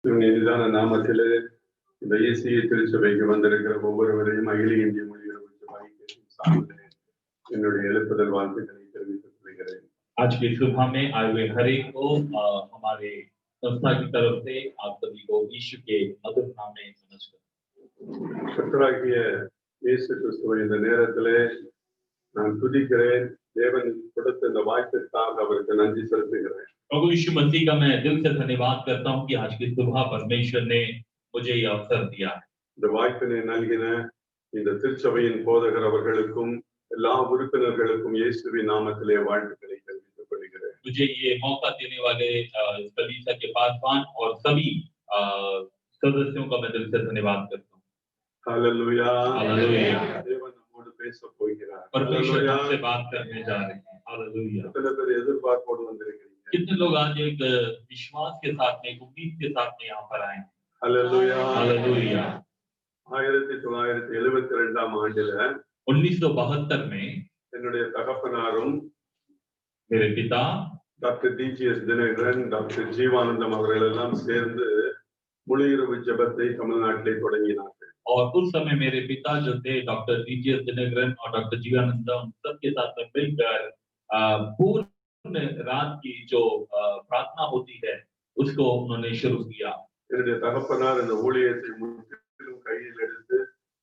இனிதான நாமத்திலே இந்த இயேசுவின் திருச்சபைக்கு வந்திருக்கிற ஒவ்வொருவரையும் அகில இந்திய மொழியில் சார்ந்த என்னுடைய எழுப்புதல் வாழ்த்துக்களை தெரிவித்துக் கொள்கிறேன். आज की सुबह में आए हुए हर एक को हमारे संस्था की तरफ से आप सभी को यीशु के मधुर नाम में नमस्कार। கர்த்தராகிய இயேசு கிறிஸ்துவை இந்த நேரத்திலே நான் துதிக்கிறேன். தேவன் கொடுத்த இந்த வாய்ப்பிற்காக அவருக்கு நன்றி செலுத்துகிறேன். प्रभु यीशु मसीह का मैं दिल से धन्यवाद करता हूं कि आज की सुबह परमेश्वर ने मुझे ये अवसर दिया है। இந்த வாய்ப்பினை நல்கின இந்த திருச்சபையின் போதகர் அவர்களுக்கும் எல்லா உறுப்பினர்களுக்கும் இயேசுவின் நாமத்திலே வாழ்த்துக்களை தெரிவித்துக் கொள்கிறேன். मुझे ये मौका देने वाले कलीसिया के पासवान और सभी सदस्यों का मैं दिल से धन्यवाद करता हूं। Hallelujah hallelujah. தேவன் நம்மோடு பேசப் போகிறார். परमेश्वर हमसे बात करने जा रहे हैं। हालेलुया। எத்தனை பேர் எதிர்பார்ப்போடு வந்திருக்கிறீங்க? कितने लोग आज एक विश्वास के साथ में, एक उम्मीद के साथ में यहाँ पर आए हैं? हालेलुया। हालेलुया। 1972ஆம் ஆண்டில 1972 में என்னுடைய தகப்பனாரும் मेरे पिता doctor DGS Dhinakaran, doctor Jeevanandham அவர்கள் எல்லாம் சேர்ந்து முழுஇரவு ஜெபத்தை தமிழ்நாட்டிலே தொடங்கினார்கள். और उस समय मेरे पिता जो थे डॉक्टर डीजीएस दिनकरन और डॉक्टर जीवानंदम सबके साथ में मिलकर पूर्ण रात की जो प्रार्थना होती है उसको उन्होंने शुरू किया। என்னுடைய தகப்பனார் இந்த ஊழியத்தை முற்றிலும் கையில் எடுத்து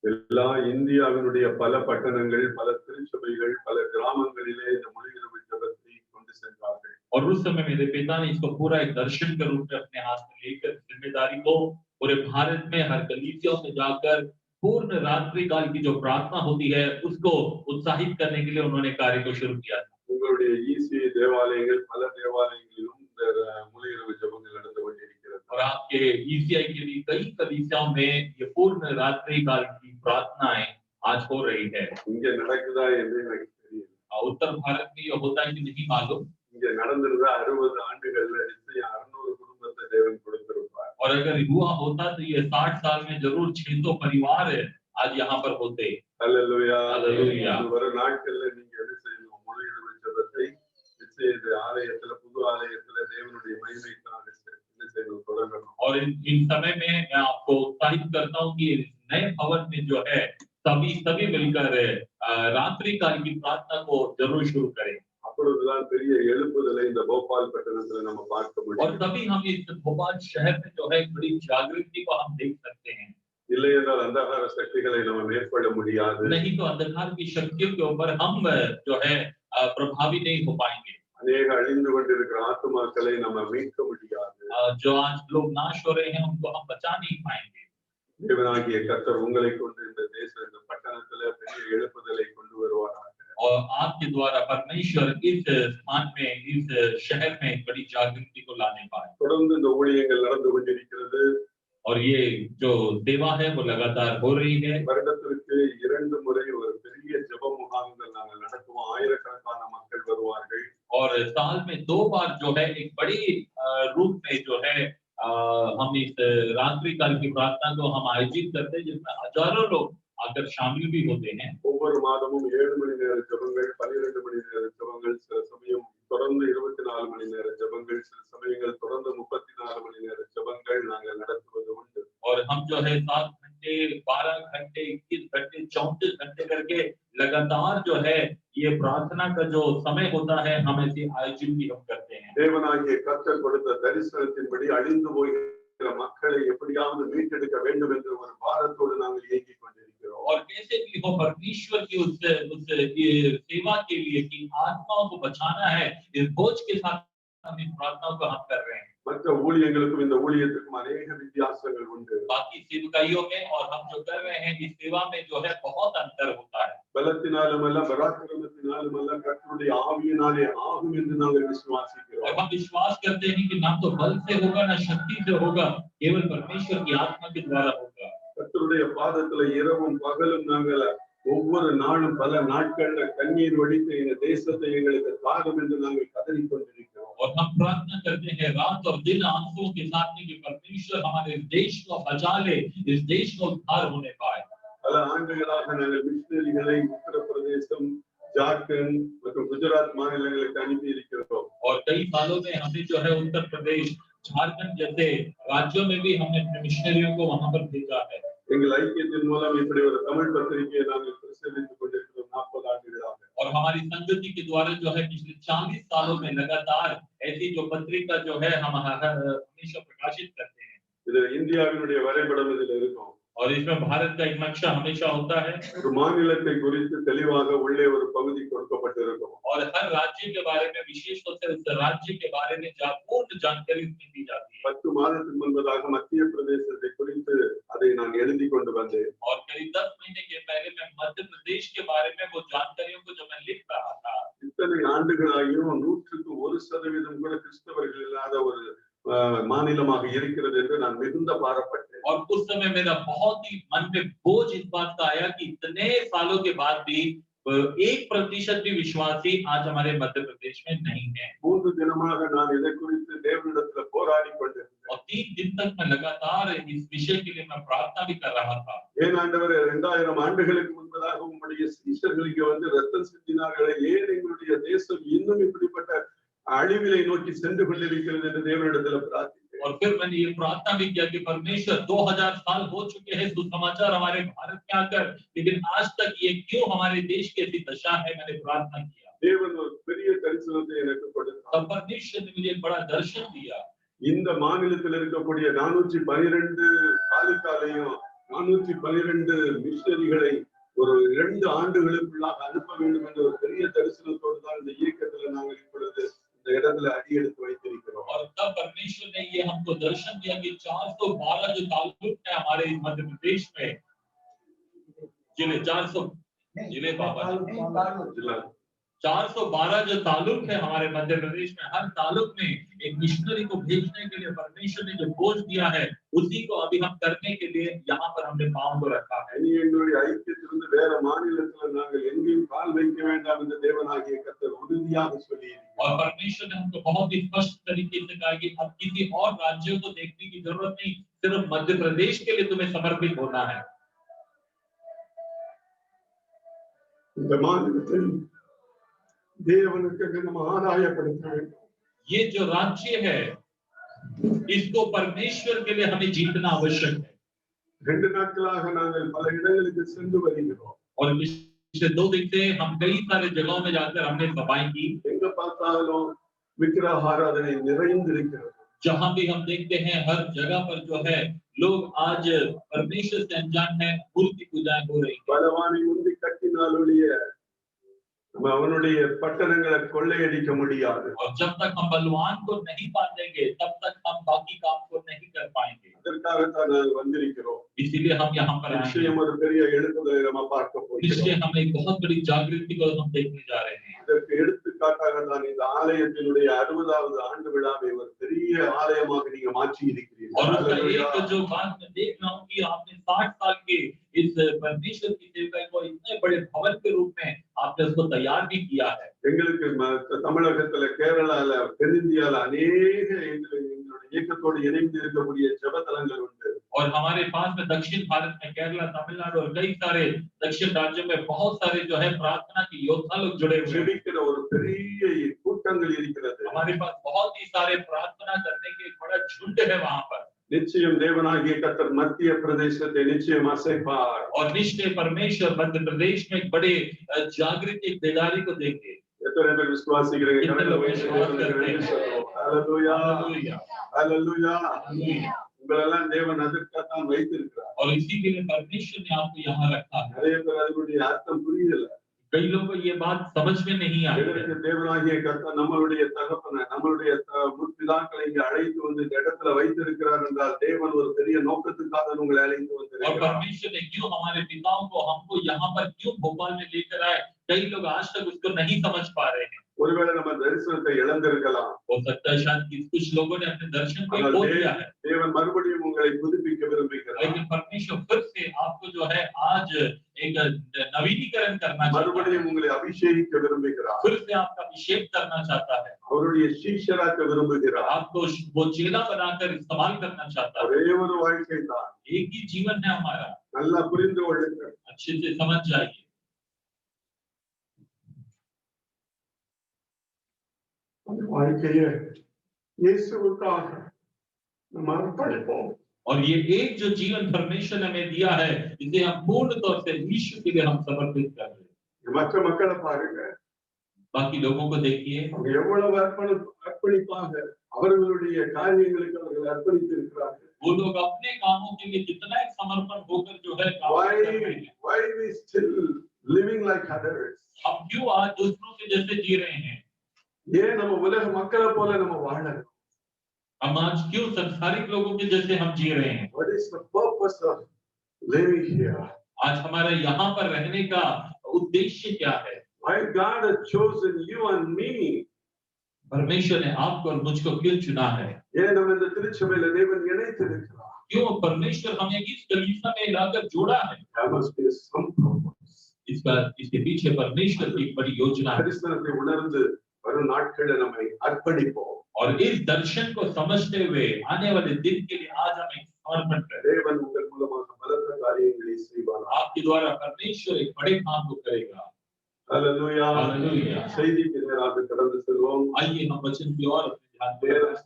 எல்லா இந்தியாவினுடைய பல பட்டணங்கள், பல திருச்சபைகள், பல கிராமங்களிலே இந்த முழுஇரவு ஜெபத்தை கொண்டு சென்றார்கள். और उस समय मेरे पिता ने इसको पूरा एक दर्शन के रूप में अपने हाथ में लेकर जिम्मेदारी को पूरे भारत में हर कलीसियों में जाकर पूर्ण रात्रि काल की जो प्रार्थना होती है उसको उत्साहित करने के लिए उन्होंने कार्य को शुरू किया था। உங்களுடைய ஈசி தேவாலயங்கள், பல தேவாலயங்களிலும் இந்த முழுஇரவு ஜெபங்கள் நடந்து கொண்டிருக்கிறது. और आपके ईसीआई के भी कई कलीसियाओं में ये पूर्ण रात्रि काल की प्रार्थनाएं आज हो रही है। இங்க நடக்குதா என்று எனக்கு தெரியல. उत्तर भारत में ये होता है कि नहीं मालूम। இங்க நடந்திருந்தா 60 ஆண்டுகள்ல நிச்சயம் 600 குடும்பத்தை தேவன் கொடுத்திருப்பார். और अगर हुआ होता तो ये 60 साल में जरूर 600 परिवार आज यहाँ पर होते। ஹல்லேலூயா. ஹல்லேலூயா. வர நாட்கள்ல நீங்க என்ன செய்யணும்? முழுஇரவு ஜெபத்தை நிச்சயம் இந்த ஆலயத்துல, புது ஆலயத்துல தேவனுடைய மகிமைக்காக என்ன செய்யணும்? தொடங்கணும். और इन समय में मैं आपको उत्साहित करता हूँ कि नए भवन में जो है सभी मिलकर रात्रि काल की प्रार्थना को जरूर शुरू करें। அப்பொழுதுதான் பெரிய எழுப்புதலை இந்த போபால் பட்டணத்துல நம்ம பார்க்க और முடியும். तभी हम इस भोपाल शहर में जो है बड़ी जागृति को हम देख सकते हैं। இல்லை என்றால் अंधकार சக்திகளை நம்ம மேற்கொள்ள முடியாது. नहीं तो अंधकार की शक्तियों के ऊपर हम जो है प्रभावी नहीं हो पाएंगे। அநேக அழிந்து கொண்டிருக்கிற ஆத்துமாக்களை நம்ம மீட்க முடியாது. जो आज लोग नाश हो रहे हैं उनको हम बचा नहीं पाएंगे। தேவனாகிய கர்த்தர் உங்களை கொண்டு இந்த இந்த பட்டணத்துல பெரிய எழுப்புதலை கொண்டு வருவாராக. और आपके द्वारा परमेश्वर इस स्थान में, इस शहर में बड़ी जागृति को लाने पाए। தொடர்ந்து இந்த ஊழியங்கள் நடந்து கொண்டிருக்கிறது. और ये जो सेवा है वो लगातार हो रही है। வருடத்திற்கு 2 முறை ஒரு பெரிய ஜெப முகாம்கள் நாங்கள் நடத்துவோம். ஆயிரக்கணக்கான மக்கள் வருவார்கள். और साल में 2 बार जो है एक बड़ी रूप में जो है हम इस रात्रि काल की प्रार्थना को हम आयोजित करते हैं जिसमें हजारों लोग आकर शामिल भी होते हैं। ஒவ்வொரு மாதமும் 7 மணி நேர ஜெபங்கள், 12 மணி நேர ஜெபங்கள், சில சமயம் தொடர்ந்து 24 மணி நேர ஜெபங்கள், சில சமயங்கள் தொடர்ந்து 34 மணி நேர ஜெபங்கள் நாங்கள் நடத்துவது உண்டு. और हम जो है 7 घंटे, 12 घंटे, 21 घंटे, 34 घंटे करके लगातार जो है ये प्रार्थना का जो समय होता है हम ऐसे आयोजन भी हम करते हैं। தேவனாகிய கர்த்தர் கொடுத்த தரிசனத்தின்படி அழிந்து போகிற மக்களை எப்படியாவது மீட்டெடுக்க வேண்டும் என்ற ஒரு பாரத்தோடு நாங்கள் இயங்கிக் கொண்டிருக்கிறோம். और कैसे भी हो परमेश्वर की उस सेवा के लिए कि आत्माओं को बचाना है, इस बोझ के साथ हम इस प्रार्थना को हम कर रहे हैं। மற்ற ஊழியங்களுக்கும் இந்த ஊழியத்துக்கும் अनेक வித்தியாசங்கள் உண்டு. बाकी सेवकाइयों में और हम जो कर रहे हैं इस सेवा में जो है बहुत अंतर होता है। பலத்தினாலும் அல்ல, பராக்கிரமத்தினாலும் அல்ல, கர்த்தருடைய ஆவியினாலே ஆகும் என்று நாங்கள் விசுவாசிக்கிறோம். और हम विश्वास करते हैं कि ना तो बल से होगा ना शक्ति से होगा, केवल परमेश्वर की आत्मा के द्वारा होगा। கர்த்தருடைய பாதத்துல இரவும் பகலும் நாங்கள் ஒவ்வொரு நாளும் பல நாட்கள்ல கண்ணீர் வடித்து இந்த தேசத்தை எங்களுக்கு தாரும் என்று நாங்கள் கதறிக் கொண்டிருக்கிறோம். और हम प्रार्थना करते हैं रात और दिन आंसुओं के साथ में कि परमेश्वर हमारे देश को बचा ले, इस देश को उद्धार होने पाए। பல ஆண்டுகளாக நாங்கள் மிஷனரிகளை உத்தரப்பிரதேசம், ஜார்க்கண்ட் மற்றும் குஜராத் மாநிலங்களுக்கு அனுப்பி இருக்கிறோம். और कई सालों में हमने जो है उत्तर प्रदेश, झारखंड जैसे राज्यों में भी हमने अपने मिशनरियों को वहां पर भेजा है। எங்கள் ஐக்கியத்தின் மூலம் இப்படி ஒரு தமிழ் பத்திரிகையை நாங்கள் பிரசுரித்துக் கொண்டிருக்கிறோம் 40 ஆண்டுகளாக. और हमारी संगति के द्वारा जो है पिछले 40 सालों में लगातार ऐसी जो पत्रिका जो है हम हमेशा प्रकाशित करते हैं। இது இந்தியாவினுடைய வரைபடம் இதில் இருக்கும். और इसमें भारत का एक नक्शा हमेशा होता है। ஒரு மாநிலத்தை குறித்து தெளிவாக உள்ளே ஒரு பகுதி கொடுக்கப்பட்டிருக்கும். और हर राज्य के बारे में विशेष तौर से उस राज्य के बारे में पूर्ण जानकारी उसमें दी जाती है। 10 மாதத்துக்கு முன்பதாக மத்திய பிரதேசத்தை குறித்து அதை நான் எழுதி கொண்டு வந்தேன். और करीब 10 महीने के पहले मैं मध्य प्रदेश के बारे में वो जानकारियों को जो मैं लिख रहा था। இத்தனை ஆண்டுகளாகியும் 100% கூட கிறிஸ்தவர்கள் இல்லாத ஒரு மாநிலமாக இருக்கிறது என்று நான் மிகுந்த பாராட்டப்பட்டேன். और उस समय मेरा बहुत ही मन में बोझ इस बात का आया कि इतने सालों के बाद भी 1% भी विश्वासी आज हमारे मध्य प्रदेश में नहीं है। 3 தினமாக நான் இதை குறித்து தேவனிடத்தில் போராடி கொண்டிருந்தேன். और 3 दिन तक मैं लगातार इस विषय के लिए मैं प्रार्थना भी कर रहा था। ஏன் ஆண்டவரே 2000 ஆண்டுகளுக்கு முன்பதாக உம்முடைய சீஷர்களுக்கு வந்து ரத்தம் சிந்தினார்களே, ஏன் எங்களுடைய தேசம் இன்னும் இப்படிப்பட்ட அழிவிலை நோக்கி சென்று கொண்டிருக்கிறது என்று தேவனிடத்தில் பிரார்த்தித்தேன். और फिर मैंने ये प्रार्थना भी किया कि परमेश्वर 2000 साल हो चुके हैं सुसमाचार हमारे भारत में आकर, लेकिन आज तक ये क्यों हमारे देश की ऐसी दशा है। मैंने प्रार्थना किया। தேவன் ஒரு பெரிய தரிசனத்தை எனக்கு கொடுத்தார். तब परमेश्वर ने मुझे एक बड़ा दर्शन दिया। இந்த மாநிலத்தில் இருக்கக்கூடிய 412 தாலுகாலையும் 412 மிஷனரிகளை ஒரு 2 ஆண்டுகளுக்குள்ளாக அனுப்ப வேண்டும் என்ற ஒரு பெரிய தரிசனத்தோடு தான் இந்த இயக்கத்தில் நாங்கள் இப்பொழுது இந்த இடத்துல அடி எடுத்து வைத்திருக்கிறோம். और तब परमेश्वर ने ये हमको दर्शन दिया कि 412 जो तालुक है हमारे मध्य प्रदेश में, जिले 400 जिले बाबा 412 जो तालुक है हमारे मध्य प्रदेश में, हर तालुक में एक मिशनरी को भेजने के लिए परमेश्वर ने जो बोझ दिया है उसी को अभी हम करने के लिए यहाँ पर हमने पांव को रखा है। இனி எங்களுடைய ஐக்கியத்திலிருந்து வேற மாநிலத்தில் நாங்கள் எங்கேயும் கால் வைக்க வேண்டாம் என்று தேவனாகிய கர்த்தர் உறுதியாக சொல்லியிருக்கிறார். और परमेश्वर ने हमको बहुत ही स्पष्ट तरीके से कहा कि अब किसी और राज्यों को देखने की जरूरत नहीं, सिर्फ मध्य प्रदेश के लिए तुम्हें समर्पित होना है। இந்த மாநிலத்தில் தேவனுக்கு நம்ம ஆதாயப்படுத்த வேண்டும். ये जो राज्य है इसको परमेश्वर के लिए हमें जीतना आवश्यक है। 2 நாட்களாக நாங்கள் பல இடங்களுக்கு சென்று வருகிறோம். और पिछले 2 दिन से हम कई सारे जगहों में जाकर हमने सफाई की। எங்க பார்த்தாலும் விக்கிரக ஆராதனை நிறைந்திருக்கிறது. जहां भी हम देखते हैं हर जगह पर जो है लोग आज परमेश्वर से अनजान है, मूर्ति पूजा हो रही है। பலவானை முந்தி கட்டினால் ஒழிய அவனுடைய பட்டணங்களை கொள்ளையடிக்க முடியாது. और जब तक हम बलवान को नहीं बांधेंगे तब तक हम बाकी काम को नहीं कर पाएंगे। அதற்காகத்தான் நாங்கள் வந்திருக்கிறோம். इसीलिए हम यहाँ पर आए நிச்சயம் ஒரு பெரிய எழுப்புதலை நம்ம பார்க்க போகிறோம். इसलिए हम एक बहुत बड़ी जागृति को हम देखने जा रहे हैं। இதற்கு எடுத்துக்காட்டாக தான் இந்த ஆலயத்தினுடைய 60வது ஆண்டு விழாவை ஒரு பெரிய ஆலயமாக நீங்க மாற்றி இருக்கிறீர்கள். और उसका एक जो बात मैं देख रहा हूँ कि आपने 60 साल के इस परमेश्वर की सेवा को इतने बड़े भवन के रूप में आपने उसको तैयार भी किया है। எங்களுக்கு தமிழகத்துல, கேரளால, தென்னிந்தியால அநேக எங்களுடைய இயக்கத்தோடு இணைந்து இருக்கக்கூடிய ஜெபத்தலங்கள் உண்டு. और हमारे पास में दक्षिण भारत में केरला, तमिलनाडु और कई सारे दक्षिण राज्यों में बहुत सारे जो है प्रार्थना के योद्धा लोग जुड़े हुए हैं। ஜெபிக்கிற ஒரு பெரிய கூட்டங்கள் இருக்கிறது. हमारे पास बहुत ही सारे प्रार्थना करने के एक बड़ा झुंड है वहां पर। நிச்சயம் தேவனாகிய கர்த்தர் மத்திய பிரதேசத்தை நிச்சயம் அசைப்பார். और निश्चय परमेश्वर मध्य प्रदेश में एक बड़े जागृति बेदारी को देंगे। எத்தனை பேர் விசுவாசிக்கிறீங்க? ஹalleluya ஹalleluya. உங்களெல்லாம் தேவன் அதற்காகத்தான் வைத்திருக்கிறார். और इसी के लिए परमेश्वर ने आपको यहाँ रखा है। நிறைய பேர் அதனுடைய அர்த்தம் புரியல. कई लोगों को ये बात समझ में नहीं आई है। தேவனாகிய கர்த்தர் நம்மளுடைய தகப்பனை, நம்மளுடைய முற்பிதாக்களை இங்க அழைத்து வந்து இந்த இடத்துல வைத்திருக்கிறார் என்றால் தேவன் ஒரு பெரிய நோக்கத்துக்காக உங்களை அழைத்து और வந்திருக்கிறார். परमेश्वर ने क्यों हमारे पिताओं को हमको यहाँ पर क्यों भोपाल में लेकर आए, कई लोग आज तक उसको नहीं समझ पा रहे हैं। ஒருவேளை நம்ம தரிசனத்தை இழந்திருக்கலாம். हो सकता है शायद कुछ लोगों ने अपने दर्शन को खो दिया है, தேவன் மறுபடியும் உங்களை புதுப்பிக்க விரும்புகிறார். लेकिन परमेश्वर फिर से आपको जो है आज एक नवीनीकरण करना चाहता है, மறுபடியும் உங்களை அபிஷேகிக்க விரும்புகிறார். फिर से आपका अभिषेक करना चाहता है, அவருடைய சீஷராக்க விரும்புகிறார். आपको वो चेला बनाकर इस्तेमाल करना चाहता है। ஒரே ஒரு வாழ்க்கை தான். एक ही जीवन है हमारा, நல்லா புரிந்து கொள்ளுங்கள். अच्छे से समझ जाइए। அந்த வாழ்க்கையை இயேசுவுக்காக நம்ம அர்ப்பணிப்போம். और ये एक जो जीवन परमेश्वर ने हमें दिया है, इसे हम पूर्ण तौर से यीशु के लिए हम समर्पित कर रहे हैं। மக்களை பாருங்க, बाकी लोगों को देखिए, அவங்க எவ்வளவு அர்ப்பணிப்பாக அவர்களுடைய காரியங்களுக்கு அவர்கள் அர்ப்பணித்து இருக்கிறார்கள். वो लोग अपने कामों के लिए कितना एक समर्पण होकर जो है काम कर रहे हैं। Why we still living like others? हम क्यों आज दूसरों के जैसे जी रहे हैं? ஏன் நம்ம உலக மக்களை போல நம்ம வாழணும்? हम आज क्यों संसारिक लोगों के जैसे हम जी रहे हैं? What is the purpose of living here? आज हमारे यहाँ पर रहने का उद्देश्य क्या है? Why God has chosen you and me? परमेश्वर ने आपको और मुझको क्यों चुना है? ஏன் நம்ம இந்த திருச்சபையில தேவன் இணைத்திருக்கிறார்? क्यों परमेश्वर हमें इस कलीसिया में लाकर जोड़ा है? There must be some purpose. इसके पीछे परमेश्वर की बड़ी योजना है। கிறிஸ்தவத்தை உணர்ந்து வரும் நாட்களில் நம்மை அர்ப்பணிப்போம். और इस दर्शन को समझते हुए आने वाले दिन के लिए आज हम एक समर्पण करें। தேவன் உங்கள் மூலமாக பலத்த காரியங்களை செய்வார். आपके द्वारा परमेश्वर एक बड़े काम को करेगा। Hallelujah, hallelujah. செய்திக்கு நேராக கடந்து செல்வோம். आइए हम वचन की ओर अपने ध्यान दें। நேரம்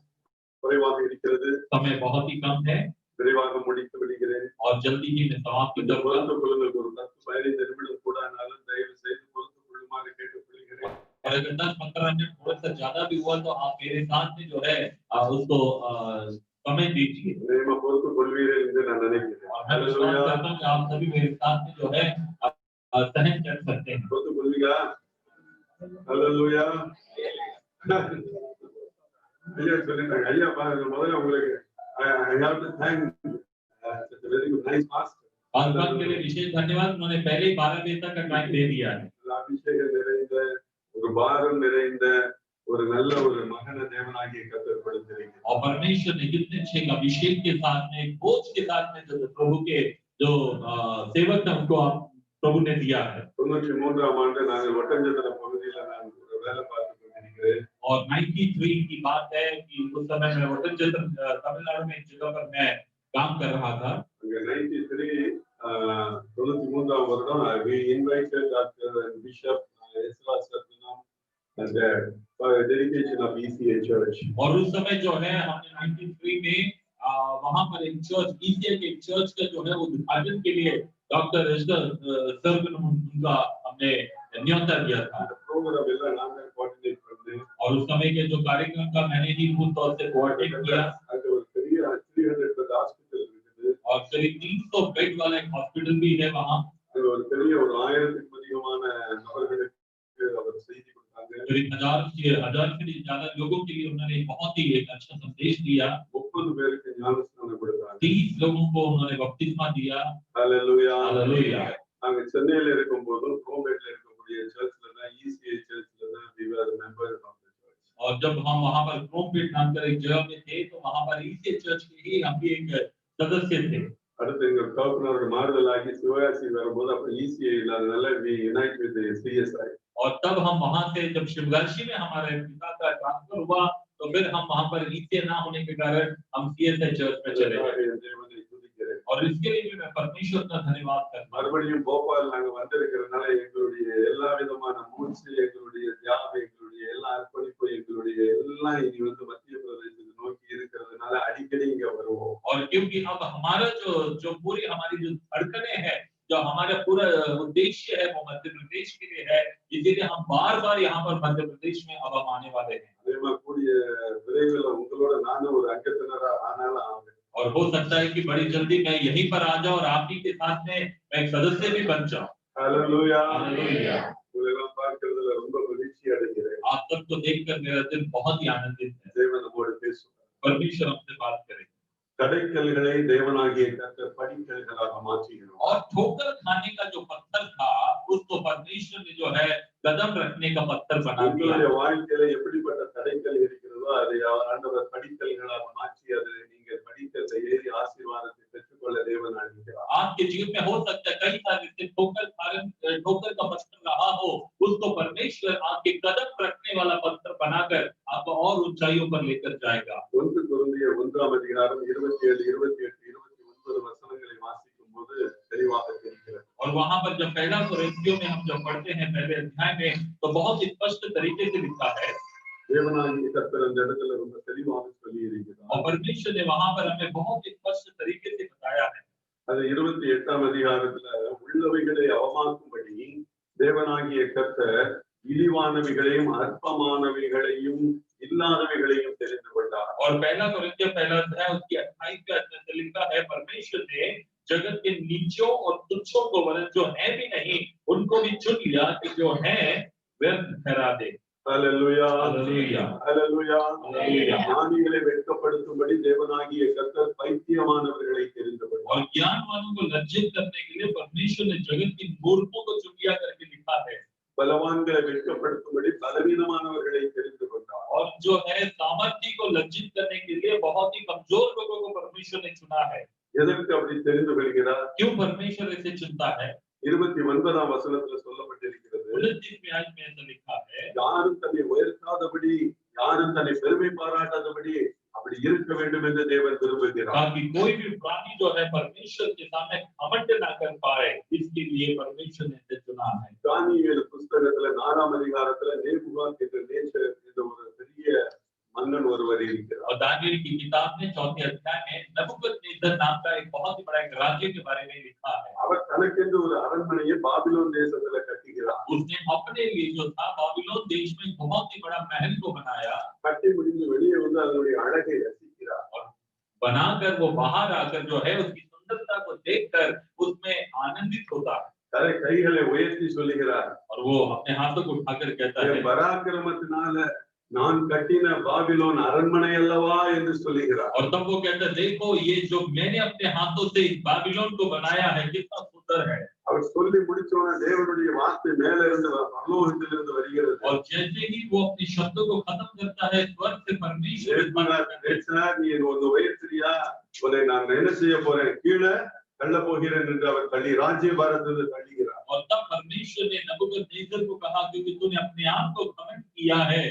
குறைவாக இருக்கிறது, समय बहुत ही कम है விரைவாக முடித்து விடுகிறேன். और जल्दी ही मैं समाप्त இந்த करूंगा। பொறுத்துக் கொள்ளுங்கள், ஒரு 10-15 நிமிடம் கூட ஆனாலும் தயவு செய்து பொறுத்துக் கொள்ளுமாறு கேட்டுக்கொள்கிறேன். और अगर 10-15 मिनट थोड़ा सा ज्यादा भी हुआ तो आप मेरे साथ में जो है उसको समय दीजिए। நிச்சயமா பொறுத்துக் கொள்வீர்கள் என்று நான் நினைக்கிறேன். और मैं विश्वास करता हूं कि आप सभी मेरे साथ में जो है सहन कर सकते हैं। பொறுத்துக் கொள்வீங்களா? ஹalleluya. ஐயா சொல்லிட்டாங்க. ஐயா பாருங்க, முதல்ல உங்களுக்கு I have to thank such a very good nice pastor. आगमन के लिए विशेष धन्यवाद। उन्होंने पहले ही 12 बजे तक का टाइम दे दिया है। அபிஷேகம் நிறைந்த ஒரு பாரம் நிறைந்த ஒரு நல்ல ஒரு மகன தேவனாகிய கர்த்தர் கொடுத்திருக்கிறார். और परमेश्वर ने कितने अच्छे अभिषेक के साथ में, बोझ के साथ में जो प्रभु के जो सेवक है उनको प्रभु ने दिया है। 93ஆம் ஆண்டு நாங்கள் ஒட்டஞ்சத்திர பகுதியில நான் ஒரு வேலை பார்த்து கொண்டிருக்கிறேன். और 93 की बात है कि उस समय मैं ஒட்டஞ்சத்திர तमिलनाडु में एक जगह पर मैं काम कर रहा था। 93ஆம் வருடம் we invited Dr. Bishop Ezra Satnam and the dedication of ECA Church. और उस समय जो है हमने 93 में वहां पर एक चर्च, ECA के चर्च का जो है उद्घाटन के लिए डॉक्टर एजरा सर उनका हमने न्योता दिया था। प्रोग्राम எல்லாம் நான் தான் கோஆர்டினேட் பண்ணேன். और उस समय के जो कार्यक्रम का मैंने ही पूर्ण तौर से कोऑर्डिनेट किया। அது ஒரு பெரிய 300 பெட் ஹாஸ்பிடல் இருக்குது. और करीब 300 बेड वाला एक हॉस्पिटल भी है वहां। அது ஒரு பெரிய ஒரு 1000க்கும் அதிகமான நபர்களுக்கு அவர் செய்தி கொடுத்தாங்க. करीब 1000 से ज्यादा लोगों के लिए उन्होंने बहुत ही एक अच्छा संदेश दिया। 30 பேருக்கு ஞானஸ்நானம் கொடுத்தாங்க. 30 लोगों को उन्होंने बपतिस्मा दिया। ஹalleluya. हालेलुया। நாங்க சென்னையில இருக்கும்போது ரோமேட்ல இருக்கக்கூடிய சர்ச்ல தான் ECA சர்ச்ல தான் we were members of the church. और जब हम वहां पर क्रोमपेट नाम कर एक जगह में थे तो वहां पर ECA चर्च के ही हम भी एक सदस्य थे। அடுத்து எங்க கவுன்சிலர் மாறுதலாகி சிவகாசி வரும்போது அப்ப ECA இல்லாதனால we unite with the CSI. और तब हम वहां से जब शिवगाशी में हमारे पिता का ट्रांसफर हुआ तो फिर हम वहां पर ECA ना होने के कारण हम CSI चर्च में चले गए। தேவனை துதிக்கிறேன். और इसके लिए भी मैं परमेश्वर का धन्यवाद करता हूं। மறுபடியும் போபால் நாங்க வந்திருக்கிறதுனால எங்களுடைய எல்லா விதமான மூச்சு, எங்களுடைய தியாகம், எங்களுடைய எல்லா அர்ப்பணிப்பு, எங்களுடைய எல்லாம் இனி வந்து மத்திய பிரதேசத்தை நோக்கி இருக்கிறதுனால அடிக்கடி இங்க வருவோம். और क्योंकि अब हमारा जो पूरी हमारी जो धड़कनें हैं, जो हमारा पूरा उद्देश्य है वो मध्य प्रदेश के लिए है, इसीलिए हम बार-बार यहाँ पर मध्य प्रदेश में अब हम आने वाले हैं। அதே மாதிரி கூடிய விரைவில் உங்களோட நானும் ஒரு அங்கத்தினரா ஆனாலும் ஆவேன். और हो सकता है कि बड़ी जल्दी मैं यहीं पर आ जाऊं और आप ही के साथ में मैं एक सदस्य भी बन जाऊं। ஹalleluya. हालेलुया। உங்களெல்லாம் பார்க்கிறதுல ரொம்ப மகிழ்ச்சி அடைகிறேன். आप सबको देखकर मेरा दिल बहुत ही आनंदित है। தேவன் நம்மோடு பேசுவார். परमेश्वर हमसे बात करे। தடைக்கல்களை தேவனாகிய கர்த்தர் படிக்கல்களாக மாற்றுகிறார். और ठोकर खाने का जो पत्थर था उसको परमेश्वर ने जो है कदम रखने का पत्थर बना दिया। உங்களுடைய வாழ்க்கையில எப்படிப்பட்ட தடைக்கல் இருக்கிறதோ அதை ஆண்டவர் படிக்கல்களாக மாற்றி அதை நீங்கள் படிக்கல்ல ஏறி ஆசீர்வாதத்தை பெற்றுக்கொள்ள தேவன் அழைக்கிறார். आपके जीवन में हो सकता है कई सारे ऐसे ठोकर का पत्थर रहा हो, उसको परमेश्वर आपके कदम रखने वाला पत्थर बनाकर आपको और ऊंचाइयों पर लेकर जाएगा। 1 கொரிந்தியர் 1ஆம் அதிகாரம் 27, 28, 29 வசனங்களை வாசிக்கும் போது தெளிவாக தெரிகிறது. और वहां पर जब पहला कोरिन्थियों में हम जब पढ़ते हैं पहले अध्याय में तो बहुत स्पष्ट तरीके से लिखा है। தேவனாகிய கர்த்தர் அந்த இடத்துல ரொம்ப தெளிவாக சொல்லி இருக்கிறார். और परमेश्वर ने वहां पर हमें बहुत ही स्पष्ट तरीके से बताया है। அது 28ஆம் அதிகாரத்துல உள்ளவைகளை அவமாக்கும்படி தேவனாகிய கர்த்தர் இழிவானவைகளையும் அற்பமானவைகளையும் இல்லாதவைகளையும் தெரிந்து கொண்டார். और पहला कोरिन्थियों पहला अध्याय उसकी 28वें वचन से लिखा है, परमेश्वर ने जगत के नीचों और तुच्छों को वरन जो है भी नहीं उनको भी चुन लिया कि जो है व्यर्थ ठहरा दे। ஹல்லேலூயா हालेलुया ஹல்லேலூயா. हालेलुया। ஞானிகளை வெட்கப்படுத்தும்படி தேவனாகிய கர்த்தர் பைத்தியமானவர்களை தெரிந்து கொண்டார். और ज्ञानवानों को लज्जित करने के लिए परमेश्वर ने जगत की मूर्खों को चुन लिया करके लिखा है। பலவான்களை வெட்கப்படுத்தும்படி பலவீனமானவர்களை தெரிந்து கொண்டார். और जो है सामर्थ्य को लज्जित करने के लिए बहुत ही कमजोर लोगों को परमेश्वर ने चुना है। எதற்கு அப்படி தெரிந்து கொள்கிறார்? क्यों परमेश्वर इसे चुनता है? 29ஆம் வசனத்துல சொல்லப்பட்டிருக்கிறது, 29वें आयत में ऐसा लिखा है, யாரும் தன்னை உயர்த்தாதபடி யாரும் தன்னை பெருமை பாராட்டாதபடி அப்படி இருக்க வேண்டும் என்று தேவன் விரும்புகிறார். ताकि कोई भी प्राणी जो है परमेश्वर के सामने घमंड ना कर पाए, इसके लिए परमेश्वर ने इसे चुना है। தானியேல் புஸ்தகத்துல 4ஆம் அதிகாரத்துல நேபுகாத்நேச்சர் என்ற ஒரு பெரிய மன்னன் ஒருவர் இருக்கிறார். और दानियेल की किताब में 4थे अध्याय में नबूकदनेस्सर नाम का एक बहुत ही बड़ा एक राज्य के बारे में लिखा है। அவர் தனக்கென்று ஒரு அரண்மனையை பாபிலோன் தேசத்துல கட்டுகிறார். उसने अपने लिए जो था बाबिलोन देश में बहुत ही बड़ा महल को बनाया கட்டி முடிந்து வெளியே வந்து அதனுடைய அழகை ரசிக்கிறார். और बनाकर वो बाहर आकर जो है उसकी सुंदरता को देखकर उसमें आनंदित होता है। கைகளை உயர்த்தி சொல்லுகிறார், और वो अपने हाथों को उठाकर कहता है, என் பராக்கிரமத்தினால நான் கட்டின பாபிலோன் அரண்மனை அல்லவா என்று சொல்லுகிறார். और तब वो कहता है, देखो ये जो मैंने अपने हाथों से इस बाबिलोन को बनाया है कितना सुंदर है। அவர் சொல்லி முடிச்சோன தேவனுடைய வார்த்தை மேல இருந்து பரலோகத்திலிருந்து வருகிறது. और जैसे ही वो अपने शब्दों को खत्म करता है स्वर्ग से परमेश्वर நீ ஒரு உயர்த்தியா உன்னை நான் என்ன செய்ய போறேன், கீழே தள்ள போகிறேன் என்று அவர் தள்ளி ராஜ்ய பாரத்தை தள்ளுகிறார். और तब परमेश्वर ने नबूकदनेस्सर को कहा, क्योंकि तूने अपने आप को घमंड किया है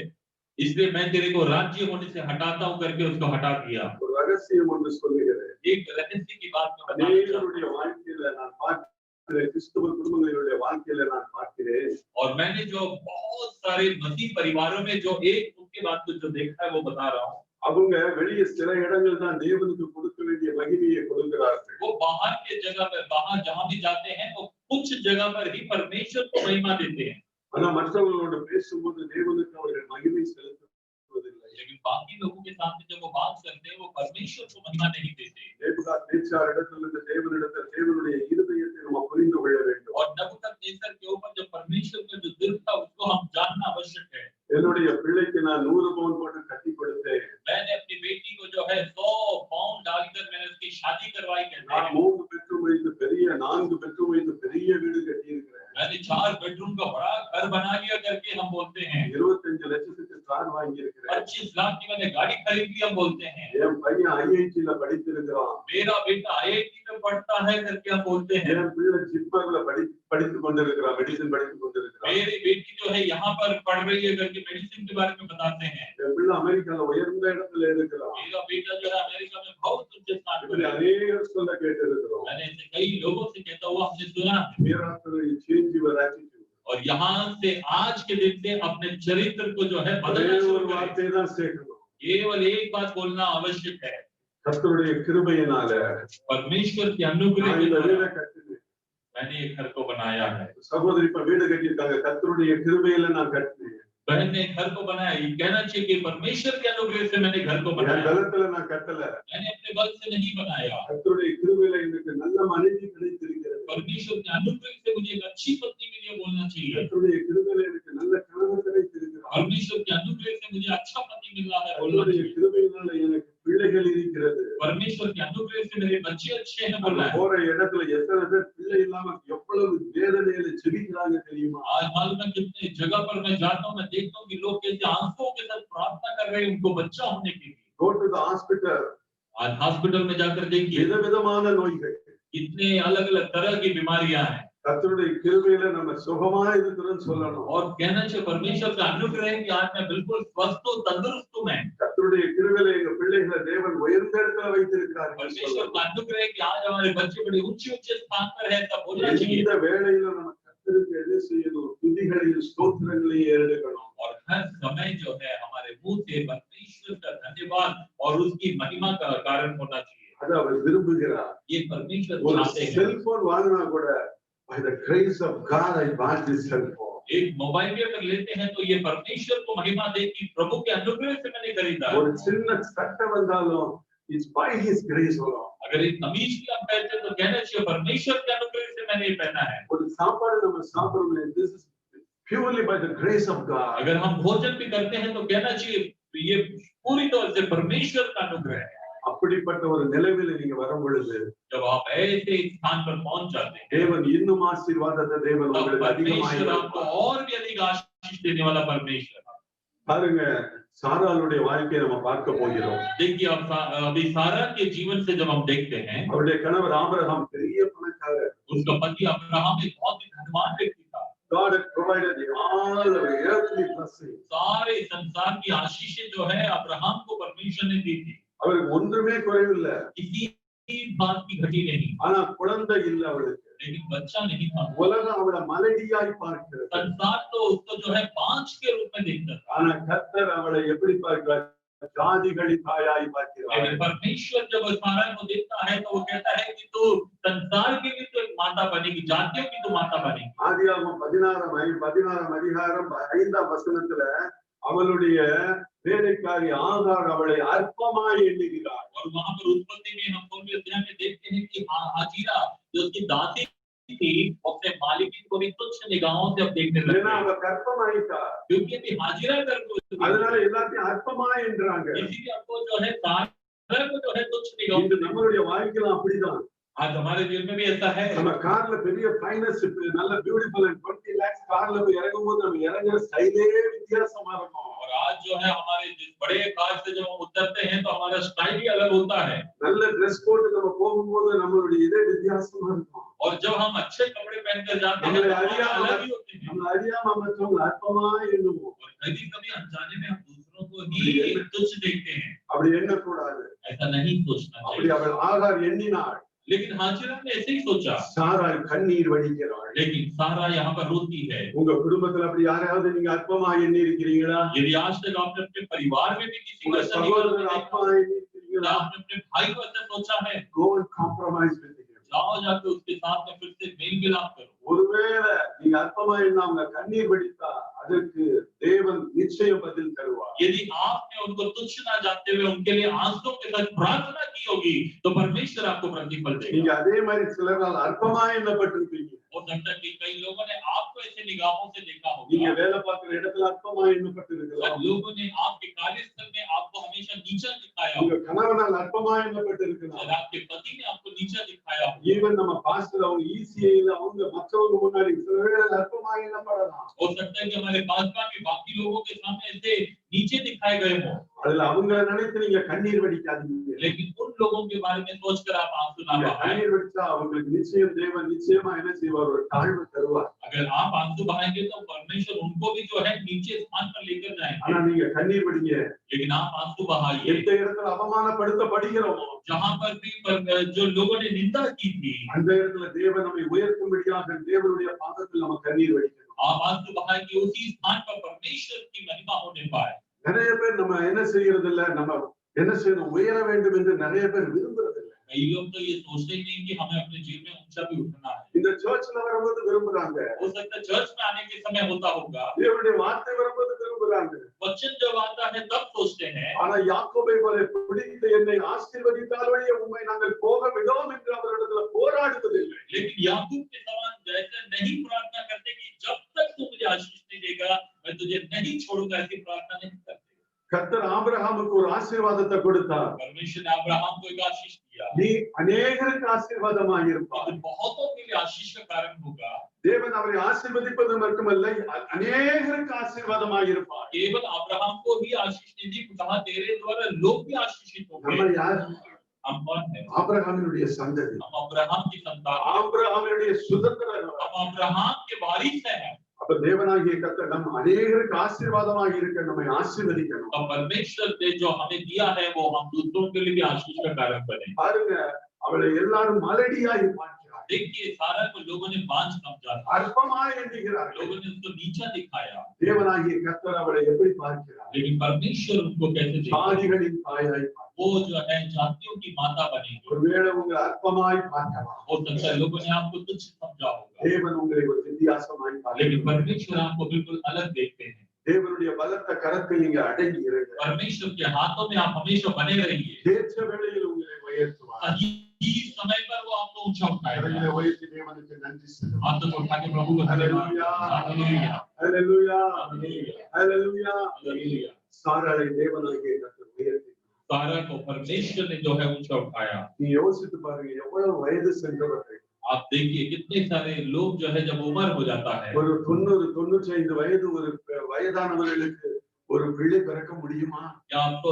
इसलिए मैं तेरे को राज्य होने से हटाता हूं करके उसको हटा दिया। ஒரு ரகசியம் ஒன்று சொல்லுகிறேன், एक रहस्य की बात मैं बताना அநேகருடைய வாழ்க்கையில நான் பார்க்கிறேன், கிறிஸ்தவ குடும்பங்களுடைய வாழ்க்கையில நான் பார்க்கிறேன். और मैंने जो बहुत सारे मसीह परिवारों में जो एक मुख्य बात को जो देखा है वो बता रहा हूँ। அவங்க வெளியே சில இடங்கள் தான் தேவனுக்கு கொடுக்க வேண்டிய மகிமையை கொடுக்கிறார்கள். वो बाहर के जगह पर बाहर जहां भी जाते हैं वो कुछ जगह पर ही परमेश्वर को महिमा देते हैं, ஆனா மற்றவர்களோடு பேசும்போது தேவனுக்கு அவர்கள் மகிமை செலுத்துவதில்லை. लेकिन बाकी लोगों के सामने जब वो बात करते हैं वो परमेश्वर को महिमा नहीं देते। நேபுகாத்நேச்சார் இடத்திலிருந்து தேவனிடத்தில் தேவனுடைய இருதயத்தை நாம் புரிந்து கொள்ள வேண்டும். और नबूकदनेस्सर के ऊपर जो परमेश्वर का जो दिल था उसको हम जानना आवश्यक है। என்னுடைய பிள்ளைக்கு நான் 100 பவுன் போட்டு கட்டி கொடுத்தேன். मैंने अपनी बेटी को जो है 100 पाउंड डालकर मैंने उसकी शादी करवाई कहते நான் हैं। 3 பெட்ரூம் வைத்து பெரிய 4 பெட்ரூம் வைத்து பெரிய வீடு கட்டி இருக்கிறேன். मैंने 4 बेडरूम का बड़ा घर बना लिया करके हम बोलते हैं। 25 லட்சத்துக்கு கார் வாங்கி இருக்கிறேன். 25 लाख की मैंने गाड़ी खरीद ली हम बोलते हैं। என் பையன் ஐஐடில படித்திருக்கிறான். मेरा बेटा आईआईटी में पढ़ता है करके हम बोलते हैं। என் பிள்ளை ஜிப்மர்ல படித்துக் கொண்டிருக்கிறான், மெடிசின் படித்துக் கொண்டிருக்கிறான். मेरी बेटी जो है यहाँ पर पढ़ रही है करके मेडिसिन के बारे में बताते हैं। என் பிள்ளை அமெரிக்கால உயர்ந்த இடத்துல இருக்கிறான். मेरा बेटा जो है अमेरिका में बहुत ऊंचे स्थान पर இப்படி है। அநேகர் சொல்ல கேட்டிருக்கிறோம். मैंने ऐसे कई लोगों से कहता हुआ हमने सुना है। Miracle change your attitude. और यहाँ से आज के दिन से अपने चरित्र को जो है बदलना ஒரே शुरू ஒரு करें। வார்த்தை தான் சேர்க்கணும். केवल एक बात बोलना आवश्यक है, கர்த்தருடைய கிருபையினால परमेश्वर के अनुग्रह நான் के இந்த द्वारा வீடை கட்டினேன். मैंने एक घर को बनाया है। சகோதரி இப்ப வீடு கட்டியிருக்காங்க, கர்த்தருடைய கிருபையில நான் கட்டினேன். बहन ने घर को बनाया, ये कहना चाहिए कि परमेश्वर के अनुग्रह से मैंने घर को என் बनाया, பலத்துல நான் கட்டல. मैंने अपने बल से नहीं बनाया। கர்த்தருடைய கிருபையில எனக்கு நல்ல மனைவி கிடைத்திருக்கிறது. परमेश्वर के अनुग्रह से मुझे एक अच्छी पत्नी मिली है बोलना चाहिए। கர்த்தருடைய கிருபையில எனக்கு நல்ல கணவன் கிடைத்திருக்கிறார். परमेश्वर के अनुग्रह से मुझे अच्छा पति मिल रहा है बोलना கர்த்தருடைய चाहिए। கிருபையினால எனக்கு பிள்ளைகள் இருக்கிறது. परमेश्वर के अनुग्रह से मेरे बच्चे अच्छे हैं बोलना है। போற இடத்துல எத்தனை பேர் பிள்ளை இல்லாம எவ்வளவு வேதனையில ஜெபிக்கிறாங்க தெரியுமா? आज मालूम है कितने जगह पर मैं जाता हूँ, मैं देखता हूँ कि लोग कैसे आंसुओं के साथ प्रार्थना कर रहे हैं उनको बच्चा होने के लिए। Go to the hospital. आज हॉस्पिटल में जाकर देखिए விதவிதமான நோய்கள். कितने अलग अलग तरह की बीमारियां हैं। கர்த்தருடைய கிருபையில நம்ம சுகமா இருக்கிறோம்னு சொல்லணும். और कहना चाहिए परमेश्वर का अनुग्रह है कि आज मैं बिल्कुल स्वस्थ हूँ, तंदुरुस्त हूँ मैं। கர்த்தருடைய கிருபையில எங்க பிள்ளைகளை தேவன் உயர்ந்த இடத்துல வைத்திருக்கிறார். परमेश्वर का अनुग्रह है कि आज हमारे बच्चे बड़े ऊंचे ऊंचे स्थान पर है, तब बोलना चाहिए। இந்த வேளையில நம்ம கர்த்தருக்கு என்ன செய்யணும்? துதிகளையும் ஸ்தோத்திரங்களையும் ஏறெடுக்கணும். और हर समय जो है हमारे मुंह से परमेश्वर का धन्यवाद और उसकी महिमा का कारण होना चाहिए। அது அவர் விரும்புகிறார். ये परमेश्वर ஒரு चाहते हैं। செல்போன் வாங்கினா கூட by the grace of God I bought this cellphone. एक मोबाइल भी अगर लेते हैं तो ये परमेश्वर को महिमा दे कि प्रभु के अनुग्रह से मैंने खरीदा। ஒரு சின்ன சட்டை வந்தாலும் it's by his grace alone. अगर एक कमीज भी आप पहनते हैं तो कहना चाहिए परमेश्वर के अनुग्रह से मैंने ये पहना है। ஒரு சாப்பாடு நம்ம சாப்பிடுறோம், this is purely by the grace of God. अगर हम भोजन भी करते हैं तो कहना चाहिए ये पूरी तरह से परमेश्वर का अनुग्रह है। அப்படிப்பட்ட ஒரு நிலையில் நீங்க வரும் பொழுது जब आप ऐसे स्थान पर पहुंच जाते हैं தேவன் இன்னும் ஆசீர்வாதத்தை தேவன் तो உங்களுக்கு அதிகமாக परमेश्वर आपको और भी अधिक आशीष देने वाला परमेश्वर। பாருங்க, சாராளுடைய வாழ்க்கையை நம்ம பார்க்க போகிறோம். देखिए अब अभी सारा के जीवन से जब हम देखते हैं அவருடைய கணவர் ஆபிரகாம் பெரிய பணக்காரர். उसका पति अब्राहम एक बहुत ही धनवान व्यक्ति था। God had provided all the earthly blessings. सारे संसार की आशीषें जो है अब्राहम को परमेश्वर ने दी थी। அவருக்கு ஒன்றுமே குறைவில்லை. किसी बात की घटी नहीं। ஆனா குழந்தை இல்லை அவளுக்கு. लेकिन बच्चा नहीं था। உலகம் அவளை மலடியாய் பார்க்கிறது. संसार तो उसको जो है बांझ के रूप में देखता था। ஆனா கர்த்தர் அவளை எப்படி பார்க்கிறார்? जाதிகளின் தாயாய் பார்க்கிறார். लेकिन परमेश्वर जब सारा को देखता है तो वो कहता है कि तू संसार के लिए तो एक माता बनेगी, जातियों की तो माता बनेगी। ஆதியாகமம் 16 அதிகாரம் 5ஆம் வசனத்துல அவளுடைய வேலைக்காரி ஆகார் அவளை அற்பமாய் எண்ணுகிறார். और वहां पर उत्पत्ति में हम 16वें अध्याय में देखते हैं कि हाजिरा जो उसकी दासी थी अपने मालिक को भी तुच्छ निगाहों से अब देखने लगी। ஏன்னா அவ கற்பமாயிட்டா. क्योंकि अभी हाजिरा कर அதனால எல்லாத்தையும் அற்பமாய் என்றாங்க. इसीलिए आपको जो है सारा को जो है तुच्छ निगाहों இந்த நம்மளுடைய வாழ்க்கையில அப்படிதான். आज हमारे जीवन में भी ऐसा है। நம்ம கார்ல பெரிய ஃபைனஸ் நல்ல பியூட்டிஃபுல் and 20 lakhs கார்ல போய் இறங்கும்போது நம்ம இறங்குற ஸ்டைலே வித்தியாசமா இருக்கும். और आज जो है हमारे जिस बड़े कार से जब हम उतरते हैं तो हमारा स्टाइल ही अलग होता है। நல்ல Dress code நம்ம போகும்போது நம்மளுடைய இதே வித்தியாசமா இருக்கும். और जब हम अच्छे कपड़े पहनकर जाते हैं तो अलग ही होते हैं। நம்ம அறியாம மற்றவங்க அற்பமாய் எண்ணுவோம். और कभी अनजाने में हम दूसरों को ही तुच्छ देखते हैं। அப்படி எண்ணக்கூடாது. ऐसा नहीं सोचना அப்படி चाहिए। அவள் ஆகார் எண்ணினாள். लेकिन हाजिरा ने ऐसे ही सोचा। சாராள் கண்ணீர் வடிக்கிறாள். लेकिन सारा यहाँ पर रोती है। உங்க குடும்பத்துல அப்படி யாராவது நீங்க அற்பமாய் எண்ணி இருக்கிறீங்களா? यदि आज तक आपने अपने परिवार में भी किसी को உங்க ऐसा சகோதரர் அற்பமாய் எண்ணி இருக்கிறீங்களா? आपने अपने भाई को ऐसा सोचा है, Go and compromise with him. जाओ जाके उसके साथ में फिर से मेल मिलाप करो। ஒருவேளை நீங்க அற்பமாய் எண்ணாம கண்ணீர் வடித்தா அதற்கு தேவன் நிச்சயம் பதில் தருவார். यदि आपने उनको तुच्छ ना जानते हुए उनके लिए आंसुओं के साथ प्रार्थना की होगी तो परमेश्वर आपको प्रतिफल நீங்க देगा। அதே மாதிரி சிலரால் அற்பமாய் எண்ணப்பட்டிருப்பீங்க. हो सकता है कि कई लोगों ने आपको ऐसे निगाहों से देखा நீங்க होगा। வேலை பார்க்கிற இடத்துல அற்பமாய் எண்ணப்பட்டிருக்கலாம். लोगों ने आपके कार्यस्थल में आपको हमेशा नीचा दिखाया உங்க होगा। கணவனால் அற்பமாய் எண்ணப்பட்டிருக்கலாம். और आपके पति ने आपको नीचा दिखाया होगा। ஈவன் நம்ம பாஸ்டர் அவங்க ஈசிஐல அவங்க மற்றவங்க முன்னாடி சில வேளை அற்பமாய் எண்ணப்படலாம். हो सकता है कि हमारे पासवान भी बाकी लोगों के सामने ऐसे नीचे दिखाए गए हों। அதுல அவங்கள நினைத்து நீங்க கண்ணீர் வடிக்காதீங்க. लेकिन उन लोगों के बारे में सोचकर आप आंसू ना நீங்க बहाएं। கண்ணீர் வடிச்சா அவங்களுக்கு நிச்சயம் தேவன் நிச்சயமா என்ன செய்வார்? ஒரு தாழ்வு தருவார். अगर आप आंसू बहाएंगे तो परमेश्वर उनको भी जो है नीचे स्थान पर लेकर जाएंगे। ஆனா நீங்க கண்ணீர் வடிங்க. लेकिन आप आंसू बहाइए। எந்த இடத்துல அவமானப்படுத்தப்படுகிறோமோ जहां पर भी जो लोगों ने निंदा की थी அந்த இடத்துல தேவன் நம்மை உயர்த்தும்படியாக தேவனுடைய பாதத்தில் நம்ம கண்ணீர் வடிக்கணும். आप आंसू बहाएं कि उसी स्थान पर परमेश्वर की महिमा होने पाए। நிறைய பேர் நம்ம என்ன செய்யறது இல்ல, நம்ம என்ன செய்யணும், உயர வேண்டும் என்று நிறைய பேர் விரும்புறது இல்ல. कई लोग तो ये सोचते ही नहीं कि हमें अपने जीवन में ऊंचा भी उठना है। இந்த சர்ச்ல வரும்போது விரும்புறாங்க. हो सकता है चर्च में आने के समय होता होगा, தேவனுடைய வார்த்தை வரும்போது விரும்புறாங்க. वचन जब आता है तब सोचते हैं। ஆனா யாக்கோபை போல பிடித்து என்னை ஆசீர்வதித்தால் வழியே உம்மை நாங்கள் போக விடோம் என்று அவரிடத்துல போராடுவதில்லை. लेकिन याकूब के समान जैसे नहीं प्रार्थना करते कि जब तक तू मुझे आशीष नहीं देगा मैं तुझे नहीं छोड़ूंगा, ऐसी प्रार्थना नहीं करते। கர்த்தர் ஆபிரகாமுக்கு ஒரு ஆசீர்வாதத்தை கொடுத்தார். परमेश्वर ने अब्राहम को एक आशीष दिया। நீ अनेகருக்கு ஆசீர்வாதமாக இருப்பாய். तो बहुतों के लिए आशीष का कारण होगा। தேவன் அவரை ஆசீர்வதிப்பது மட்டுமல்ல, अनेகருக்கு ஆசீர்வாதமாக இருப்பாய். केवल अब्राहम को ही आशीष नहीं दी, कहा तेरे द्वारा लोग भी आशीषित நம்ம होंगे। யார்? हम कौन है? ஆபிரகாமினுடைய சந்ததி. हम अब्राहम की संतान, ஆபிரகாமினுடைய சுதந்திரர். हम अब्राहम के वारिस हैं। அப்ப தேவனாகிய கர்த்தர் நம்ம अनेகருக்கு ஆசீர்வாதமாக இருக்க நம்மை ஆசீர்வதிக்கணும். तो परमेश्वर ने जो हमें दिया है वो हम दूसरों के लिए भी आशीष का कारण बने। பாருங்க, அவளை எல்லாரும் மலடியாய் பார்க்கிறார். देखिए सारा को लोगों ने बांझ समझा था, அற்பமாய் எண்ணுகிறார்கள். लोगों ने उसको नीचा दिखाया, தேவனாகிய கர்த்தர் அவரை எப்படி பார்க்கிறார்? लेकिन परमेश्वर उनको कैसे देखता है? ஜாதிகளின் தாயாய் பார்க்கிறார். वो जो है जातियों की माता बनेगी। ஒருவேளை உங்களை அற்பமாய் பார்க்கலாம். हो सकता है लोगों ने आपको तुच्छ समझा होगा, தேவன் உங்களை ஒரு வித்தியாசமாய் लेकिन பார்க்கிறார். परमेश्वर आपको बिल्कुल अलग देखते हैं। தேவனுடைய பலத்த கரத்தில் நீங்க அடங்கி இருங்க. परमेश्वर के हाथों में आप हमेशा बने रहिए। ஏற்ற வேளையில் உங்களை உயர்த்துவார். सही समय पर वो आपको ऊंचा उठाएगा। கரங்களை உயர்த்தி தேவனுக்கு நன்றி சொல்லுங்கள். हाथ को उठा के प्रभु को धन्यवाद। हालेलुया, ஹல்லேலூயா, हालेलुया, ஹல்லேலூயா. हालेलुया। சாராளை தேவனாகிய கர்த்தர் உயர்த்தி. सारा को परमेश्वर ने जो है ऊंचा उठाया। நீ யோசித்து பாருங்க, எவ்வளவு வயது சென்றவர்கள். आप देखिए कितने सारे लोग जो है जब उम्र हो जाता है, ஒரு 90 95 வயது ஒரு வயதானவர்களுக்கு ஒரு பிள்ளை பிறக்க முடியுமா? या आपको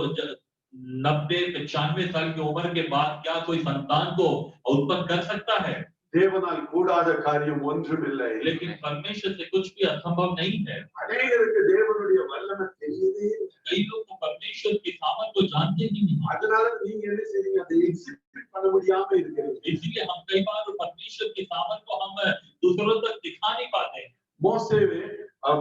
90 95 साल की उम्र के बाद क्या कोई संतान को उत्पन्न कर सकता है? தேவனால் கூடாத காரியம் ஒன்றுமில்லை. लेकिन परमेश्वर से कुछ भी असंभव नहीं है। அநேகருக்கு தேவனுடைய வல்லமை தெரியுதே. कई लोग तो परमेश्वर की सामर्थ को जानते ही नहीं, அதனால நீங்க என்ன செய்றீங்க? அதை எக்ஸிபிட் பண்ண முடியாம இருக்கிறீங்க. इसलिए हम कई बार परमेश्वर की सामर्थ को हम दूसरों तक दिखा नहीं पाते। மோசேவே அவ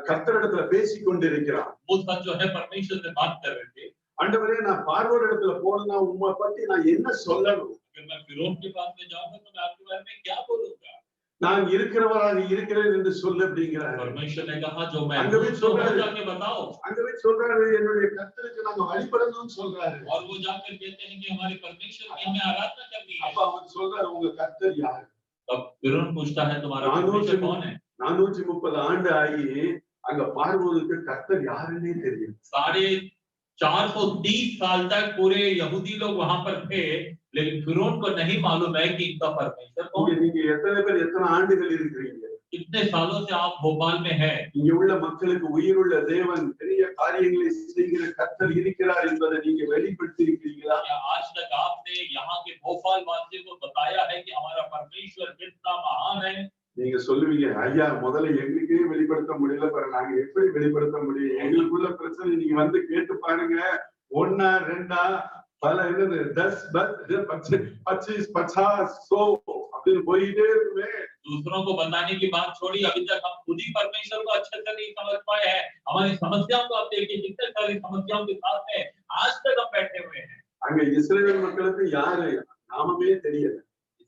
கர்த்தரிடத்துல பேசிக் கொண்டிருக்கிறான். मूसा जो है परमेश्वर से बात कर रहे थे, ஆண்டவரே, நான் பார்வோன் இடத்துல போனா உம்மை பத்தி நான் என்ன சொல்லணும்? अगर मैं फिरौन के पास में जाऊंगा तो मैं आपके बारे में क्या बोलूंगा? நான் இருக்கிறவராக இருக்கிறேன் என்று சொல்லு அப்படிங்கிறார். परमेश्वर ने कहा जो मैं अगर भी हूं, सुन रहे हैं। जाके बताओ। அங்கவே சொல்றாரு, என்னுடைய கர்த்தருக்கு நாங்க வழிபடணும்னு சொல்றாரு. और वो जाकर कहते हैं कि हमारे परमेश्वर की हमें आराधना करनी है। அப்ப அவர் சொல்றாரு, உங்க கர்த்தர் யார்? तब फिरौन पूछता है तुम्हारा நானூற்றி परमेश्वर कौन है? 430 ஆண்டு ஆகி அங்க பார்வோனுக்கு கர்த்தர் யாருன்னே தெரியும். 430 साल तक पूरे यहूदी लोग वहां पर थे, लेकिन फिरौन को नहीं मालूम है कि इनका परमेश्वर कौन है। நீங்க எத்தனை பேர் எத்தனை ஆண்டுகள் இருக்கிறீங்க? कितने सालों से आप भोपाल में है? இங்க உள்ள மக்களுக்கு உயிருள்ள தேவன் பெரிய காரியங்களை செய்கிற கர்த்தர் இருக்கிறார் என்பதை நீங்க வெளிப்படுத்தி இருக்கிறீங்களா? क्या आज तक आपने यहाँ के भोपाल वासियों को बताया है कि हमारा परमेश्वर कितना महान है? நீங்க சொல்லுவீங்க, ஐயா முதல்ல எங்களுக்கே வெளிப்படுத்த முடியல, பாரு நாங்க எப்படி வெளிப்படுத்த முடியும்? எங்களுக்குள்ள பிரச்சனை நீங்க வந்து கேட்டு பாருங்க. 1 2 பல என்னது 10 25 50 100 அப்படின்னு போயிட்டே இருக்குமே. दूसरों को बताने की बात छोड़ी, अभी तक हम खुद ही परमेश्वर को अच्छे से नहीं समझ पाए हैं। हमारी समस्याओं को आप देखिए, कितने सारी समस्याओं के साथ में आज तक हम बैठे हुए हैं। அங்க இஸ்ரவேல் மக்களுக்கு யாரு நாமமே தெரியல.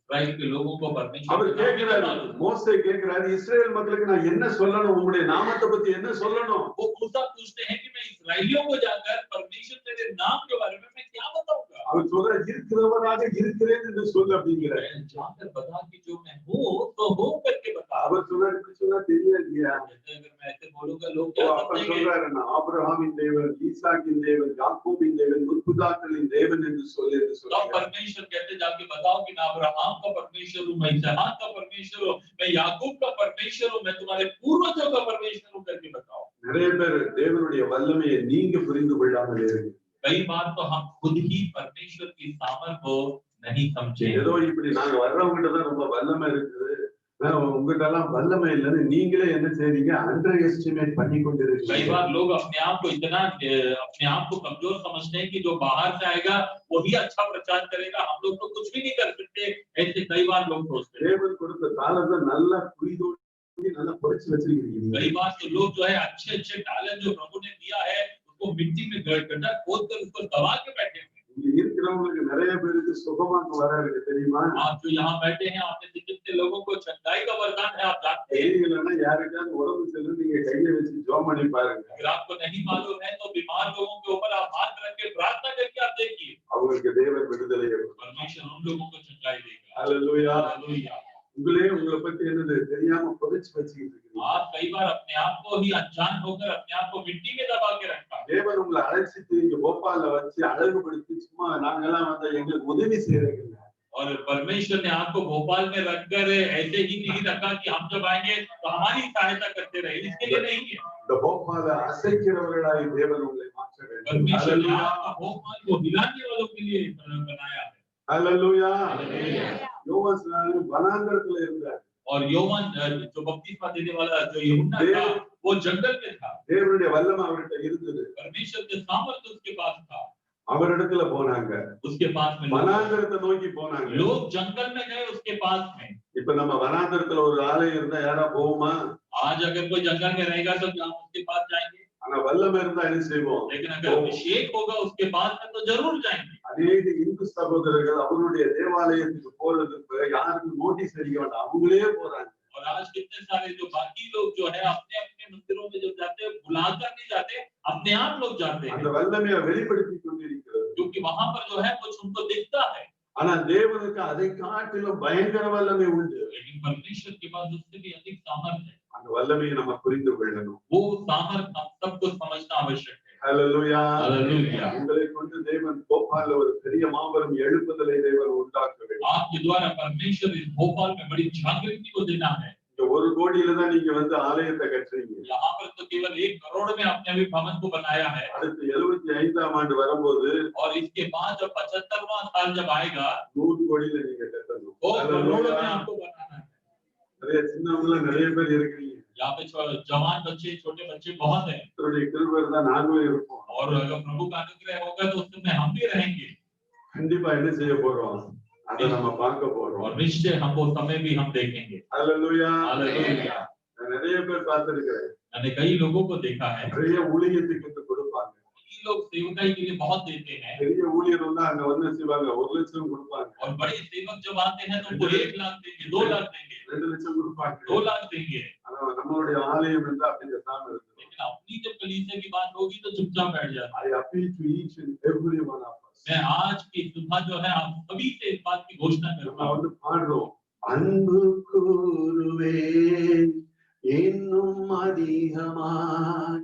इस्राएल के लोगों को परमेश्वर அவர் கேக்குறாரு, மோசே கேக்குறாரு, இஸ்ரவேல் மக்களுக்கு நான் என்ன சொல்லணும்? உங்களுடைய நாமத்தை பத்தி என்ன சொல்லணும்? वो मूसा पूछते हैं कि मैं इस्राएलियों को जाकर परमेश्वर तेरे नाम के बारे में मैं क्या बताऊंगा? அவர் சொல்றாரு, இருக்கிறவராக இருக்கிறேன் என்று சொல்லு அப்படிங்கிறார். जाकर बता कि जो मैं हूँ तो हूँ करके बता। அவர் சொல்றாரு, இப்படி சொன்னா தெரியாதுயா. अगर मैं ऐसे बोलूंगा लोग ஓ, क्या அப்ப समझेंगे? சொல்றாரு, நான் ஆபிரகாமின் தேவன், ஈசாக்கின் தேவன், யாக்கோபின் தேவன், முற்பிதாக்களின் தேவன் என்று சொல்லி என்று तो சொல்றாரு. परमेश्वर कहते जाके बताओ कि मैं अब्राहम का परमेश्वर हूँ, मैं इसहाक का परमेश्वर हूँ, मैं याकूब का परमेश्वर हूँ, मैं तुम्हारे पूर्वजों का परमेश्वर हूँ करके बताओ। நிறைய பேர் தேவனுடைய வல்லமையை நீங்க புரிந்து கொள்ளாமலே இருக்கு. कई बार तो हम खुद ही परमेश्वर की सामर्थ को नहीं समझे। ஏதோ இப்படி நாங்க வர்றவங்கிட்ட தான் ரொம்ப வல்லமை இருக்குது, உங்ககிட்ட எல்லாம் வல்லமை இல்லைன்னு நீங்களே என்ன செய்றீங்க? அண்டர் எஸ்டிமேட் பண்ணி कई கொண்டிருக்கீங்க. बार लोग अपने आप को इतना अपने आप को कमजोर समझते हैं कि जो बाहर से आएगा वही अच्छा प्रचार करेगा, हम लोग तो कुछ भी नहीं कर सकते, ऐसे कई बार लोग सोचते हैं। தேவன் கொடுத்த தாளத்தை நல்லா புரிதோடி நல்லா புடைச்சு வச்சிருக்கீங்க. कई बार तो लोग जो है अच्छे अच्छे टैलेंट जो प्रभु ने दिया है उसको मिट्टी में गड्ढा खोद कर उसको दबा के बैठे हैं। இங்க இருக்கிறவங்களுக்கு நிறைய பேருக்கு சுகமாக்கு வராது தெரியுமா? आप जो यहाँ बैठे हैं, आप में से कितने लोगों को चंगाई का वरदान है आप जानते हैं? தெரியலன்னா யாருக்காவது உடம்பு செல்லு, நீங்க கையை வச்சு ஜெபம் பண்ணி பாருங்க. अगर आपको नहीं मालूम है तो बीमार लोगों के ऊपर आप हाथ रख के प्रार्थना करके आप देखिए, அவங்களுக்கு தேவன் விடுதலை கொடுப்பார். परमेश्वर उन लोगों को चंगाई देगा। ஹல்லேலூயா. हालेलुया। உங்களை பத்தி என்னது தெரியாம புதைச்சு வச்சுக்கிட்டு இருக்கீங்க. आप कई बार अपने आप को ही अनजान होकर अपने आप को मिट्टी में दबा के रखा। தேவன் உங்களை அழைச்சிட்டு இங்க போபால்ல வச்சு அழகுபடுத்தி சும்மா நாங்கெல்லாம் வந்து எங்களுக்கு உதவி செய்யறீங்க. और परमेश्वर ने आपको भोपाल में रखकर ऐसे ही नहीं रखा कि हम जब आएंगे तो हमारी सहायता करते रहे, इसके लिए नहीं है। இந்த போபால அசைக்கிறவர்களாய் தேவன் உங்களை மாற்ற வேண்டும். परमेश्वर ने आपको भोपाल को हिलाने वालों के लिए बनाया है। ஹல்லேலூயா. யோவான் வனாந்தரத்துல இருந்தார். और योहान जो बपतिस्मा देने वाला जो यूहन्ना था वो जंगल में था। தேவனுடைய வல்லமை அவர்கிட்ட இருந்தது. परमेश्वर के सामर्थ्य उसके पास था। அவரிடத்துல போனாங்க, उसके पास में வனாந்தரத்தை நோக்கி போனாங்க. लोग जंगल में गए उसके पास में। இப்ப நம்ம வனாந்தரத்துல ஒரு ஆலயம் இருந்தா யாரா போவோமா? आज अगर कोई जंगल में रहेगा तो हम उसके पास जाएंगे, ஆனா வல்லமை இருந்தா என்ன செய்வோம்? लेकिन अगर अभिषेक होगा उसके बाद में तो जरूर जाएंगे। அநேக இந்து சகோதரர்கள் அவருடைய தேவாலயத்துக்கு போறதுக்கு யாருக்கும் நோட்டீஸ் அடிக்க வேண்டாம், அவங்களே போறாங்க. और आज कितने सारे जो बाकी लोग जो है अपने अपने मंदिरों में जो जाते हैं बुलाकर नहीं जाते, अपने आप लोग जाते அந்த हैं, வல்லமையை வெளிப்படுத்தி கொண்டிருக்கிறது. क्योंकि वहां पर जो है कुछ उनको दिखता है। ஆனா தேவனுக்கு அதை காட்டிலும் பயங்கர வல்லமை உண்டு. लेकिन परमेश्वर के पास उससे भी अधिक सामर्थ है। அந்த வல்லமையை நம்ம புரிந்து கொள்ளணும். वो सामर्थ हम सबको समझना आवश्यक है। ஹல்லேலூயா. हालेलुया। உங்களை கொண்டு தேவன் போபால்ல ஒரு பெரிய மாபெரும் எழுப்புதலை தேவன் உண்டாக்க வேண்டும். आपके द्वारा परमेश्वर इस भोपाल में बड़ी जागृति को देना है। இந்த 1 கோடியில தான் நீங்க வந்து ஆலயத்தை கட்டுறீங்க. यहाँ पर तो केवल 1 करोड़ में आपने अभी भवन को बनाया है, அடுத்து 75ஆம் ஆண்டு வரும்போது और इसके बाद जब 75वां साल जब आएगा 100 கோடியில நீங்க கட்டணும். 2 करोड़ में आपको बनाना है। நிறைய சின்னவங்க நிறைய பேர் இருக்கீங்க. यहाँ पे जवान बच्चे, छोटे बच्चे बहुत हैं, கர்த்தருடைய கிருபை இருந்தா நாங்களும் இருப்போம். और अगर प्रभु का अनुग्रह होगा तो उसमें हम भी रहेंगे, கண்டிப்பா என்ன செய்ய போறோம்? அதை நம்ம பார்க்க போறோம். और निश्चय हम वो समय भी हम देखेंगे। ஹல்லேலூயா. हालेलुया। நான் நிறைய பேர் பார்த்திருக்கிறேன். मैंने कई लोगों को देखा है, நிறைய ஊழியத்துக்கு வந்து கொடுப்பாங்க. कई लोग सेवकाई के लिए बहुत देते हैं, பெரிய ஊழியர் வந்து அங்க வந்து செய்வாங்க 1 லட்சம் கொடுப்பாங்க, और बड़े सेवक जब आते हैं तो वो 1 लाख देंगे, 2 लाख देंगे, 2 லட்சம் கொடுப்பாங்க. 2 लाख देंगे। ஆனா நம்மளுடைய ஆலயம் வந்து அப்படி பேசாம இருக்கு. लेकिन अपनी जब कलीसिया की बात होगी तो चुपचाप बैठ जाता है। I appeal to each and every one of us. मैं आज की सुबह जो है आप सभी से इस बात की घोषणा करता நம்ம हूँ, வந்து பாடுறோம், அன்பு கூறுவேன் இன்னும் அதிகமாய்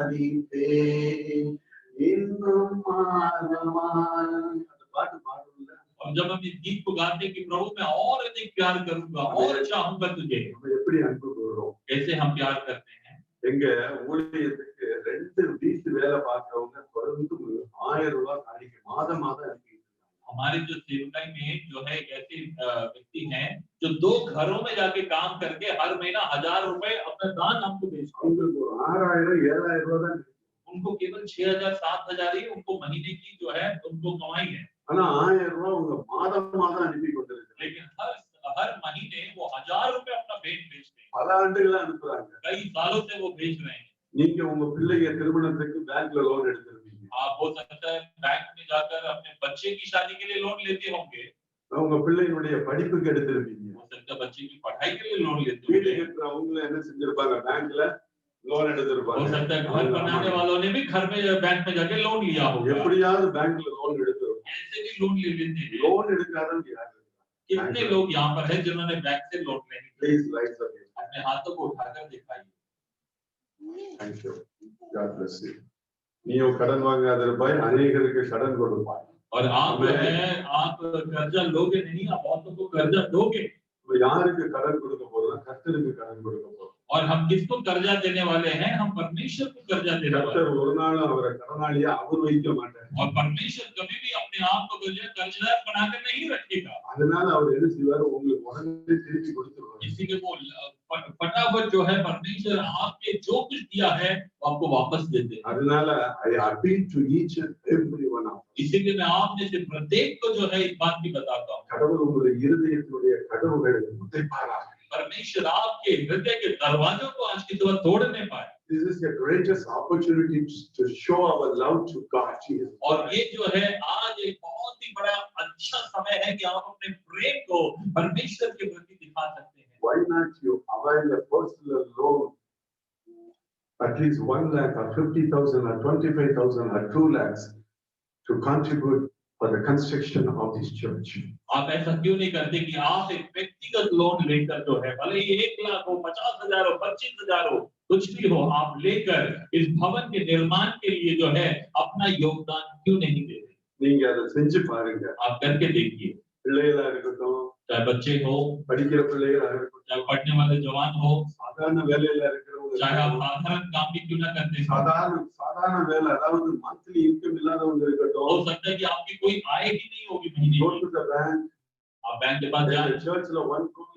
ஆராதிப்பேன் இன்னும் ஆழமாய். அந்த பாட்டு பாடுறோம்ல, और जब हम इस गीत को गाते हैं कि प्रभु मैं और अधिक प्यार करूंगा और चाहूंगा तुझे, நம்ம எப்படி अன்பு கூறுறோம்? कैसे हम प्यार करते हैं। எங்க ஊழியத்துக்கு 2 வீட்டு வேலை பார்க்கறவங்க தொடர்ந்து 1000 ரூபாய் காணிக்கை மாதம் மாதம் அனுப்பிட்டு हमारे जो सेवकाई में जो है एक ऐसे व्यक्ति हैं जो 2 घरों में जाके काम करके हर महीना 1000 रुपए अपना दान हमको भेजते हैं। அவங்களுக்கு ஒரு 6000 7000 ரூபாய் தான். उनको केवल 6000 7000 ही उनको महीने की जो है उनको कमाई है, ஆனா 1000 ரூபாய் அவங்க மாதம் மாதம் அனுப்பி கொண்டிருக்காங்க. लेकिन हर महीने वो 1000 रुपए अपना भेंट भेजते हैं। பல ஆண்டுகளா அனுப்புறாங்க. कई सालों से वो भेज रहे हैं। நீங்க உங்க பிள்ளைங்க திருமணத்துக்கு பேங்க்ல லோன் எடுத்திருப்பீங்க. आप हो सकता है बैंक में जाकर अपने बच्चे की शादी के लिए लोन लेते होंगे, உங்க பிள்ளைகளுடைய படிப்புக்கு எடுத்திருப்பீங்க. हो सकता है बच्चे की पढ़ाई के लिए लोन लेते வீடு होंगे, கட்டுறவங்க என்ன செஞ்சிருப்பாங்க? பேங்க்ல லோன் हो எடுத்திருப்பாங்க. सकता है घर बनाने वालों ने भी घर में बैंक में जाके लोन लिया होगा, எப்படியாவது பேங்க்ல லோன் எடுத்திருப்பாங்க. ऐसे भी लोन ले लेते हैं। லோன் எடுக்காதவங்க யாரு? कितने लोग यहाँ पर हैं जिन्होंने बैंक से लोन नहीं लिया? Please rise up. अपने हाथों को उठाकर दिखाइए। Thank you. God bless you. நீயோ கடன் வாங்காத இருப்பாய், அநேகருக்கு கடன் கொடுப்பாய். और आप कर्जा लोगे नहीं, आप बहुतों को कर्जा दोगे। இப்ப யாருக்கு கடன் கொடுக்க போறோம்? கர்த்தருக்கு கடன் கொடுக்க போறோம். और हम किसको कर्जा देने वाले हैं? हम परमेश्वर को कर्जा देने वाले கர்த்தர் हैं। ஒரு நாளும் அவரை கடனாளியா அவர் வைக்க மாட்டார். और परमेश्वर कभी भी अपने आप को कर्जदार बनाकर नहीं रखेगा। அதனால அவர் என்ன செய்வாரு? உங்களுக்கு உடனே திருப்பி கொடுத்துருவாரு. इसीलिए वो फटाफट जो है परमेश्वर आपके जो कुछ दिया है वो आपको वापस देते हैं। அதனால I appeal to each and every one of us. इसीलिए मैं आप में से प्रत्येक को जो है इस बात की बताता हूँ, கடவுள் உங்களுடைய இருதயத்தினுடைய கதவுகளை உடைப்பாராக. परमेश्वर आपके हृदय के दरवाजों को आज की सुबह तोड़ने पाए। This is a greatest opportunity to show our love to God. Jesus. और ये जो है आज एक बहुत ही बड़ा अच्छा समय है कि आप अपने प्रेम को परमेश्वर के प्रति दिखा सकते हैं। Why not you avail a personal loan at least 1 lakh or 50,000 or 25,000 or 2 lakhs to contribute for the construction of this church? आप ऐसा क्यों नहीं करते कि आप एक व्यक्तिगत लोन लेकर जो है, भले ही 1 लाख हो, 50,000 हो, 25,000 हो, कुछ भी हो, आप लेकर इस भवन के निर्माण के लिए जो है अपना योगदान क्यों नहीं देते? நீங்க அதை செஞ்சு பாருங்க. आप करके देखिए, பிள்ளைகளா இருக்கட்டும், चाहे बच्चे हो, படிக்கிற பிள்ளைகளா இருக்கட்டும், चाहे पढ़ने वाले जवान हो, சாதாரண வேலையில இருக்கிறவங்க, चाहे आप साधारण काम भी क्यों ना करते हो। சாதாரண வேலை, அதாவது மந்த்லி இன்கம் இல்லாதவங்க இருக்கட்டும், हो सकता है कि आपकी कोई आय ही नहीं होगी महीने go की, to the bank. आप बैंक के पास जाएं, சர்ச்ல 1 crore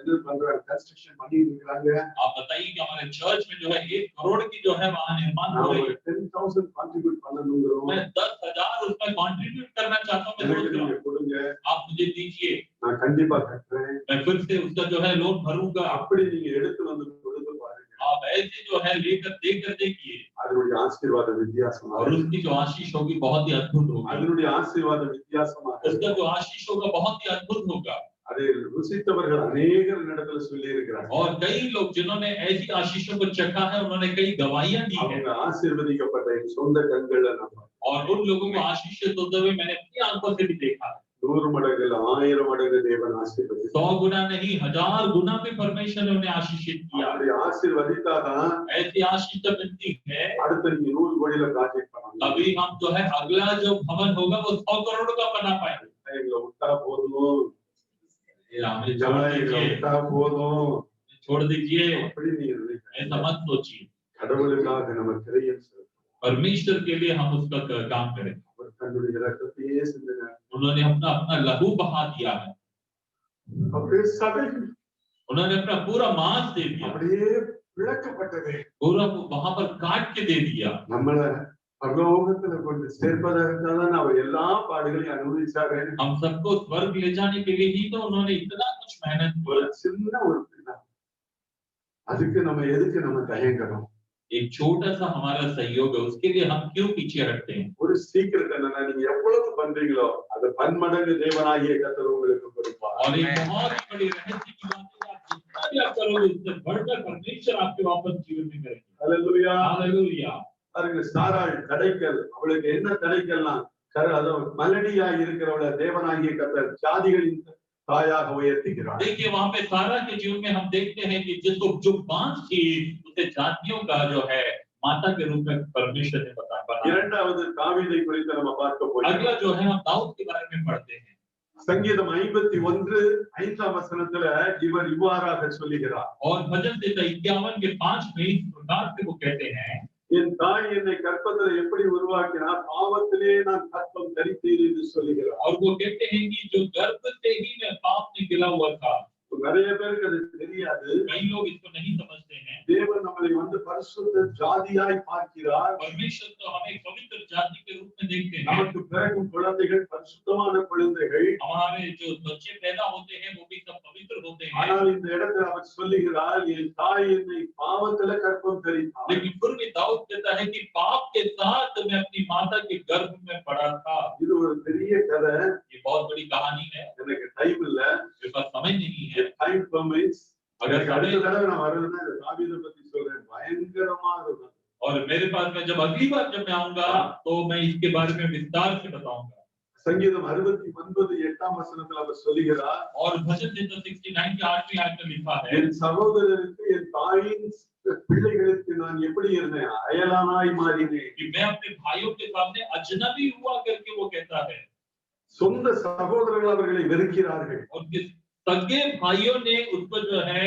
இது பண்றாங்க, கன்ஸ்ட்ரக்ஷன் பண்ணிட்டு இருக்காங்க. आप बताइए कि हमारे चर्च में जो है 1 करोड़ की जो है वहाँ निर्माण हो रही है। 10,000 कांट्रीब्यूट பண்ணணும்ங்கறோம். मैं 10,000 उसमें कंट्रीब्यूट करना चाहता हूँ। मैं எனக்கு सोच रहा நீங்க हूँ கொடுங்க. आप मुझे दीजिए, நான் கண்டிப்பா கட்டுறேன். मैं फिर से उसका जो है लोन भरूंगा। அப்படி நீங்க எடுத்து வந்து கொடுத்து பாருங்க. आप ऐसे जो है लेकर देकर देखिए, அதனுடைய ஆசீர்வாதம் வித்தியாசமா और இருக்கும். उसकी जो आशीष होगी बहुत ही अद्भुत होगी। அதனுடைய ஆசீர்வாதம் வித்தியாசமா उसका இருக்கும். जो आशीष होगा बहुत ही अद्भुत होगा। அதை ருசித்தவர்கள் அநேகர் இடத்துல சொல்லி இருக்கிறார்கள். और कई लोग जिन्होंने ऐसी आशीषों को चखा है, उन्होंने कई गवाहियां दी है। அவங்க ஆசீர்வதிக்கப்பட்ட என் சொந்த கண்கள்ல நம்ம और उन लोगों को आशीषित होते हुए मैंने अपनी आंखों से भी देखा है। 100 மடங்கு 1000 மடங்கு தேவன் ஆசீர்வதித்தார். 100 गुना नहीं, 1000 गुना भी परमेश्वर ने उन्हें आशीषित किया। அப்படி ஆசீர்வதித்தாதான் ऐसी आशीष जब मिलती है, அடுத்து நீங்க 100 கோடியில ப்ராஜெக்ட் பண்ணலாம். तभी हम जो है अगला जो भवन होगा वो 100 करोड़ का बना पाएंगे। எங்களை விட்டா போதும், हमें छोड़ ஜனங்களை दीजिए, விட்டா போதும் छोड़ दीजिए, அப்படி நீங்க நினைக்காதீங்க. ऐसा मत सोचिए। கடவுளுக்காக நம்ம திரையில் செலுத்தணும். परमेश्वर के लिए हम उसका काम करें। அவர் தன்னுடைய ரத்தத்தையே சிந்தினார். उन्होंने अपना अपना लहू बहा दिया है, அப்படியே சபை उन्होंने अपना पूरा मांस दे दिया, அப்படியே விளக்கப்பட்டது. पूरा वहां पर काट के दे दिया। நம்மள பரலோகத்துல கொண்டு சேர்ப்பதற்காக அவர் எல்லா பாடுகளையும் அனுபவிச்சாரு. हम सबको स्वर्ग ले जाने के लिए ही तो उन्होंने इतना कुछ मेहनत ஒரு किया। சின்ன ஒரு பிள்ளை. அதுக்கு நம்ம எதுக்கு நம்ம தயங்கணும்? एक छोटा सा हमारा सहयोग है, उसके लिए हम क्यों पीछे हटते हैं? ஒரு சீக்கிரட் என்னன்னா, நீங்க எவ்வளவு பண்றீங்களோ அது பன்மடங்கு தேவனாகிய கர்த்தர் உங்களுக்கு கொடுப்பார். और एक बहुत ही बड़ी रहस्य की बात है, आप जितना भी आप करोगे उससे बढ़कर परमेश्वर आपके वापस जीवन में करेंगे। அல்லேலூயா. हालेलुया। பாருங்க, சாராள் தடைக்கல், அவளுக்கு என்ன தடைக்கல்னா, அதாவது மலடியாய் இருக்கிறவள தேவனாகிய கர்த்தர் ஜாதிகளின் தாயாக உயர்த்துகிறார். देखिए वहां पे सारा के जीवन में हम देखते हैं कि जिसको जो बांस थी उसे जातियों का जो है माता के रूप में परमेश्वर ने बताया। இரண்டாவது தாவீதை குறித்து நம்ம பார்க்க போறோம். अगला जो है हम दाऊद के बारे में पढ़ते हैं। சங்கீதம் 51:5 வசனத்துல இவர் இவ்வாறாக சொல்லுகிறார். और भजन संहिता 51 के 5 में इस प्रकार से वो कहते हैं, என் தாய் என்னை கற்பத்துல எப்படி உருவாக்கினார், பாவத்திலே நான் கற்பம் தரித்தேன் என்று சொல்லுகிறார். और वो कहते हैं कि जो गर्भ से ही मैं पाप में गिरा हुआ था। நிறைய பேருக்கு அது தெரியாது. कई लोग इसको नहीं समझते हैं। தேவன் நம்மை பரிசுத்த ஜாதியாய் பார்க்கிறார். परमेश्वर तो हमें पवित्र जाति के रूप में देखते हैं। நமக்கு பிறக்கும் குழந்தைகள் பரிசுத்தமான குழந்தைகள். हमारे जो बच्चे पैदा होते हैं वो भी सब पवित्र होते हैं। ஆனால் இந்த இடத்துல அவர் சொல்லுகிறார், என் தாய் என்னை பாவத்துல கற்பம் தரித்தார். लेकिन फिर भी दाऊद कहता है कि पाप के साथ मैं अपनी माता के गर्भ में पड़ा था। இது ஒரு பெரிய கதை. ये बहुत बड़ी कहानी है, எனக்கு டைம் இல்ல. मेरे पास समय नहीं है। Time permits. अगर அடுத்த தடவை நான் வருவேன்னா இந்த தாவீதை பத்தி சொல்றேன். பயங்கரமா இருக்கும். और मेरे पास में जब अगली बार जब मैं आऊंगा तो मैं इसके बारे में विस्तार से बताऊंगा। சங்கீதம் 69:8 வசனத்துல அவர் சொல்லுகிறார், और भजन संहिता 69 के 8वीं आयत में लिखा है, என் சகோதரருக்கு என் தாயின் பிள்ளைகளுக்கு நான் எப்படி இருந்தேன், அயலானாய் மாறினேன். कि मैं अपने भाइयों के सामने अजनबी हुआ करके वो कहता है। சொந்த சகோதரர்கள் அவர்களை வெறுக்கிறார்கள். उनके सगे भाइयों ने उसको जो है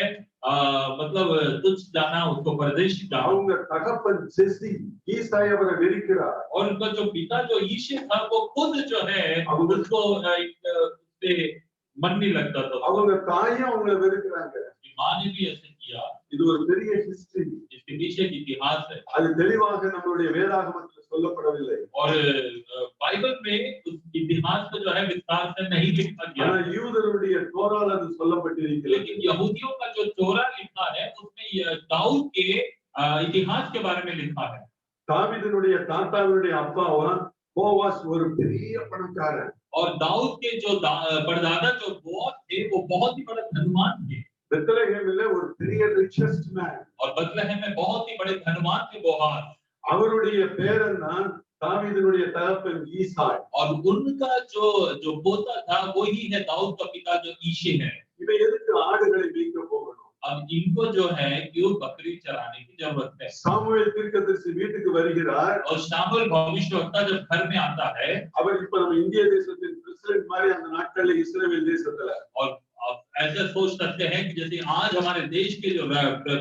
मतलब तुच्छ जाना, उसको परदेशी जाना। அவங்க தகப்பன் ஜெசி ஈசாய் அவரை வெறுக்கிறார். और उनका जो पिता जो ईशे था वो खुद जो है उसको उससे मन नहीं लगता था। அவங்க தாயும் அவங்களை வெறுக்கிறாங்க. माँ ने भी ऐसे किया। இது ஒரு பெரிய ஹிஸ்டரி. इसके पीछे की इतिहास है அது தெளிவாக நம்மளுடைய வேதாகமத்தில் சொல்லப்படவில்லை. और बाइबल में उस इतिहास को जो है विस्तार से नहीं लिखा गया। ஆனா யூதருடைய தோரால அது சொல்லப்பட்டிருக்கிறது. लेकिन यहूदियों का जो तोरा लिखा है उसमें दाऊद के इतिहास के बारे में लिखा है। தாவீதுடைய தாத்தாவுடைய அப்பாவா போவாஸ் ஒரு பெரிய பணக்காரன். और दाऊद के जो परदादा जो बोअज थे वो बहुत ही बड़े धनवान थे। பெத்லகேமிலே ஒரு பெரிய richest man. और बethलेहम में बहुत ही बड़े धनवान थे बोआज। அவருடைய பேரன் தான் தாவீதுடைய தகப்பன் ஈசாய். और उनका जो पोता था वही है दाऊद का पिता जो ईशे है। இவன் எதுக்கு ஆடுகளை மேய்க்க போகணும்? अब इनको जो है क्यों बकरी चराने की जरूरत है। சாமுவேல் தீர்க்கதரிசி வீட்டுக்கு வருகிறார். और शामुएल भविष्यवक्ता जब घर में आता है, அவர் இப்ப நம்ம இந்திய தேசத்தின் பிரசிடென்ட் மாதிரி அந்த நாட்கள்ல இஸ்ரவேல் தேசத்துல. और आप ऐसा सोच सकते हैं कि जैसे आज हमारे देश के जो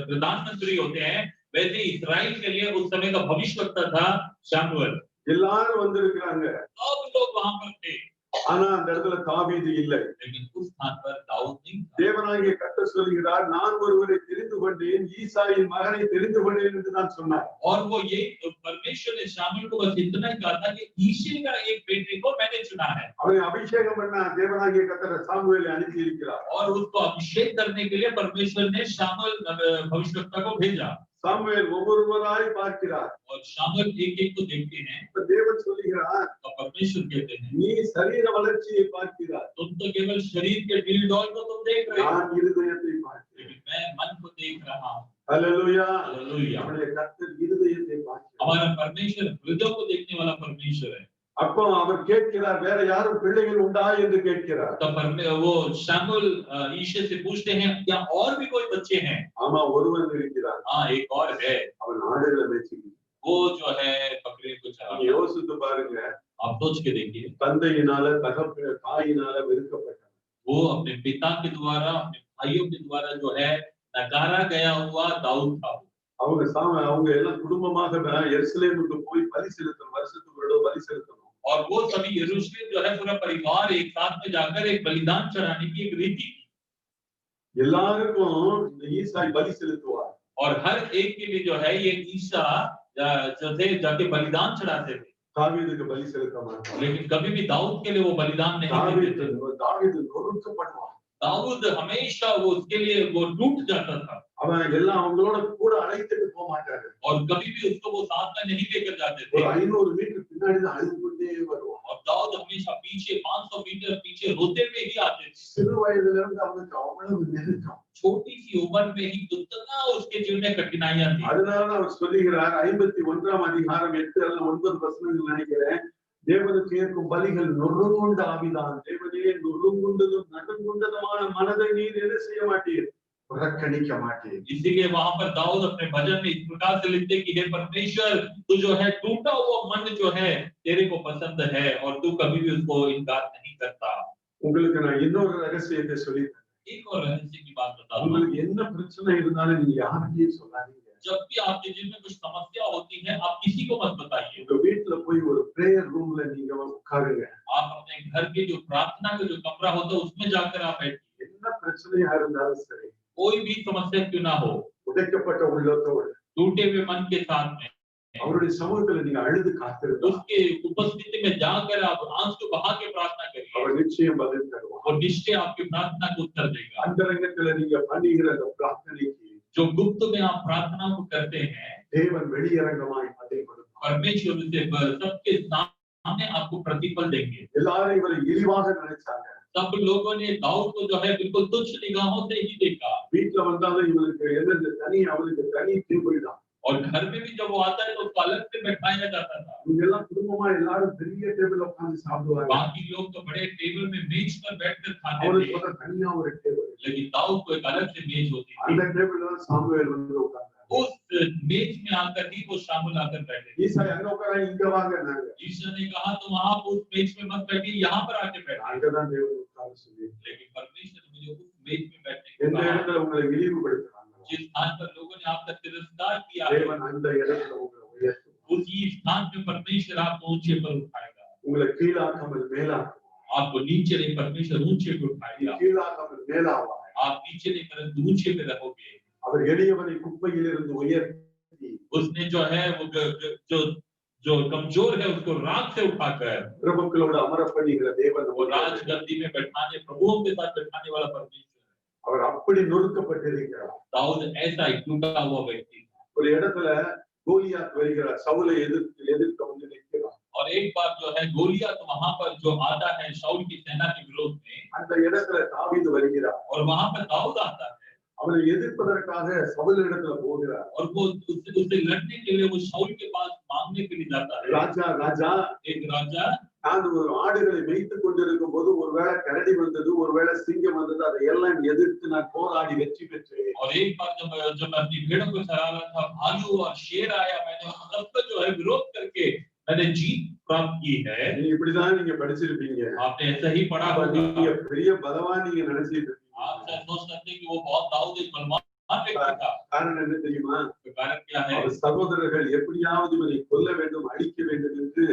प्रधानमंत्री होते हैं वैसे इस्राएल के लिए उस समय का भविष्यवक्ता था शामुएल। எல்லாரும் வந்திருக்காங்க. सब लोग वहां पर थे, ஆனா அந்த இடத்துல தாவீது இல்லை. लेकिन उस स्थान पर दाऊद दाऊद नहीं था। தேவனாகிய கர்த்தர் சொல்கிறார், நான் ஒருவரை தெரிந்து கொண்டேன், ஈசாயின் மகனை தெரிந்து கொண்டேன் என்று தான் சொன்னார். और वो ये परमेश्वर ने शामुएल को बस इतना ही कहा था कि ईशे का एक बेटे को मैंने चुना है। அவரை அபிஷேகம் பண்ண தேவனாகிய கர்த்தர் சாமுவேலை அனுப்பி இருக்கிறார். और उसको अभिषेक करने के लिए परमेश्वर ने शामुएल भविष्यवक्ता को भेजा। சாமுவேல் ஒவ்வொருவராய் பார்க்கிறார். और शामुएल एक-एक को देखते हैं। இப்ப தேவன் சொல்கிறார், तो परमेश्वर कहते हैं, நீ சரீர வளர்ச்சியை பார்க்கிறாய், तुम तो केवल शरीर के दिल डोल को तुम देख रहे हो, நான் இருதயத்தை பார்க்கிறேன். लेकिन मैं मन को देख रहा हूँ। ஹல்லேலூயா. हालेलुया। நம்முடைய கர்த்தர் இருதயத்தை பார்க்கிறார். हमारा परमेश्वर हृदय को देखने वाला परमेश्वर है। அப்போ அவர் கேட்கிறார், வேற யாரும் பிள்ளைகள் உண்டா என்று கேட்கிறார். तो वो शामुएल ईशे से पूछते हैं, क्या और भी कोई बच्चे हैं? ஆமா, ஒருவன் இருக்கிறார். हाँ, एक और है। அவன் ஆடுகளை மேய்ச்சிட்டு. वो जो है बकरे को चराता है। யோசித்து பாருங்க, आप सोच के देखिए, தந்தையினால தாயினால வெறுக்கப்பட்டார். वो अपने पिता के द्वारा, अपने भाइयों के द्वारा जो है नकारा गया हुआ दाऊद था। அவங்க எல்லாம் குடும்பமாக எருசலேமுக்கு போய் பலி செலுத்தணும், வருஷத்துக்கு ஒரு பலி செலுத்தணும். और वो सभी यरूशलेम जो है पूरा परिवार एक साथ में जाकर एक बलिदान चढ़ाने की एक रीति थी। எல்லாருக்கும் இந்த ஈசாய் பலி செலுத்துவார். और हर एक के लिए जो है ये ईसा जो थे जाके बलिदान चढ़ाते थे। தாவீதுக்கு பலி செலுத்த மாட்டார். लेकिन कभी भी दाऊद के लिए वो बलिदान नहीं देते थे। தாவீது நொறுக்கப்படுவான். दाऊद हमेशा वो उसके लिए वो टूट जाता था। அவன் எல்லாம் அவங்களோட கூட அழைத்துட்டு போக மாட்டாரு. और कभी भी उसको वो साथ में नहीं लेकर जाते थे। ஒரு 500 மீட்டர் பின்னாடி தான் அழுது கொண்டே வருவான். और दाऊद हमेशा पीछे 500 मीटर पीछे रोते हुए ही आते थे। சிறு வயதில இருந்து அவனுக்கு அவ்வளவு நெருக்கம். छोटी सी उम्र में ही कितना उसके जीवन में कठिनाइयां थी। அதனால அவர் சொல்லுகிறார், 51ஆம் அதிகாரம் 8 அல்லது 9 வசனங்கள் நினைக்கிறேன், தேவனுக்கு ஏற்கும் பலிகள் நொறுங்குண்ட ஆவிதான், தேவனே நொறுங்குண்டதும் நடுங்குண்டதுமான மனதை நீர் என்ன செய்ய மாட்டீர், புறக்கணிக்க மாட்டீர். इसीलिए वहां पर दाऊद अपने भजन में इस प्रकार से लिखते कि हे परमेश्वर, तू जो है टूटा हुआ मन जो है तेरे को पसंद है और तू कभी भी उसको इनकार नहीं करता। உங்களுக்கு நான் இன்னொரு ரகசியத்தை சொல்லித்தரேன். एक और रहस्य की बात बता दूं, உங்களுக்கு என்ன பிரச்சனை இருந்தாலும் நீங்க யார்கிட்டயும் சொல்லாதீங்க. जब भी आपके जीवन में कुछ समस्या होती है आप किसी को मत बताइए। உங்க வீட்ல போய் ஒரு பிரேயர் ரூம்ல நீங்க உட்காருங்க. आप अपने घर के जो प्रार्थना का जो कमरा होता है उसमें जाकर आप बैठिए। என்ன பிரச்சனையா இருந்தாலும் சரி, कोई भी समस्या क्यों ना हो, உடைக்கப்பட்ட உள்ளத்தோடு टूटे हुए मन के साथ में அவருடைய சமூகத்துல நீங்க அழுது காத்திருங்க. उसके उपस्थिति में जाकर आप आंसू बहा के प्रार्थना करिए। அவர் நிச்சயம் பதில் தருவார். और निश्चय आपकी प्रार्थना को उत्तर देगा। அந்தரங்கத்துல நீங்க பண்ணுகிற அந்த பிரார்த்தனைக்கு जो गुप्त में आप प्रार्थना को करते हैं, தேவன் வெளியரங்கமாய் பதில் கொடுப்பார். परमेश्वर उसे सबके सामने आपको प्रतिफल देंगे। எல்லாரும் இவரை இழிவாக நினைச்சாங்க. सब लोगों ने दाऊद को जो है बिल्कुल तुच्छ निगाहों से ही देखा। வீட்டுல வந்தாலும் இவருக்கு எந்த தனி அவருக்கு தனி டேபிள் தான். और घर में भी जब वो आता है तो उसको अलग से बैठाया जाता था। இவங்க எல்லாம் குடும்பமா எல்லாரும் பெரிய டேபிள்ல உட்கார்ந்து சாப்பிடுவாங்க. बाकी लोग तो बड़े टेबल में मेज पर बैठकर खाते அவருக்கு थे, மட்டும் தனியா ஒரு டேபிள். लेकिन दाऊद को एक अलग से मेज होती थी। அந்த டேபிள்ல தான் சாமுவேல் வந்து உட்கார்ந்தார். उस मेज में आकर ही वो शामिल आकर बैठे। ஈசாய் அங்க உட்கார இங்க வாங்கன்னாங்க. ईश्वर ने कहा तुम आप उस मेज में मत बैठिए, यहाँ पर आके बैठो। அங்கதான் தேவன் உட்கார சொல்லி. लेकिन परमेश्वर ने मुझे उस मेज में बैठने को எந்த कहा। இடத்துல உங்களை இழிவுபடுத்துறாங்க, जिस स्थान पर लोगों ने आपका तिरस्कार किया है, தேவன் அந்த இடத்துல உங்களை உயர்த்துவார். उसी स्थान पे परमेश्वर आपको ऊंचे पर उठाएगा। உங்களை கீழாக்காமல் மேலாக்குவார். आपको नीचे नहीं, परमेश्वर ऊंचे पे उठाएगा। கீழாக்காமல் மேலாவார். आप नीचे नहीं परंतु ऊंचे पे रहोगे। அவர் எளியவனை குப்பையிலிருந்து உயர்த்தி उसने जो है वो जो कमजोर है उसको राख से उठाकर பிரபுக்களோடு அமர பண்ணுகிற தேவன். वो राजगद्दी में बैठाने, प्रभुओं के साथ बैठाने वाला परमेश्वर है। அவர் அப்படி நொறுக்கப்பட்டிருக்கிறார். दाऊद ऐसा एक टूटा हुआ व्यक्ति था। ஒரு இடத்துல கோலியாத் வருகிறார், சவுலை எதிர்க்க வந்து நிற்கிறார். और एक बार जो है गोलियत वहां पर जो आता है शाऊल की सेना के विरोध में, அந்த இடத்துல தாவீது வருகிறார். और वहां पर दाऊद आता है அவரை எதிர்ப்பதற்காக சவுல் இடத்துல போகிறார். और वो उससे लड़ने के लिए वो शाऊल के पास मांगने के लिए जाता है। ராஜா एक राजा, நான் ஒரு ஆடுகளை மேய்த்துக் கொண்டிருக்கும் போது ஒருவேளை கரடி வந்தது, ஒருவேளை சிங்கம் வந்தது, அதை எல்லாம் எதிர்த்து நான் போராடி வெற்றி பெற்றேன். और एक बार जब मैं अपनी भेड़ों को चरा रहा था, भालू और शेर आया, मैंने सबका जो है विरोध करके मैंने जीत प्राप्त की है। நீங்க இப்படிதான் நீங்க படிச்சிருப்பீங்க. आपने ऐसा ही पढ़ा நீங்க होगा। பெரிய பலவான் நீங்க நினைச்சிட்டு இருக்கீங்க. आप शायद सोच सकते हैं कि वो बहुत दाऊद एक बलवान व्यक्ति था। காரணம் என்ன தெரியுமா? तो कारण क्या है? அவர் சகோதரர்கள் எப்படியாவது இவனை கொல்ல வேண்டும், அழிக்க வேண்டும் என்று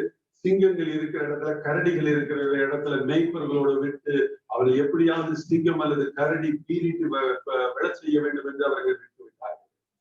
சிங்கங்கள் இருக்கிற இடத்துல, கரடிகள் இருக்கிற இடத்துல மேய்ப்பர்களோடு விட்டு அவரை எப்படியாவது சிங்கம் அல்லது கரடி பீறிட்டு விழச் செய்ய வேண்டும் என்று அவர்கள் விட்டு விட்டார்கள்.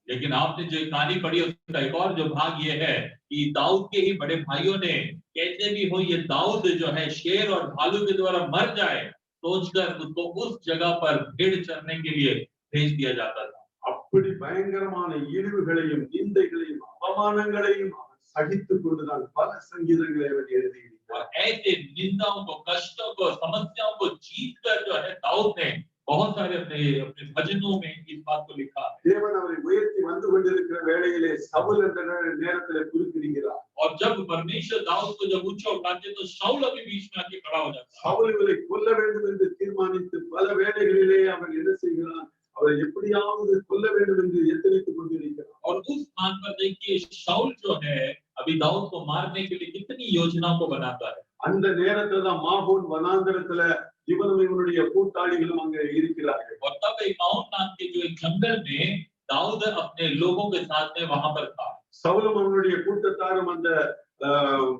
लेकिन आपने जो कहानी पढ़ी उसका एक और जो भाग ये है कि दाऊद के ही बड़े भाइयों ने कैसे भी हो ये दाऊद जो है शेर और भालू के द्वारा मर जाए सोचकर उसको उस जगह पर भेड़ चरने के लिए भेज दिया जाता था। அப்படி பயங்கரமான இழிவுகளையும் நிந்தைகளையும் அவமானங்களையும் சகித்துக் கொண்டுதான் பல சங்கீதங்களை அவர் எழுதியிருக்கிறார். और ऐसे निंदाओं को, कष्टों को, समस्याओं को जीत कर जो है दाऊद ने बहुत सारे अपने भजनों में इस बात को लिखा है। தேவன் அவரை உயர்த்தி வந்து கொண்டிருக்கிற வேளையிலே சவுல் என்ற நேரத்திலே குறுக்கிடுகிறார். और जब परमेश्वर दाऊद को जब ऊंचा उठाते तो शाऊल अभी बीच में आके खड़ा हो जाता है। சவுல் இவரை கொல்ல வேண்டும் என்று தீர்மானித்து பல வேளைகளிலே அவன் என்ன செய்கிறான், அவரை எப்படியாவது கொல்ல வேண்டும் என்று எத்தனைத்துக் கொண்டிருக்கிறான். और उस स्थान पर देखिए शाऊल जो है अभी दाऊद को मारने के लिए कितनी योजनाओं को बनाता है। அந்த நேரத்துல தான் மாகோன் வனாந்தரத்துல இவனும் இவனுடைய கூட்டாளிகளும் அங்க இருக்கிறார்கள். और तब एक माउंट नाम के जो एक जंगल में दाऊद अपने लोगों के साथ में वहां पर था। சவுலும் அவனுடைய கூட்டத்தாரும் அந்த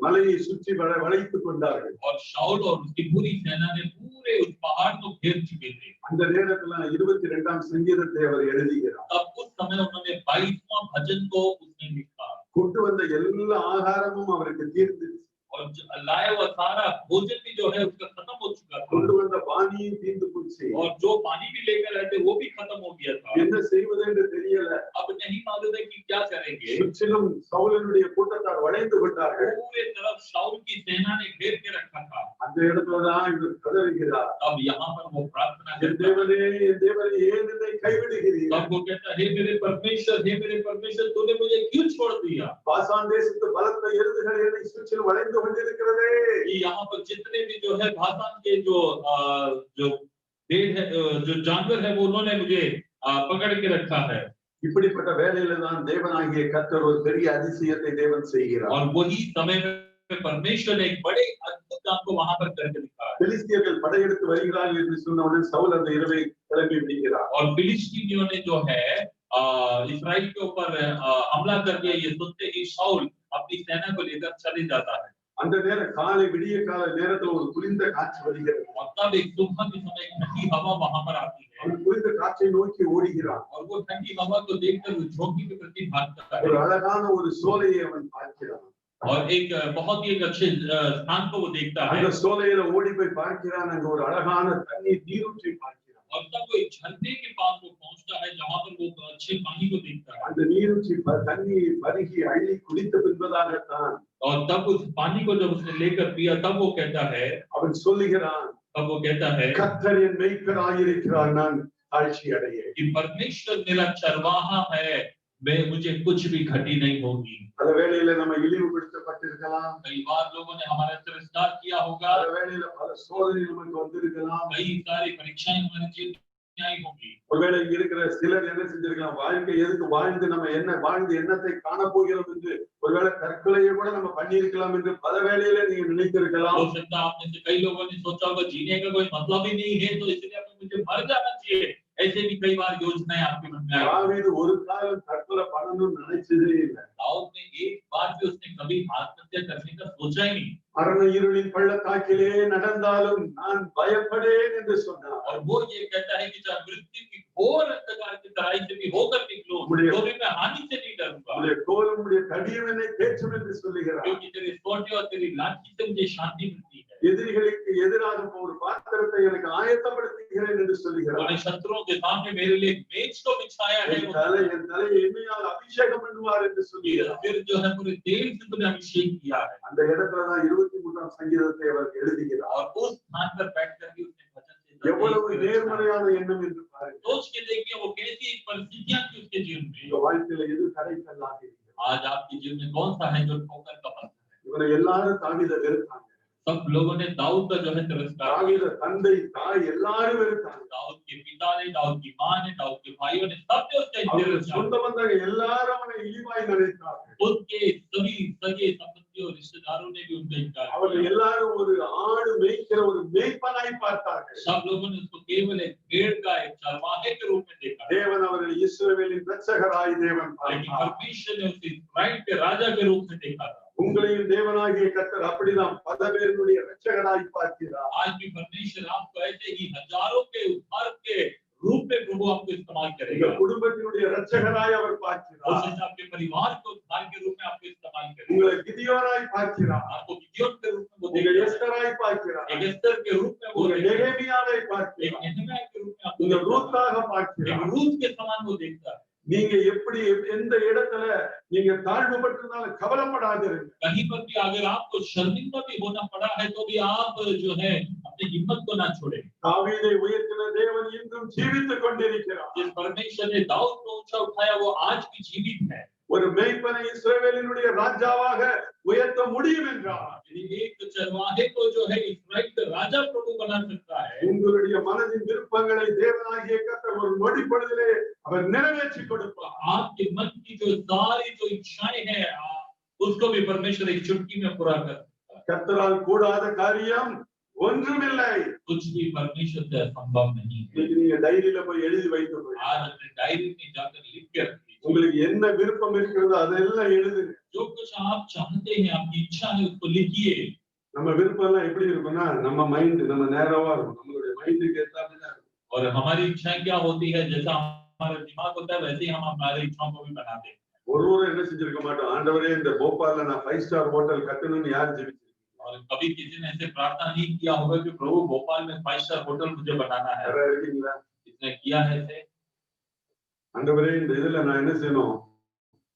மலையை சுற்றி வளைத்துக் கொண்டார்கள். और शाऊल और उसकी पूरी सेना ने पूरे उस पहाड़ को घेर चुके थे। அந்த நேரத்துல 22ஆம் சங்கீதத்தை அவர் எழுதுகிறார். तब उस समय उन्होंने 22वां भजन को उसने लिखा। கொண்டு வந்த எல்லா ஆகாரமும் அவருக்கு தீர்ந்துச்சு. और लाया हुआ सारा भोजन भी जो है उसका खत्म हो चुका था। கொண்டு வந்த பானியும் தீர்ந்து போச்சு. और जो पानी भी लेकर आए थे वो भी खत्म हो गया था। என்ன செய்வது என்று தெரியல. अब नहीं मालूम है कि क्या करेंगे। சுற்றிலும் சவுலினுடைய கூட்டத்தார் வளைந்து விட்டார்கள். पूरे तरफ शाऊल की सेना ने घेर के रखा था। அந்த இடத்துல தான் இவர் கதறுகிறார். अब यहाँ पर वो प्रार्थना என் தேவனே ஏன் என்னை கைவிடுகிறீர்? तब वो कहता है हे मेरे परमेश्वर तूने मुझे क्यों छोड़ दिया। பாசான் தேசத்து பலத்த எருதுகள் என்னை சுற்றிலும் வளைந்து கொண்டிருக்கிறதே. यहाँ पर जितने भी जो है भाषान के जो भेड़ है, जो जानवर है वो उन्होंने मुझे पकड़ के रखा है। இப்படிப்பட்ட வேளையில தான் தேவனாகிய கர்த்தர் ஒரு பெரிய அதிசயத்தை தேவன் செய்கிறார். और वही समय में परमेश्वर ने एक बड़े अद्भुत काम को वहां पर करके दिखाया। பெலிஸ்தியர்கள் படையெடுத்து வருகிறார்கள் என்று சொன்னவுடன் சவுல் அந்த இரவை கிளம்பி விடுகிறார். और फिलिस्तीनियों ने जो है इस्राएल के ऊपर हमला कर दिया ये सुनते ही शाऊल अपनी सेना को लेकर चले जाता है। அந்த நேரம் காலை விடிய கால நேரத்துல ஒரு குளிர்ந்த காற்று வருகிறது. और तब एक सुबह के समय ठंडी हवा वहां पर आती है। அவன் குளிர்ந்த காற்றை நோக்கி ஓடுகிறான். और वो ठंडी हवा को देखकर वो झोंकी के प्रति भागता है। ஒரு அழகான ஒரு சோலையை அவன் பார்க்கிறான். और एक बहुत ही एक अच्छे स्थान को वो देखता है। அந்த சோலையில ஓடி போய் பார்க்கிறான். அங்க ஒரு அழகான தண்ணீர் நீரூற்றை பார்க்கிறான். और तब वो एक झरने के पास वो पहुंचता है जहां पर वो अच्छे पानी को देखता है। அந்த நீரூற்றை தண்ணீரை பருகி அள்ளி குடித்த பின்பதாகத்தான் और तब उस पानी को जब उसने लेकर पिया तब वो कहता है, அவன் சொல்லுகிறான், तब वो कहता है கர்த்தர் என் மேய்ப்பராயிருக்கிறார், நான் தாழ்ச்சி அடையேன். कि परमेश्वर मेरा चरवाहा है, मैं मुझे कुछ भी घटी नहीं होगी। பல வேளையில நம்ம இழிவுபடுத்தப்பட்டிருக்கலாம். कई बार लोगों ने हमारा तिरस्कार किया होगा। பல வேளையில பல சோதனை நமக்கு வந்திருக்கலாம். कई सारी परीक्षाएं हमारे जीवन में आई होंगी। ஒருவேளை இங்க இருக்கிற சிலர் என்ன செஞ்சிருக்கலாம், வாழ்க்கை எதுக்கு வாழ்ந்து நம்ம என்ன வாழ்ந்து என்னத்தை காண போகிறோம் என்று ஒருவேளை தற்கொலையை கூட நம்ம பண்ணியிருக்கலாம் என்று பல வேளையில நீங்க நினைத்திருக்கலாம். हो सकता है आप में से कई लोगों ने सोचा होगा जीने का कोई मतलब ही नहीं है तो इसलिए अब मुझे मर जाना चाहिए। ऐसे भी कई बार योजनाएं आपके मन में आई। தாவீது ஒரு காலம் தற்கொலை பண்ணணும்னு நினைச்சதே இல்லை. दाऊद ने एक बार भी उसने कभी आत्महत्या करने का सोचा ही नहीं। மரண இருளின் பள்ளத்தாக்கிலே நடந்தாலும் நான் பயப்படேன் என்று சொன்னார். और वो ये कहता है कि जब मृत्यु की घोर अंधकार की तराई से भी होकर निकलो तो भी मैं हानि से नहीं डरूंगा, உடைய கோலும் உடைய தடியும் என்னை தேற்றும் என்று சொல்லுகிறார். क्योंकि तेरे सोटे और तेरी लाठी से मुझे शांति मिलती है। எதிரிகளுக்கு எதிராக ஒரு பாத்திரத்தை எனக்கு ஆயத்தப்படுத்துகிறேன் என்று சொல்லுகிறார். तूने शत्रुओं के सामने मेरे लिए मेज को बिछाया है। என் தலையை எண்ணெயால் அபிஷேகம் பண்ணுவார் என்று சொல்லுகிறார். फिर जो है पूरे तेल से तूने अभिषेक किया है। அந்த இடத்துல தான் 23ஆம் சங்கீதத்தை அவர் எழுதுகிறார். और उस स्थान पर बैठकर भी उसने भजन से எவ்வளவு நேர்மறையான எண்ணம் என்று பாருங்கள். सोच के देखिए वो कैसी परिस्थितियां थी उसके जीवन में। இந்த வாழ்க்கையில எது தடைக்கல்லாக இருக்கிறது? आज आपके जीवन में कौन सा है जो ठोकर का पत्थर है? இவனை எல்லாரும் தாவீதை வெறுத்தாங்க. सब लोगों ने दाऊद का जो है तिरस्कार किया। தாவீத தந்தை தாய் எல்லாரும் வெறுத்தாங்க. दाऊद के पिता ने, दाऊद की मां ने, दाऊद के भाइयों ने, सबने उसका அவருடைய तिरस्कार சொந்த பந்தங்கள் எல்லாரும் அவனை இழிவாய் நினைத்தார்கள். उसके सभी सगे संबंधी और रिश्तेदारों ने भी उनका इनकार அவர்கள் किया। எல்லாரும் ஒரு ஆடு மேய்க்கிற ஒரு மேய்ப்பனாய் பார்த்தார்கள். सब लोगों ने उसको केवल एक भेड़ का एक चरवाहे के रूप में देखा, தேவன் அவர்களை இஸ்ரவேலின் இரட்சகராய் தேவன் लेकिन பார்த்தார். परमेश्वर ने उसे इस्राएल के राजा के रूप में देखा था। உங்களையும் தேவனாகிய கர்த்தர் அப்படிதான் பல பேருடைய இரட்சகராய் பார்க்கிறார். आज भी परमेश्वर आपको ऐसे ही हजारों के उद्धार के रूप में प्रभु आपको इस्तेमाल உங்க करेगा। குடும்பத்தினுடைய இரட்சகராய் அவர் பார்க்கிறார். उस हिसाब के परिवार को उद्धार के रूप में आपको इस्तेमाल करेगा। உங்களை கிதியோனாய் பார்க்கிறார். आपको गिदोन के रूप में वो உங்க देखेगा, எஸ்தராய் பார்க்கிறார். एक एस्तर के रूप में वो உங்க देखेगा, நெகேமியாவை एक பார்க்கிறார். नेहमिया के रूप में आपको உங்க देखता है, ரூத்தாக एक பார்க்கிறார். रूत के समान वो देखता है। நீங்க எப்படி எந்த இடத்துல நீங்க தாழ்வுபட்டிருந்தாலும் கவலைப்படாதீர்கள். कहीं पर भी अगर आपको शर्मिंदा भी होना पड़ा है तो भी आप जो है अपनी हिम्मत को ना छोड़ें। தாவீதை உயர்த்தின தேவன் இன்றும் ஜீவித்துக் கொண்டிருக்கிறார். जिस परमेश्वर ने दाऊद को ऊंचा उठाया वो आज भी जीवित है। ஒரு மேய்ப்பனை இஸ்ரவேலினுடைய ராஜாவாக உயர்த்த முடியும் என்றார். एक चरवाहे को जो है इस्राएल का राजा प्रभु बना सकता है। உங்களுடைய மனதின் விருப்பங்களை தேவனாகிய கர்த்தர் ஒரு நொடி பொழுதிலே அவர் நிறைவேற்றி கொடுப்பார். आपके मन की जो सारी जो इच्छाएं हैं उसको भी परमेश्वर एक चुटकी में पूरा कर सकता है। கர்த்தரால் கூடாத காரியம் ஒன்றுமில்லை. कुछ भी परमेश्वर से असंभव नहीं है। இன்னைக்கு நீங்க டைரியில போய் எழுதி வைத்துக் கொள்ளுங்க. आज अपने डायरी में जाकर लिख के रखिए, உங்களுக்கு என்ன விருப்பம் இருக்கிறதோ அதெல்லாம் எழுதுங்க. जो कुछ आप चाहते हैं आपकी इच्छा है उसको लिखिए। நம்ம விருப்பம் எல்லாம் எப்படி இருக்கும்னா நம்ம மைண்ட் நம்ம நேரவா இருக்கும். நம்மளுடைய மைண்டுக்கு ஏத்தாப்புல தான் இருக்கும். और हमारी इच्छाएं क्या होती है, जैसा हमारा दिमाग होता है वैसे ही हम हमारी इच्छाओं को भी बनाते हैं। ஒருவரும் என்ன செஞ்சிருக்க மாட்டோம், ஆண்டவரே இந்த போபால்ல நான் 5 ஸ்டார் ஹோட்டல் கட்டணும்னு யார் ஜெபிச்சிருக்கீங்க? और कभी किसी ने ऐसे प्रार्थना नहीं किया होगा कि प्रभु भोपाल में 5 स्टार होटल मुझे बनाना है। யாரா இருக்கீங்களா? किसने किया है ऐसे? ஆண்டவரே இந்த இதுல நான் என்ன செய்யணும்,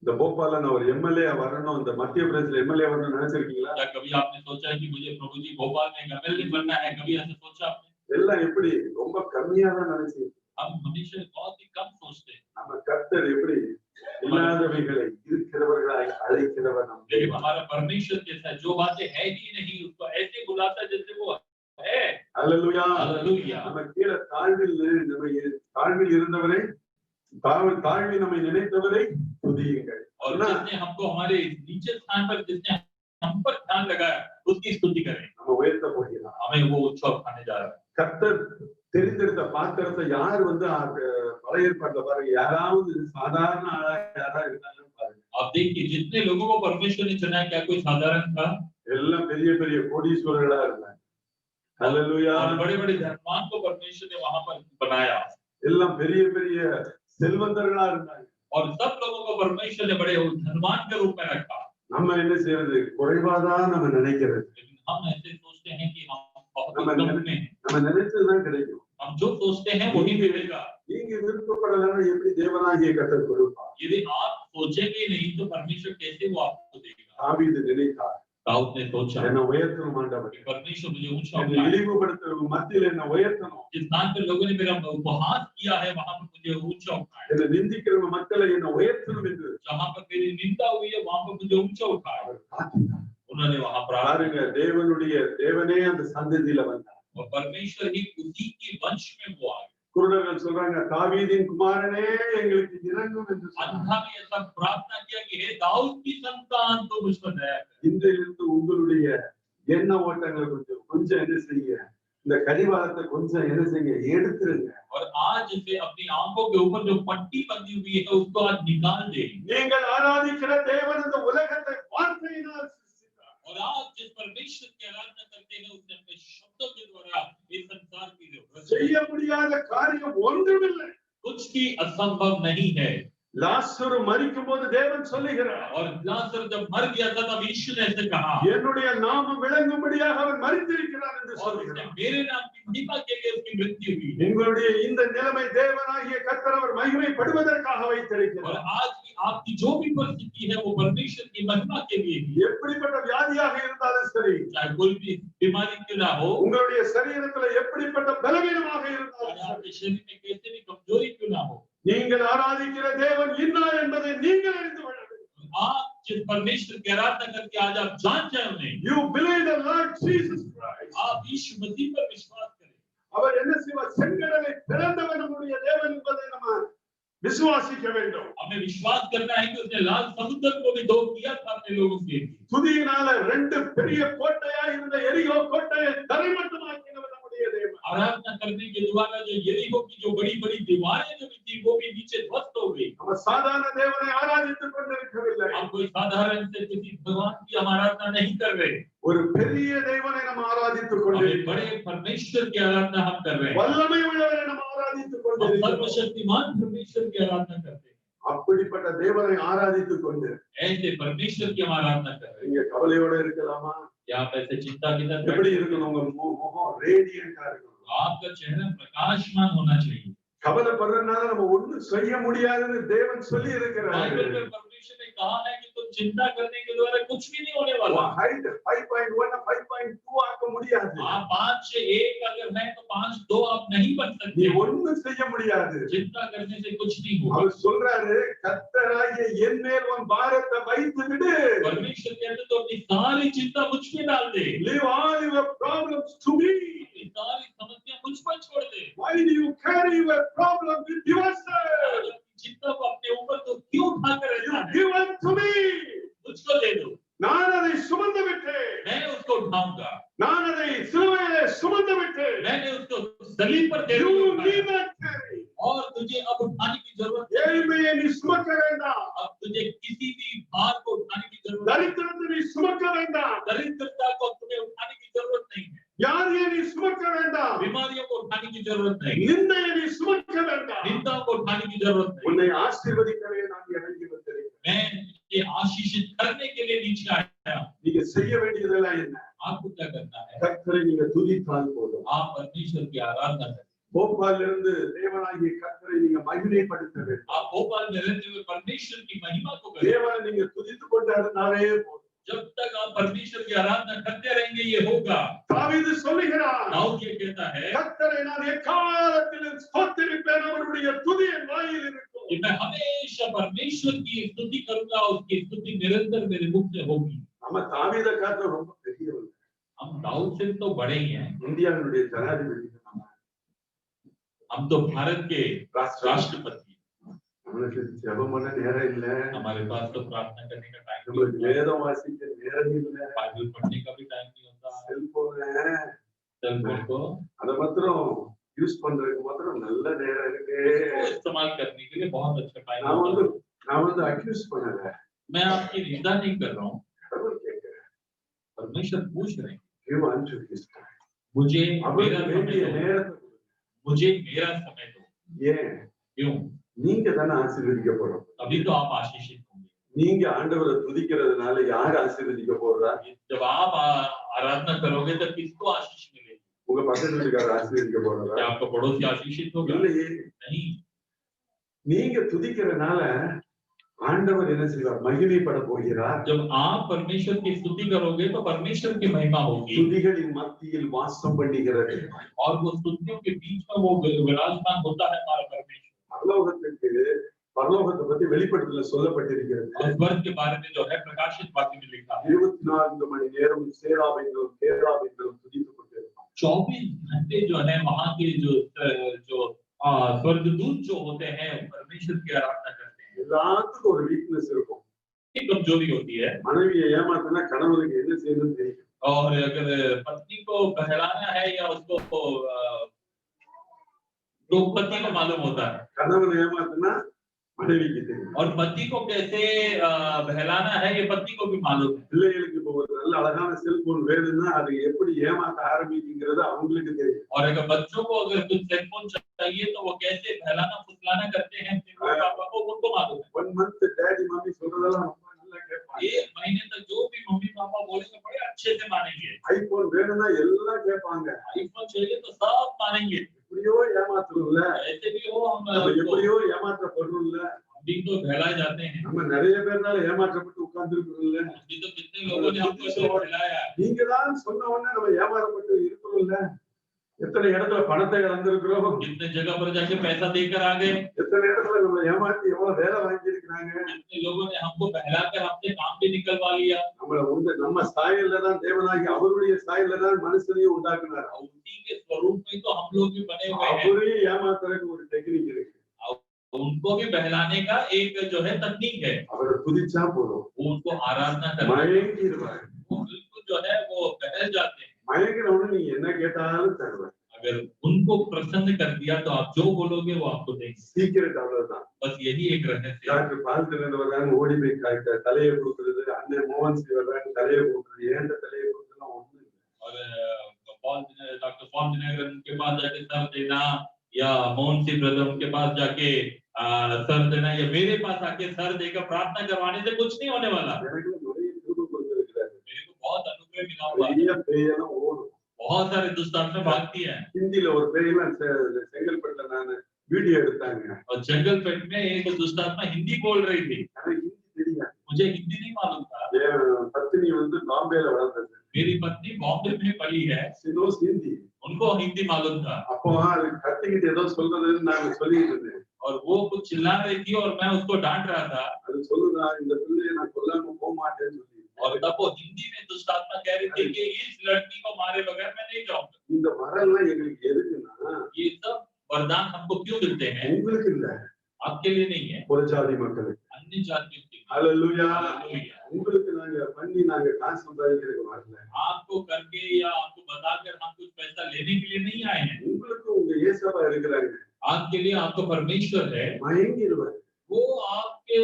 இந்த போபால்ல நான் ஒரு எம்எல்ஏ வரணும், இந்த மத்திய பிரதேசல எம்எல்ஏ வரணும்னு நினைச்சிருக்கீங்களா? क्या कभी आपने सोचा है कि मुझे प्रभु जी भोपाल में एमएलए बनना है? कभी ऐसे सोचा आपने? எல்லாம் எப்படி ரொம்ப கம்மியா தான் நினைச்சீங்க. हम हमेशा बहुत ही कम सोचते हैं, நம்ம கர்த்தர் எப்படி இல்லாதவைகளை இருக்கிறவர்களாய் அழைக்கிறவர் நம்ம लेकिन हमारा परमेश्वर कैसा है, जो बातें है ही नहीं उसको ऐसे बुलाता है जैसे वो है। அல்லேலூயா. हालेलुया। நம்ம கீழ தாழ்வில் இருந்தவரை தாழ்வி நம்மை நினைத்தவரை துதியுங்கள். और जिसने हमको हमारे नीचे स्थान पर जिसने हम पर ध्यान लगाया उसकी स्तुति करें। நம்ம உயர்த்த போகிறோம். हमें वो ऊंचा उठाने जा रहा है। கர்த்தர் தெரிந்தெடுத்த பாத்திரத்தை யார் வந்து பழைய ஏற்பாட்டுல பாருங்க, யாராவது சாதாரண ஆளா யாரா இருந்தாலும் பாருங்க, आप देखिए जितने लोगों को परमेश्वर ने चुना है क्या कोई साधारण था? எல்லாம் பெரிய பெரிய கோடீஸ்வரர்களா இருந்தாங்க. அல்லேலூயா. और बड़े-बड़े धनवान को परमेश्वर ने वहां पर बनाया எல்லாம் பெரிய பெரிய செல்வந்தர்களா இருந்தாங்க. और सब लोगों को परमेश्वर ने बड़े धनवान के रूप में रखा। நம்ம என்ன செய்யறது, குறைவாதான் நம்ம நினைக்கிறது. लेकिन हम ऐसे सोचते हैं कि हम बहुत நம்ம कम में हैं, நம்ம நினைச்சதுதான் கிடைக்கும். हम जो सोचते हैं वही मिलेगा। நீங்க விருப்பப்படலன்னா எப்படி தேவனாகிய கர்த்தர் கொடுப்பார்? यदि आप सोचेंगे नहीं तो परमेश्वर कैसे वो आपको देगा? தாவீது நினைத்தார், दाऊद ने सोचा என்ன உயர்த்தணும் ஆண்டவரே, कि परमेश्वर मुझे ऊंचा என்னை उठाए, இழிவுபடுத்துறவங்க மத்தியில என்ன உயர்த்தணும், जिस स्थान पर लोगों ने मेरा उपहास किया है वहां पर मुझे ऊंचा उठाए, என்னை நிந்திக்கிறவங்க மக்களை என்ன उयர்த்தணும் என்று जहां पर मेरी निंदा हुई है वहां पर मुझे ऊंचा उठाए। அவர் காத்திருந்தார். उन्होंने वहां प्रार्थना பாருங்க, தேவனே அந்த சந்ததியில வந்தார். और परमेश्वर ही उसी की वंश में वो आ गए। குருடர்கள் சொல்றாங்க, தாவீதின் குமாரனே எங்களுக்கு இறங்கும் என்று சொன்னார். अंधा ने ऐसा प्रार्थना किया कि हे दाऊद की संतान तो मुझ पर दया कर। இன்றிலிருந்து உங்களுடைய எண்ண ஓட்டங்களை கொஞ்சம் என்ன செய்யுங்க, இந்த கடிவாளத்தை கொஞ்சம் என்ன செய்யுங்க, எடுத்துருங்க. और आज से अपनी आंखों के ऊपर जो पट्टी बंधी हुई है उसको आज निकाल दे। நீங்கள் ஆராதிக்கிற தேவன் இந்த உலகத்தை வார்த்தையினால் சிருஷ்டித்தார். और आज जिस परमेश्वर की आराधना करते हैं उसने अपने शब्दों के द्वारा इस संसार की जो செய்ய முடியாத காரியம் ஒன்றுமில்லை. कुछ भी असंभव नहीं है। லாசரு மரிக்கும் போது தேவன் சொல்லுகிறார், और लाजर जब मर गया था तब यीशु ने ऐसे कहा, என்னுடைய நாமம் விளங்கும்படியாக அவர் மரித்திருக்கிறார் என்று और उसने சொல்லுகிறார். मेरे नाम की महिमा के लिए उसकी मृत्यु हुई। உங்களுடைய இந்த நிலைமை தேவனாகிய கர்த்தர் அவர் மகிமைப்படுவதற்காக और வைத்திருக்கிறார். आज की आपकी जो भी परिस्थिति है वो परमेश्वर की महिमा के लिए ही। எப்படிப்பட்ட வியாதியாக இருந்தாலும் சரி, चाहे कोई भी बीमारी क्यों ना हो, உங்களுடைய சரீரத்துல எப்படிப்பட்ட பலவீனமாக चाहे இருந்தாலும் सरी, आपके शरीर में कैसे भी कमजोरी क्यों ना हो, நீங்கள் ஆராதிக்கிற தேவன் இன்னார் என்பதை நீங்கள் அறிந்து கொள்ள வேண்டும். आप जिस परमेश्वर की आराधना करके आज आप जान जाए उन्हें, You believe the Lord Jesus Christ. आप यीशु मसीह पर विश्वास करें। அவர் என்ன செய்வார், செங்கடலை பிறந்தவர் நம்முடைய தேவன் என்பதை நம்ம விசுவாசிக்க வேண்டும். हमें विश्वास करना है कि उसने लाल समुद्र को भी दो किया था अपने लोगों के लिए। துதியினால 2 பெரிய கோட்டையா இருந்த எரிகோ கோட்டையை தரைமட்டமாக்கினவர் நம்முடைய தேவன். आराधना करने के द्वारा जो यरीहो की जो बड़ी-बड़ी दीवारें जो भी थी वो भी नीचे ध्वस्त हो गई। நம்ம சாதாரண தேவனை ஆராதித்துக் கொண்டிருக்கவில்லை. हम कोई साधारण से किसी भगवान की हम आराधना नहीं कर रहे। ஒரு பெரிய தேவனை நாம் ஆராதித்துக் हम கொண்டிருக்கிறோம். बड़े परमेश्वर की आराधना हम कर रहे हैं। வல்லமை உள்ளவரை நாம் ஆராதித்துக் हम கொண்டிருக்கிறோம். सर्वशक्तिमान परमेश्वर की आराधना करते हैं। அப்படிப்பட்ட தேவனை ஆராதித்துக் கொண்டு ऐसे परमेश्वर की हम आराधना कर रहे हैं। நீங்க கவலையோட இருக்கலாமா? या आप ऐसे चिंता के साथ எப்படி இருக்கணும்? உங்க முகம் ரேடியன்ட்டா இருக்கணும். आपका चेहरा प्रकाशमान होना चाहिए। கவலைப்படுறதுனால நம்ம ஒண்ணும் செய்ய முடியாதுன்னு தேவன் சொல்லி இருக்கிறார். बाइबल में परमेश्वर ने कहा है कि तुम चिंता करने के द्वारा कुछ भी नहीं होने वाला। ஹைட் 5.1 5.2 ஆக்க முடியாது. आप 5 से 1 अगर है तो 5-2 आप नहीं बन நீ सकते। ஒண்ணும் செய்ய முடியாது. चिंता करने से कुछ नहीं होगा। அவர் சொல்றாரு கர்த்தராகிய என் மேல் உன் பாரத்தை வைத்து விடு. परमेश्वर कहते तो अपनी सारी चिंता मुझ पे डाल दे। Leave all your problems to me. अपनी सारी समस्या मुझ पर छोड़ दे। Why do you carry your problem with yourself? चिंता को अपने ऊपर तो क्यों उठाकर You रखना है? give it to me. मुझको दे दो, நான் அதை சுமந்து விட்டேன். मैं उसको उठाऊंगा। நான் அதை சிலுவையிலே சுமந்து விட்டேன். मैंने उसको सलीब पर दे You दिया need not carry. और तुझे अब उठाने की जरूरत नहीं। ஏழ்மையை நீ சுமக்க வேண்டாம். अब तुझे किसी भी भार को उठाने की जरूरत नहीं। தரித்திரத்தை நீ சுமக்க வேண்டாம். दरिद्रता को तुम्हें उठाने की जरूरत नहीं है। வியாதியை நீ சுமக்க வேண்டாம். बीमारियों को उठाने की जरूरत नहीं। நிந்தையை நீ சுமக்க வேண்டாம். निंदा को उठाने की जरूरत नहीं। உன்னை ஆசீர்வதிக்கவே நான் இறங்கி வந்திருக்கிறேன். मैं ये आशीषित करने के लिए नीचे आया। நீங்க செய்ய வேண்டியதெல்லாம் என்ன? आपको क्या करना है? கர்த்தரை நீங்க துதித்தால் போதும். आप परमेश्वर की आराधना करें। போபால்ல இருந்து தேவனாகிய கர்த்தரை நீங்க மகிமைப்படுத்த வேண்டும். आप भोपाल में रहते हुए परमेश्वर की महिमा को करें। தேவனை நீங்க துதித்துக் கொண்டிருந்தாலே போதும். जब तक आप परमेश्वर की आराधना करते रहेंगे ये होगा। தாவீது சொல்லுகிறார், दाऊद ये कहता है கர்த்தரை நான் எக்காலத்திலும் ஸ்தோத்திரிப்பேன், அவருடைய துதி என் வாயில் இருக்கும். कि मैं हमेशा परमेश्वर की स्तुति करूंगा, उसकी स्तुति निरंतर मेरे मुख से होगी। நம்ம தாவீதை காட்டிலும் ரொம்ப பெரியவர். हम दाऊद से तो बड़े ही हैं। இந்தியாவினுடைய ஜனாதிபதி நம்ம. हम तो भारत के राष्ट्रपति। நம்மளுக்கு ஜெபம் பண்ண நேரம் இல்ல. हमारे पास तो प्रार्थना करने का टाइम नहीं நம்மளுக்கு होता। வேதம் வாசிக்க நேரம் இல்ல. बाइबल पढ़ने का भी टाइम नहीं होता। செல்போன் सेलफोन को அத மாத்திரம் யூஸ் பண்றதுக்கு மாத்திரம் நல்ல நேரம் இருக்கு. इस्तेमाल करने के लिए बहुत अच्छा टाइम நான் होता है। வந்து அக்யூஸ் பண்ணல. मैं आपकी निंदा नहीं कर रहा हूँ। கடவுள் கேக்குறேன். परमेश्वर पूछ रहे हैं give unto his time. मुझे मेरा அவருக்கு समय வேண்டிய दो। நேரத்தை கொடுங்க. मुझे मेरा समय दो। ஏன்? क्यों? நீங்க தானே ஆசீர்வதிக்கப்படும். अभी तो आप आशीषित होंगे। நீங்க ஆண்டவரை துதிக்கிறதுனால யார் ஆசீர்வதிக்க போறா? जब आप आराधना करोगे तो किसको आशीष मिलेगी? உங்க பக்கத்து வீட்டுக்காரர் ஆசீர்வதிக்க போறா? क्या आपका पड़ोसी आशीषित होगा? இல்லையே. नहीं। நீங்க துதிக்கிறதுனால ஆண்டவர் என்ன செய்வார்? மகிமைப்பட போகிறார். जब आप परमेश्वर की स्तुति करोगे तो परमेश्वर की महिमा होगी துதிகளின் மத்தியில் வாசம் பண்ணுகிறது. और वो स्तुतियों के बीच में वो विराजमान होता है हमारा परमेश्वर। பரலோகத்தை பத்தி வெளிப்படுத்தல சொல்லப்பட்டிருக்கிறது. और स्वर्ग के बारे में जो है प्रकाशित वाक्य में लिखा है 24 மணி நேரம் சேராபீன்களும் கேராபீன்களும் துதித்துக் கொண்டிருப்பாங்க. 24 घंटे जो है वहां के जो स्वर्गदूत जो होते हैं परमेश्वर की आराधना करते हैं। எல்லாத்துக்கும் ஒரு வீக்னஸ் இருக்கும். एक कमजोरी होती है। மனைவியை ஏமாத்தினா கணவனுக்கு என்ன செய்யணும்னு தெரியும். और अगर पत्नी को बहलाना है या उसको तो पति को मालूम होता है। கணவனை ஏமாத்தினா மனைவிக்கு தெரியும். और पति को कैसे बहलाना है ये पत्नी को भी मालूम है। பிள்ளைகளுக்கு இப்போ ஒரு நல்ல அழகான செல்போன் வேணும்னா அது எப்படி ஏமாத்த ஆரம்பிக்குங்கிறது அவங்களுக்கு தெரியும். और अगर बच्चों को अगर कुछ सेलफोन चाहिए तो वो कैसे बहलाना फुसलाना करते हैं पापा को उनको मालूम है। 1 month डैडी मम्मी சொல்றதெல்லாம் அப்பா நல்லா கேட்பாங்க. 1 महीने तक जो भी मम्मी पापा बोलेंगे बड़े अच्छे से मानेंगे। ஐபோன் வேணும்னா எல்லாம் கேட்பாங்க. आईफोन चाहिए तो सब मानेंगे। எப்படியோ ஏமாத்துறோம்ல. ऐसे भी हो हम எப்படியோ ஏமாற்றப்படுறோம்ல. भी तो बहलाए जाते हैं। நம்ம நிறைய பேர்னால ஏமாற்றப்பட்டு உட்கார்ந்துருக்கிறோம்ல. अभी तो कितने लोगों ने हमको ऐसे बहलाया। நீங்க தான் சொன்ன உடனே நம்ம ஏமாறப்பட்டு இருக்கிறோம்ல. எத்தனை இடத்துல பணத்தை இழந்திருக்கிறோம். कितने जगह पर जाके पैसा देकर आ गए। எத்தனை இடத்துல நம்ம ஏமாத்தி எவ்வளவு வேலை வாங்கி இருக்காங்க. कितने लोगों ने हमको बहलाकर हमसे काम भी निकलवा लिया। நம்ம சாயல்ல தான் தேவனாகி அவருடைய சாயல்ல தான் மனுஷனையும் உண்டாக்குனார். उसी के स्वरूप में तो हम लोग भी बने हुए हैं। அவரையும் ஏமாத்துறதுக்கு ஒரு டெக்னிக் இருக்கு. तो उनको भी बहलाने का एक जो है तकनीक है, அவரை துதிச்சா போதும், वो उनको आराधना करना, மயங்கிடுவார். वो बिल्कुल जो है वो बहल जाते हैं। மயங்கினவனு நீங்க என்ன கேட்டாலும் தருவார். अगर उनको प्रसन्न कर दिया तो आप जो बोलोगे वो आपको देंगे। சீக்கிரம் அவ்வளவுதான். बस यही एक रहस्य है। டாக்டர் பால்கரன் வர்றாங்க, ஓடி போய் தலையை கொடுக்குறது, அண்ணன் மோகன் சி வர்றாங்க, தலையை கொடுக்குறது, ஏன் தலையை கொடுக்குறதுலாம் ஒண்ணு இல்லை. और डॉक्टर फॉर्म दिनकर उनके पास जाके सर देना, या मोहन सिंह ब्रदर उनके पास जाके सर देना, या मेरे पास आके सर देकर प्रार्थना करवाने से कुछ नहीं होने वाला। எனக்கு நிறைய கிருபை கொடுத்திருக்கிறாரு. मेरे को बहुत अनुग्रह मिला हुआ है। நிறைய பேயெல்லாம் ஓடும். बहुत सारे दुष्टात्मा में भागती है। ஹிந்தில ஒரு பேயெல்லாம் செங்கல்பட்டுல நான் வீடியோ எடுத்தாங்க. और जंगल पेट में एक दुष्टात्मा हिंदी बोल रही थी, எனக்கு ஹிந்தி தெரியாது. मुझे हिंदी नहीं मालूम था। என் பத்தினி வந்து பாம்பேல வளர்ந்தது. मेरी पत्नी बॉम्बे में पली है, சினோஸ் ஹிந்தி. उनको हिंदी मालूम था। அப்போ அது கத்திக்கிட்டு ஏதோ சொல்றதுன்னு நான் சொல்லிட்டு இருந்தேன். और वो कुछ चिल्ला रही थी और मैं उसको डांट रहा था। அது சொல்லுதா, இந்த பிள்ளையை நான் கொல்லாம போக மாட்டேன்னு சொல்லி. और तब वो हिंदी में दुष्टात्मा कह रही थी कि इस लड़की को मारे बगैर मैं नहीं जाऊंगा। இந்த வரம்லாம் எங்களுக்கு எதுக்குன்னா, ये सब वरदान हमको क्यों मिलते हैं? உங்களுக்கு இல்ல, आपके लिए नहीं है, ஒரு ஜாதி மக்களுக்கு. अन्य जातियों के लिए। ஹalleluya. हालेलुया। உங்களுக்கு நாங்க பண்ணி நாங்க காசு சம்பாதிக்கிறதுக்கு வரல. आपको करके या आपको बताकर हम कुछ पैसा लेने के लिए नहीं आए हैं। உங்களுக்கு உங்க இயேசுவா இருக்கிறாங்க. आपके लिए आपको परमेश्वर है, மயங்கிடுவார். वो आपके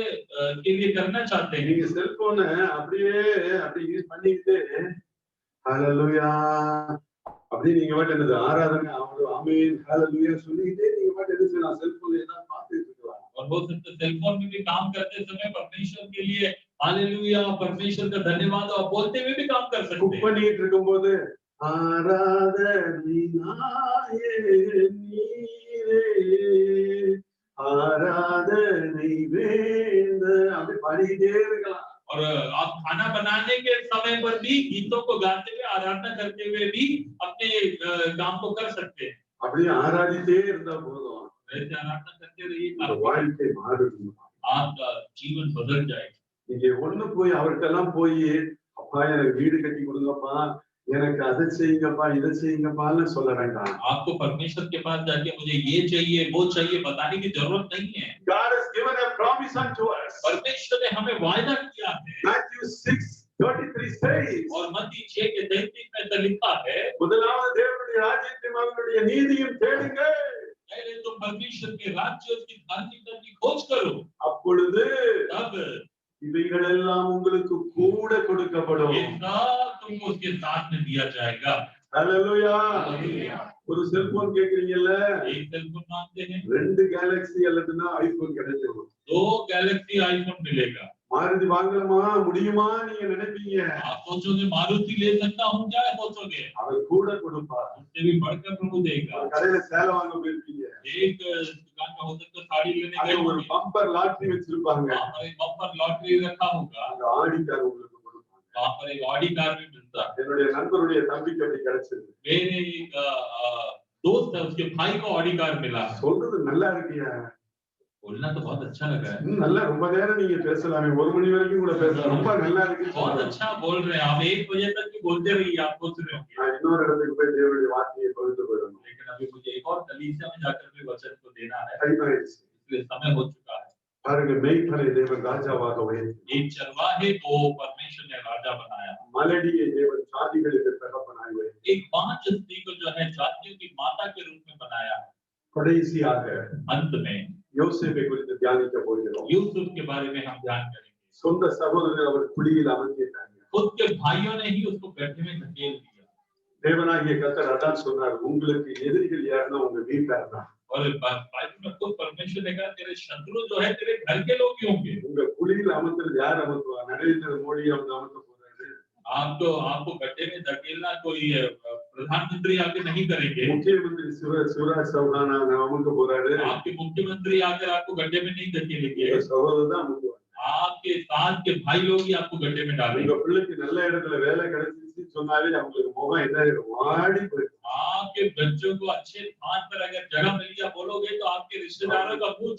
के लिए करना चाहते हैं। நீங்க செல்போனை அப்படியே யூஸ் பண்ணிக்கிட்டு ஹalleluya அப்படி நீங்க பாட்டு என்னது ஆராதனை அவரு ஆமென் ஹalleluya சொல்லிக்கிட்டே நீங்க பாட்டு என்ன செய்யலாம், செல்போன்ல ஏதாவது பார்த்துட்டு இருக்கலாம். और हो सकता है सेलफोन में भी काम करते समय परमेश्वर के लिए हालेलुया, परमेश्वर का धन्यवाद और बोलते हुए भी काम कर सकते குக் हैं। பண்ணிட்டு இருக்கும்போது ஆராதனை நீரே ஆராதனை வேந்த அப்படி பாடிக்கிட்டே இருக்கலாம். और आप खाना बनाने के समय पर भी गीतों को गाते हुए आराधना करते हुए भी अपने काम को कर सकते हैं। அப்படியே ஆராதிட்டே இருந்தா போதும், वैसे आराधना करते रहिए, இந்த வாழ்க்கை மாறும். आपका जीवन बदल जाएगा। இங்க ஒண்ணு போய் அவர்கிட்டலாம் போய் அப்பா எனக்கு வீடு கட்டி கொடுங்கப்பா, எனக்கு அதை செய்யுங்கப்பா, இதை செய்யுங்கப்பான்னு சொல்ல வேண்டாம். आपको परमेश्वर के पास जाके मुझे ये चाहिए वो चाहिए बताने की जरूरत नहीं है। God has given a promise unto us. परमेश्वर ने हमें वायदा किया है। Matthew 6:33 says, और मत्ती 6:33 में तो लिखा है, முதலாவது தேவனுடைய ராஜ்யத்தையும் அவருடைய நீதியும் தேடுங்கள், पहले तुम परमेश्वर के राज्य और उसकी धार्मिकता की खोज करो, அப்பொழுது तब இவைகள் எல்லாம் உங்களுக்கு கூட கொடுக்கப்படும். ये सब तुमको उसके साथ में दिया जाएगा। ஹalleluya. हालेलुया। ஒரு செல்போன் கேக்குறீங்கல்ல, एक सेलफोन मांगते हैं, 2 கேலக்ஸி அல்லதுன்னா ஐபோன் கிடைக்கும். 2 गैलेक्सी आईफोन मिलेगा। மாருதி வாங்கலாமா முடியுமா நீங்க நினைப்பீங்க, आप सोचोगे मारुति ले सकता हूँ क्या सोचोगे, அவர் கூட கொடுப்பார். उससे भी बढ़कर प्रभु देगा। கடையில சேலை வாங்க போயிருப்பீங்க, एक दुकान में हो सकता है साड़ी लेने அங்க गए ஒரு होंगे, பம்பர் லாட்டரி வச்சிருப்பாங்க, वहाँ पर एक बम्पर लॉटरी रखा होगा, அந்த ஆடிக்கார உங்களுக்கு கொடுப்பாங்க. वहाँ पर एक ऑडी कार भी मिलता है। என்னுடைய நண்பருடைய தம்பிக்கு அப்படி கிடைச்சது. मेरे एक दोस्त है, उसके भाई को ऑडी कार मिला। சொல்றது நல்லா இருக்கியா, बोलना तो बहुत अच्छा लगा है, நல்லா ரொம்ப நேரம் நீங்க பேசலாமே, 1 மணி வரைக்கும் கூட பேசலாம், ரொம்ப நல்லா இருக்கு. बहुत अच्छा बोल रहे हैं आप, 1 बजे तक भी बोलते रहिए, आप सोच रहे होंगे। நான் இன்னொரு இடத்துக்கு போய் தேவனுடைய வார்த்தையை பகிர்ந்து கொள்ளணும். लेकिन अभी मुझे एक और कलीसिया में जाकर भी वचन को देना है, டைம் ஆயிடுச்சு. इसलिए समय हो चुका है। பாருங்க, மெய்ப்பனை தேவன் ராஜாவாக உயர்த்தி, एक चरवाहे को परमेश्वर ने राजा बनाया, மலடியை தேவன் சாதிகளுக்கு தகப்பனாய் உயர்த்தி, एक बांझ स्त्री को जो है जातियों की माता के रूप में बनाया। கடைசியாக अंत में யோசேப்பை குறித்து தியானிக்க போகிறோம். यूसुफ के बारे में हम ध्यान करेंगे। சொந்த சகோதரர்கள் அவர் குழியில் அமர்த்திட்டாங்க. खुद के भाइयों ने ही उसको गड्ढे में धकेल दिया। தேவனாகிய கர்த்தர் அதான் சொன்னார், உங்களுக்கு எதிரிகள் யாருன்னா உங்க வீட்டார் தான். और बाइबल में खुद परमेश्वर ने कहा तेरे शत्रु जो है तेरे घर के लोग ही होंगे। உங்க குழியில் அமர்த்துறது யார் அமர்த்துவா? நரேந்திர மோடி அவங்க அமர்த்த போறாரு. आपको गड्ढे में धकेलना कोई प्रधानमंत्री आके नहीं करेंगे, முக்கியமந்திரி சிவராஜ் சௌகான் அமர்த்த போறாரு. आपके मुख्यमंत्री आकर आपको गड्ढे में नहीं धकेलेंगे, உங்க சகோதரர் தான் அமர்த்துவார். आपके साथ के भाई लोग ही आपको गड्ढे में डालेंगे। உங்க பிள்ளைக்கு நல்ல இடத்துல வேலை கிடைச்சிச்சு சொன்னாலே அவங்களுக்கு முகம் என்ன வாடி போயிடும். आपके बच्चों को अच्छे स्थान पर अगर जगह मिल गया बोलोगे तो आपके रिश्तेदारों का मुंह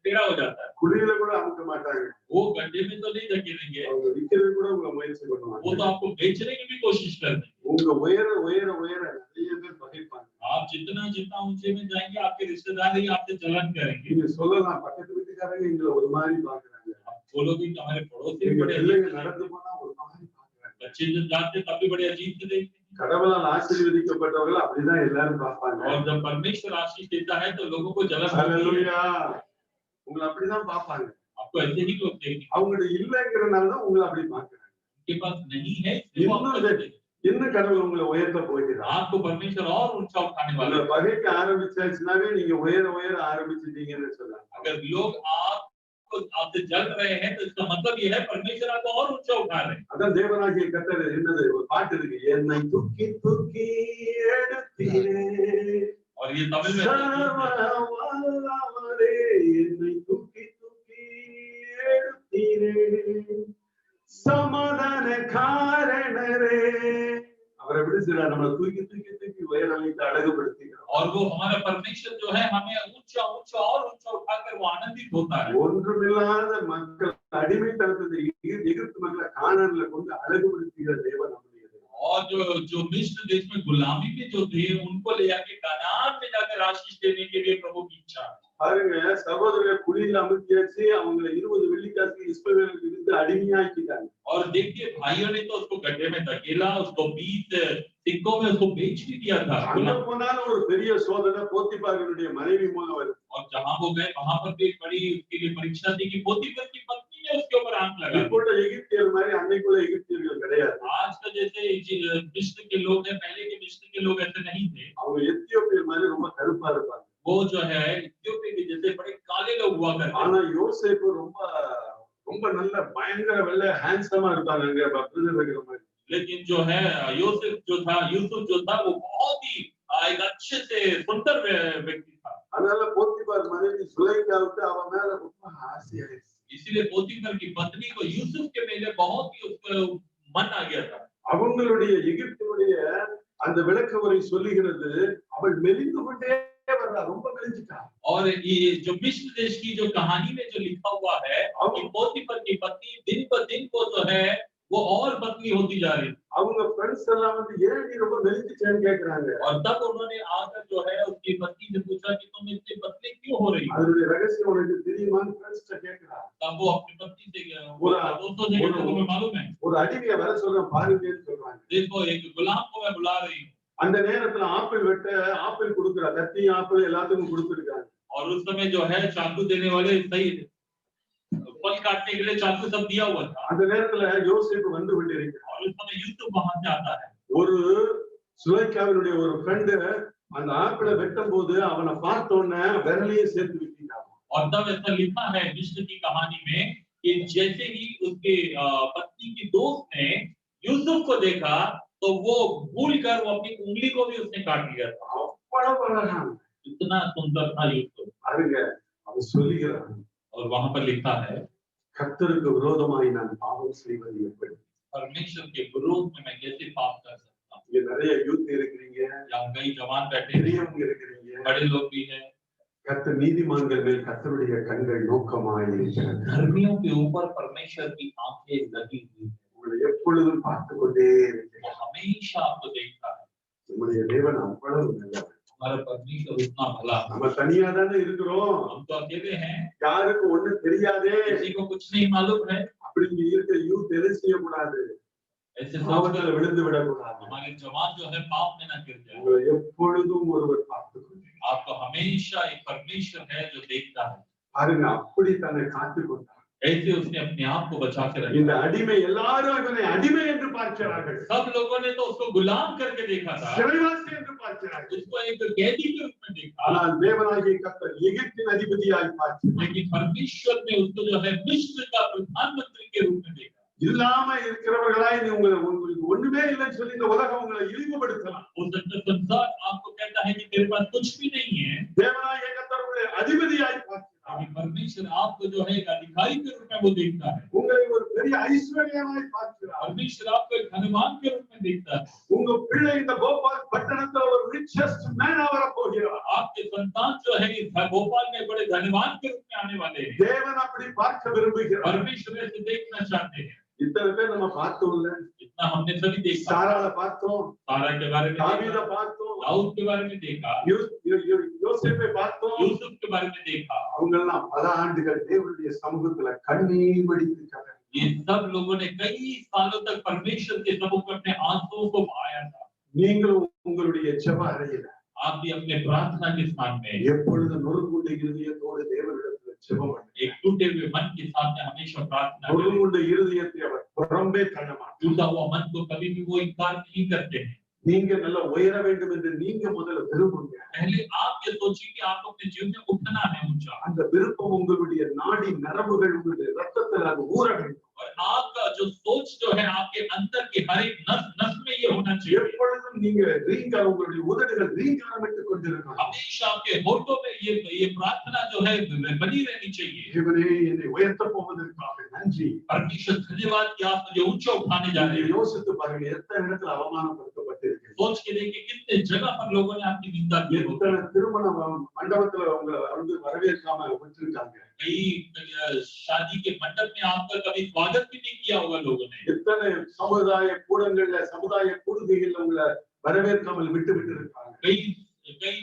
टेढ़ा हो जाता है। குழியில கூட அமுக்க மாட்டாங்க. वो गड्ढे में तो नहीं धकेलेंगे, அவங்க விக்கிறது கூட உங்களை முயற்சி பண்ணுவாங்க. वो तो आपको बेचने की भी कोशिश करते हैं। உங்க உயர உயர உயர நிறைய பேர் பகைப்பாங்க. आप जितना जितना ऊंचे में जाएंगे आपके रिश्तेदार ही आपसे जलन करेंगे। நீங்க சொல்லலாம் பக்கத்து வீட்டுக்காரங்க எங்களை ஒரு மாதிரி பாக்குறாங்க. आप बोलोगे कि हमारे पड़ोसी எங்க बड़े பிள்ளைங்க अजीब நடந்து போனா ஒரு மாதிரி பாக்குறாங்க. बच्चे जब जाते तब भी बड़े अजीब से देखते हैं। கடவுளால் ஆசீர்வதிக்கப்பட்டவர்கள் அப்படிதான் எல்லாரும் பார்ப்பாங்க. और जब परमेश्वर आशीष देता है तो लोगों को जलन होती है। ஹல்லேலூயா. உங்களை அப்படிதான் பார்ப்பாங்க. आपको ऐसे ही लोग देखेंगे। அவங்கள்ட்ட இல்லைங்கிறனால தான் உங்களை அப்படி பார்க்கறாங்க. उनके पास नहीं है इसलिए वो आपको देखेंगे। என்ன கடவுள் உங்களை உயர்த்த போகிறார். आपको परमेश्वर और ऊंचा उठाने वाला உங்களை है। பகைக்க ஆரம்பிச்சாச்சுனாவே நீங்க உயர உயர ஆரம்பிச்சிட்டீங்கன்னு சொல்லலாம். अगर लोग आपसे जल रहे हैं तो इसका मतलब ये है परमेश्वर आपको और ऊंचा उठा रहे हैं। அதான் தேவனாகிய கர்த்தர் என்னது ஒரு பாட்டு இருக்கு. என்னை தூக்கி தூக்கி எடுத்தீரே. और ये तमिल में சர்வவல்லவரே என்னை தூக்கி தூக்கி எடுத்தீரே. சமாதான காரணரே. அவர் எப்படி சொல்றார், நம்மளை தூக்கி தூக்கி தூக்கி உயர வைத்து அழகுபடுத்துகிறார். और वो हमारा परमेश्वर जो है हमें ऊंचा ऊंचा और ऊंचा उठाकर वो आनंदित होता है। ஒன்றுமில்லாத மக்கள் அடிமைத்தனத்தை எகிப்து மக்களை கானான்ல கொண்டு அழகுபடுத்துகிற தேவன் நம்முடைய தேவன். और जो मिस्र देश में गुलामी में जो थे उनको ले जाके कनान में जाकर आशीष देने के लिए प्रभु की इच्छा है। பாருங்க, சகோதரரை குழியில அமுக்கியாச்சு, அவங்களை 20 வெள்ளிக்காசு இஸ்மவேலுக்கு வித்து அடிமையாக்கிட்டாங்க. और देखिए भाइयों ने तो उसको गड्ढे में धकेला, उसको 20 सिक्कों में उसको बेच भी दिया था। அங்க போனாலும் ஒரு பெரிய சோதனை போத்திபாரனுடைய மனைவி மூலம் வருது. और जहां वो गए वहां पर भी बड़ी उसके लिए परीक्षा थी कि पोतीफर की पत्नी ने उसके ऊपर आंख लगा दी। இப்போட எகிப்தியர் மாதிரி அன்னைக்குள்ள எகிப்தியர்கள் கிடையாது. आज का जैसे मिस्र के लोग हैं, पहले के मिस्र के लोग ऐसे नहीं थे। அவங்க எத்தியோப்பியர் மாதிரி ரொம்ப கருப்பா இருப்பாங்க. वो जो है इथियोपिया के जैसे बड़े काले लोग हुआ करते ஆனா யோசேப்பு ரொம்ப ரொம்ப நல்ல பயங்கர வெள்ளை ஹேண்ட்ஸமா இருப்பாங்க. அங்க பக்தர்கள் இருக்கிற மாதிரி. लेकिन जो है यूसुफ जो था वो बहुत ही एक अच्छे से सुंदर व्यक्ति था। அதனால போத்திபார் மனைவி சுலைக்காவுக்கு அவன் மேல ரொம்ப ஆசையாயிடுச்சு. इसीलिए पोतीफर की पत्नी को यूसुफ के मेले बहुत ही उसको मन आ गया था। அவங்களுடைய எகிப்தினுடைய அந்த விளக்க உரை சொல்லுகிறது, அவள் மெலிந்து கொண்டே வர்றா, ரொம்ப மெலிஞ்சிட்டா. और ये जो मिस्र देश की जो कहानी में जो लिखा हुआ है कि पोतीफर की पत्नी दिन ब दिन वो जो है वो और पतली होती जा रही। அவங்க फ्रेंड्स எல்லாம் வந்து ஏன் நீ ரொம்ப மெலிஞ்சிட்டேன்னு கேக்குறாங்க. और तब उन्होंने आकर जो है उसकी पत्नी से पूछा कि तुम इतने पतले क्यों हो रही हो। அதனுடைய ரகசியம் உனக்கு தெரியுமான்னு फ्रेंड्ஸ்ட்ட கேக்குறா. तब वो अपनी पत्नी से दोस्तों से कहते तुम्हें मालूम है, ஒரு அடிமையை வர சொல்றேன் பாருங்கன்னு சொல்றாங்க. देखो एक गुलाम को मैं बुला रही हूँ। அந்த நேரத்துல ஆப்பிள் வெட்ட ஆப்பிள் கொடுக்குறா, கத்தி ஆப்பிள் எல்லாத்துக்கும் கொடுத்துருக்காங்க. और उस समय जो है चाकू देने वाले सही फल काटने के लिए चाकू सब दिया हुआ था। அந்த நேரத்துல யோசேப்பு வந்து கொண்டிருக்கிறார். और उस समय यूसुफ वहां से आता है। ஒரு சுலைக்காவினுடைய ஒரு ஃப்ரெண்ட் அந்த ஆப்பிளை வெட்டும் போது அவனை பார்த்த உடனே விரலையும் சேர்த்து விட்டான். और तब ऐसा लिखा है मिस्र की कहानी में कि जैसे ही उसके पत्नी की दोस्त ने यूसुफ को देखा तो वो भूलकर वो अपनी उंगली को भी उसने काट लिया था। அவ்வளவு அழகா इतना सुंदर था यूसुफ। பாருங்க, அவன் சொல்லுகிறான், और वहां पर लिखा है கர்த்தருக்கு விரோதமாய் நான் பாவம் செய்வது எப்படி? परमेश्वर के विरोध में मैं कैसे पाप कर सकता हूँ। இங்க நிறைய யூத் இருக்கிறீங்க, यहाँ कई जवान बैठे हैं, பெரியவங்க இருக்கிறீங்க. बड़े लोग भी हैं। கர்த்தர் நீதிமான்கள் மேல் கர்த்தருடைய கண்கள் நோக்கமாய் இருக்கிறது. धर्मियों के ऊपर परमेश्वर की आंखें लगी हुई है। உங்களை எப்பொழுதும் பார்த்து கொண்டே இருக்கிறார். वो हमेशा आपको देखता है। நம்முடைய தேவன் அவ்வளவு நல்லவர். हमारा परमेश्वर उतना भला। நம்ம தனியா தானே இருக்கிறோம், हम तो अकेले हैं, யாருக்கு ஒண்ணும் தெரியாதே. किसी को कुछ नहीं मालूम है। அப்படி இங்க இருக்கிற யூத் எதை செய்யக்கூடாது, ऐसे பாவத்துல விழுந்து விடக்கூடாது. हमारे जवान जो है पाप में ना गिर जाए। உங்களை எப்பொழுதும் ஒருவர் பார்த்து கொண்டே. आपको हमेशा एक परमेश्वर है जो देखता है। பாருங்க, அப்படி தன்னை காத்து கொண்டார். ऐसे उसने अपने आप को बचा के இந்த रखा। அடிமை எல்லாரும் இவனை அடிமை என்று பார்க்கிறார்கள், सब लोगों ने तो उसको गुलाम करके देखा था, சிறைவாசி என்று பார்க்கிறார்கள். उसको एक कैदी के रूप में देखा। ஆனால் தேவனாகிய கர்த்தர் எகிப்தின் அதிபதியாய் பார்க்கிறார். लेकिन परमेश्वर ने उसको जो है मिस्र का प्रधानमंत्री के रूप में देखा। இல்லாம இருக்கிறவர்களாய் நீ உங்களுக்கு ஒண்ணுமே இல்லைன்னு சொல்லி இந்த உலகம் உங்களை இழிவுபடுத்தலாம். उस संसार आपको कहता है कि तेरे पास कुछ भी नहीं है, தேவனாகிய கர்த்தர் அதிபதியாய் பார்க்கிறார். लेकिन परमेश्वर आपको जो है एक अधिकारी के रूप में वो देखता है। உங்களை ஒரு பெரிய ஐஸ்வர்யமாய் பார்க்கிறார். परमेश्वर आपको एक धनवान के रूप में देखता है. உங்க பிள்ளை இந்த கோபால் பட்டணத்துல ஒரு richest man ஆக போகிறார். आपके संतान जो है इस भोपाल में बड़े धनवान के रूप में आने वाले हैं. தேவன் அப்படி பார்க்க விரும்புகிறார். परमेश्वर ऐसे देखना चाहते हैं. इतने பேர் நம்ம பார்த்தோம்ல, इतना हमने सभी देखा. சாராள பார்த்தோம், सारा के बारे में தாவீத देखा, பார்த்தோம், दाऊद के बारे में देखा, யோசேப்பை பார்த்தோம். यूसुफ के बारे में देखा. அவங்க எல்லாம் பல ஆண்டுகள் தேவனுடைய சமூகத்துல கண்ணீர் வடித்து கதறி. ये सब लोगों ने कई सालों तक परमेश्वर के सम्मुख में अपने आंसुओं को बहाया था. நீங்களும் உங்களுடைய ஜெப அறையில आप भी अपने प्रार्थना के स्थान में எப்பொழுது நொறுங்குண்ட இருதயத்தோடு தேவனிடத்துல ஜெபம் பண்ணுங்க. एक टूटे हुए मन के साथ में हमेशा प्रार्थना करें. நொறுங்குண்ட இருதயத்தை அவர் புறம்பே தள்ள மாட்டார். टूटा हुआ मन को कभी भी वो इनकार नहीं करते हैं. நீங்க நல்லா உயர வேண்டும் என்று நீங்க முதல்ல விரும்புங்க. पहले आप ये सोचिए कि आप अपने जीवन में उठना है ऊंचा. அந்த விருப்பம் உங்களுடைய நாடி நரம்புகள் உங்களுடைய ரத்தத்தில் அது ஊற வேண்டும். और आपका जो सोच जो है आपके अंदर के हर एक नस में ये होना चाहिए. எப்பொழுதும் நீங்க ரீங்காரம் உங்களுடைய உதடுகள் ரீங்காரமிட்டுக் கொண்டிருக்கணும். हमेशा आपके होठों में ये प्रार्थना जो है बनी रहनी चाहिए. தேவனே என்னை உயர்த்த போவதற்காக நன்றி. परमेश्वर धन्यवाद कि आप मुझे ऊंचा उठाने जा रहे हैं. யோசித்து பாருங்க, எத்தனை இடத்துல அவமானப்படுத்தப்பட்டிருக்கு. सोच के देखिए कितने जगह पर लोगों ने आपकी निंदा की होगी. எத்தனை திருமண மண்டபத்துல உங்களை வந்து வரவேற்காம விட்டுருக்காங்க. कई शादी के मंडप में आपका कभी स्वागत भी नहीं किया होगा लोगों ने. எத்தனை சமுதாய கூடங்கள்ல சமுதாய கூடுகைகள்ல உங்களை வரவேற்காமல் விட்டு இருக்காங்க. कई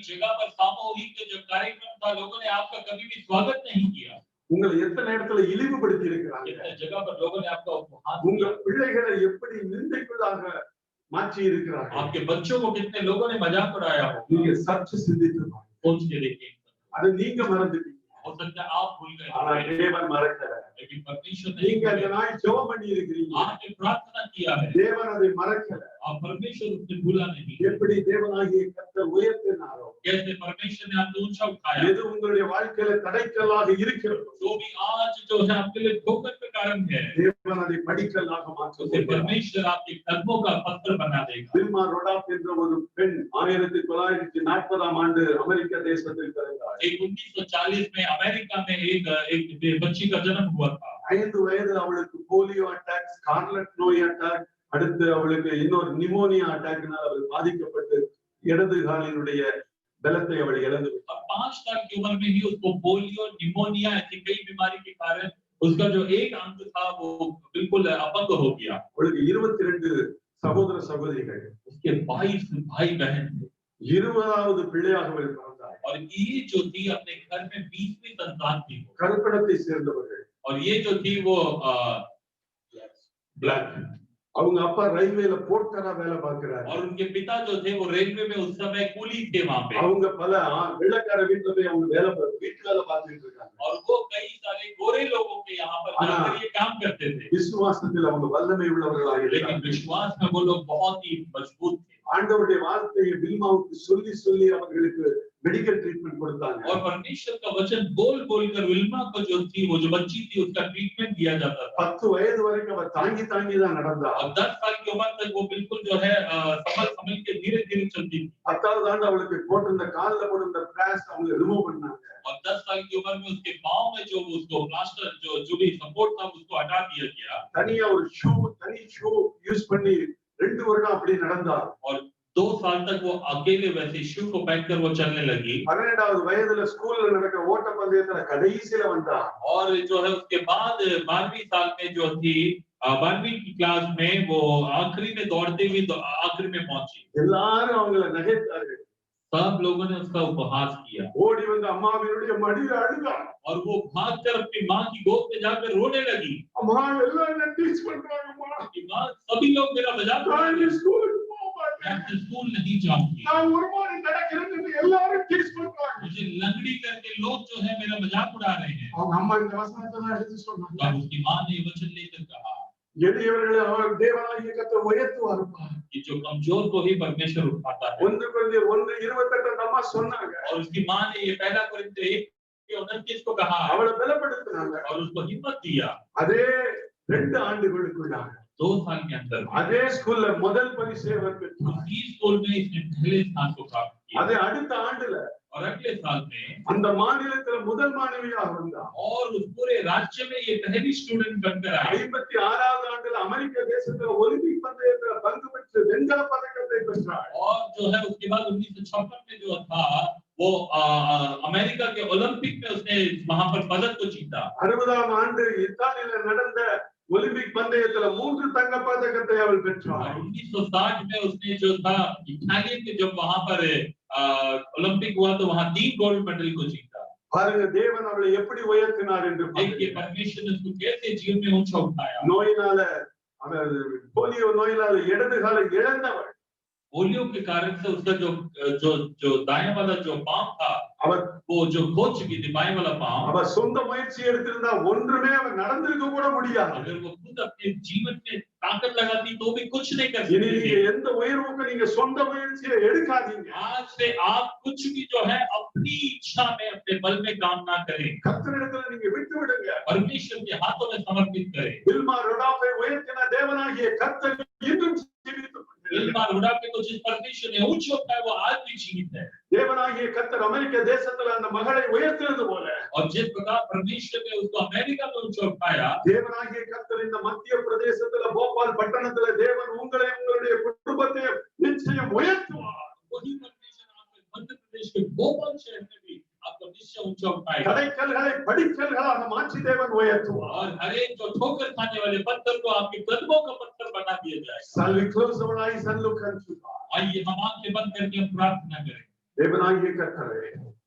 जगह पर सामूहिक जो कार्यक्रम था लोगों ने आपका कभी भी स्वागत नहीं किया. உங்களை எத்தனை இடத்துல இழிவுபடுத்தி இருக்கிறாங்க. कितने जगह पर लोगों ने आपका उपहास உங்க किया. பிள்ளைகளை எப்படி நிந்தைக்குள்ளாக மாற்றி இருக்கிறார்கள். आपके बच्चों को कितने लोगों ने मजाक उड़ाया हो. நீங்க சற்று சிந்தித்து பாருங்க. सोच के देखिए. அது நீங்க மறந்துட்டீங்க. हो सकता है आप भूल ஆனா गए, தேவன் மறக்கல. लेकिन परमेश्वर ने நீங்க அந்த நாள் ஜெபம் பண்ணி இருக்கிறீங்க. आपने प्रार्थना किया है. தேவன் அதை மறக்கல. आप परमेश्वर उसने भूला नहीं. எப்படி தேவனாகிய கர்த்தர் உயர்த்தினாரோ, कैसे परमेश्वर ने आपको ऊंचा उठाया. எது உங்களுடைய வாழ்க்கையில தடைக்கல்லாக இருக்கிறதோ, जो भी आज जो है आपके लिए ठोकर का कारण है, தேவன் அதை படிக்கல்லாக उसे மாற்றுவார். परमेश्वर आपके कदमों का पत्थर बना देगा. வில்மா ரொடாப் என்ற ஒரு பெண் 1940ஆம் ஆண்டு அமெரிக்க தேசத்தில் பிறந்தார். 1940 में अमेरिका में एक बच्ची का जन्म हुआ था. 5 வயதில் அவளுக்கு போலியோ அட்டாக், ஸ்கார்லட் நோய் அட்டாக், அடுத்து அவளுக்கு இன்னொரு நிமோனியா அட்டாக்னால் அவள் பாதிக்கப்பட்டு இடது காலினுடைய बलத்தை அவள் இழந்து விட்டாள். 5 साल की उम्र में ही उसको पोलियो, निमोनिया ऐसी कई बीमारी के कारण उसका जो एक अंग था वो बिल्कुल अपंग हो गया. அவளுக்கு 22 சகோதர சகோதரிகள். उसके 22 भाई बहन थे. 20வது பிள்ளையாக அவள் பிறந்தாள். और ये जो थी अपने घर में 20वीं संतान थी. கருப்பணத்தை சேர்ந்தவர்கள். और ये जो थी वो ब्लैक. அவங்க அப்பா ரயில்வேல போர்ட்டரா வேலை பார்க்கறாரு. और उनके पिता जो थे वो रेलवे में उस समय कूली थे वहां पे. அவங்க பல வெள்ளக்கார வீட்ல போய் அவங்க வீட்டு வேலை பார்த்துட்டு இருக்காங்க. और वो कई सारे गोरे लोगों के यहाँ पर जाकर ये काम करते थे. விசுவாசத்தில் அவங்க வல்லமை உள்ளவர்களாக लेकिन இருந்தார்கள். विश्वास में वो लोग बहुत ही मजबूत थे. ஆண்டவருடைய வார்த்தையை வில்மாவுக்கு சொல்லி சொல்லி அவர்களுக்கு मेडिकल ट्रीटमेंट கொடுத்தாங்க. और परमेश्वर का वचन बोल बोलकर विल्मा को जो थी वो जो बच्ची थी उसका ट्रीटमेंट दिया जाता था. 10 வயது வரைக்கும் அவ தாங்கி தாங்கி தான் நடந்தா. और 10 साल की उम्र तक वो बिल्कुल जो है संभल के धीरे-धीरे चलती थी. 10வது ஆண்டு அவளுக்கு போட்டிருந்த கால்ல போட்டிருந்த பிளாஸ்ட் அவங்க ரிமூவ் பண்ணாங்க. और 10 साल की उम्र में उसके पांव में जो उसको प्लास्टर जो भी सपोर्ट था उसको हटा दिया गया. தனியா ஒரு தனி ஷூ யூஸ் பண்ணி 2 வருடம் அப்படி நடந்தா. और 2 साल तक वो अकेले वैसे शू को पहनकर वो चलने लगी. 12வது வயதுல ஸ்கூல்ல நடக்கிற ஓட்ட பந்தயத்துல கடைசில வந்தா. और जो है उसके बाद 12वीं साल में जो थी 12वीं की क्लास में वो आखिरी में दौड़ते हुए आखिरी में पहुंची. எல்லாரும் அவங்கள நகைத்தார்கள். सब लोगों ने उसका उपहास किया. ஓடி வந்து அம்மாவினுடைய மடியில அழுதா. और वो भागकर अपनी मां की गोद में जाकर रोने लगी. அம்மா எல்லாம் என்ன டீச் பண்றாங்கம்மா. मां सभी लोग मेरा मजाक उड़ा रहे हैं. मैं स्कूल नहीं जाऊंगी. நான் ஒரு மாதிரி நடக்கிறேன்னு எல்லாரும் டீச் பண்றாங்க. मुझे लंगड़ी करके लोग जो है मेरा मजाक उड़ा रहे हैं. அவங்க அம்மா இந்த வசனத்தை தான் எடுத்து சொன்னாங்க. और उसकी मां ने ये वचन लेकर कहा எளியவர்களை அவர் தேவனாகிய கர்த்தர் உயர்த்துவார். कि जो कमजोर को ही परमेश्वर उठाता है. 1 கொரிந்தியர் 1:28 அம்மா சொன்னாங்க. और उसकी मां ने ये पहला कोरिन्थियर 1:29 को कहा அவளை பலப்படுத்தினாங்க. और उसको हिम्मत दिया. அதே 2 ஆண்டுகளுக்குள்ளாக 2 साल के अंदर அதே ஸ்கூல்ல முதல் பரிசை அவர் பெற்றார். उसी स्कूल में इसने पहले स्थान को प्राप्त किया. அதே அடுத்த ஆண்டுல और अगले साल में அந்த மாநிலத்துல முதல் மாணவியாக வந்தா. और उस पूरे राज्य में ये पहली स्टूडेंट बनकर आई 56வது ஆண்டுல அமெரிக்க தேசத்துல ஒலிம்பிக் பந்தயத்துல பங்கு பெற்று வெண்கல பதக்கத்தை பெற்றாள். और जो है उसके बाद 1956 में जो था वो अमेरिका के ओलंपिक में उसने वहां पर पदक को जीता. 60ஆம் ஆண்டு இத்தாலியில நடந்த ஒலிம்பிக் பந்தயத்துல 3 தங்க பதக்கத்தை அவள் பெற்றாள். 1960 में उसने जो था इटाली के जब वहां पर ओलंपिक हुआ तो वहां 3 गोल्ड मेडल को जीता. பாருங்க தேவன் அவளை எப்படி உயர்த்தினார் என்று देखिए परमेश्वर ने उसको कैसे जीवन में ऊंचा उठाया. நோயினால அவர் போலியோ நோயினால இடது காலை இழந்தவர். पोलियो के कारण से उसका जो दाएं वाला जो पांव था वो जो खो चुकी थी बाएं वाला पांव. அவர் சொந்த முயற்சி எடுத்திருந்தா ஒன்றுமே அவர் நடந்திருக்க கூட முடியாது. अगर वो खुद अपने जीवन में ताकत लगाती तो भी कुछ नहीं कर सकती. நீங்க எந்த உயர்வுக்கு நீங்க சொந்த முயற்சியை எடுக்காதீங்க. आज से आप कुछ भी जो है अपनी इच्छा में अपने बल में काम ना करें. கர்த்தரிடத்துல நீங்க விட்டு விடுங்க. परमेश्वर के हाथों में समर्पित करें. வில்மா ரோடாஃபை உயர்த்தின தேவனாகிய கர்த்தர் இன்றும் ஜீவித்துக் विल्मा रोडाफे को जिस परमेश्वर ने ऊंचा उठाया वो आज भी जीवित है. தேவனாகிய கர்த்தர் அமெரிக்க தேசத்துல அந்த மகளை உயர்த்தினது போல और जिस प्रकार परमेश्वर ने उसको अमेरिका में ऊंचा उठाया தேவனாகிய கர்த்தர் இந்த மத்திய பிரதேசத்துல போபால் பட்டணத்துல தேவன் உங்களை உங்களுடைய குடும்பத்தை நிச்சயம் உயர்த்துவார். वही परमेश्वर आपको मध्य प्रदेश के भोपाल शहर में भी आपको निश्चय ऊंचा उठाएगा. தடைக்கல்களை படிக்கல்களாக மாற்றி தேவன் உயர்த்துவார். और हर एक जो ठोकर खाने वाले पत्थर को आपके कदमों का पत्थर बना दिया जाएगा. Shall we close our eyes and look unto God? आइए हम आंखें बंद करके हम प्रार्थना करें. தேவனாகிய கர்த்தரே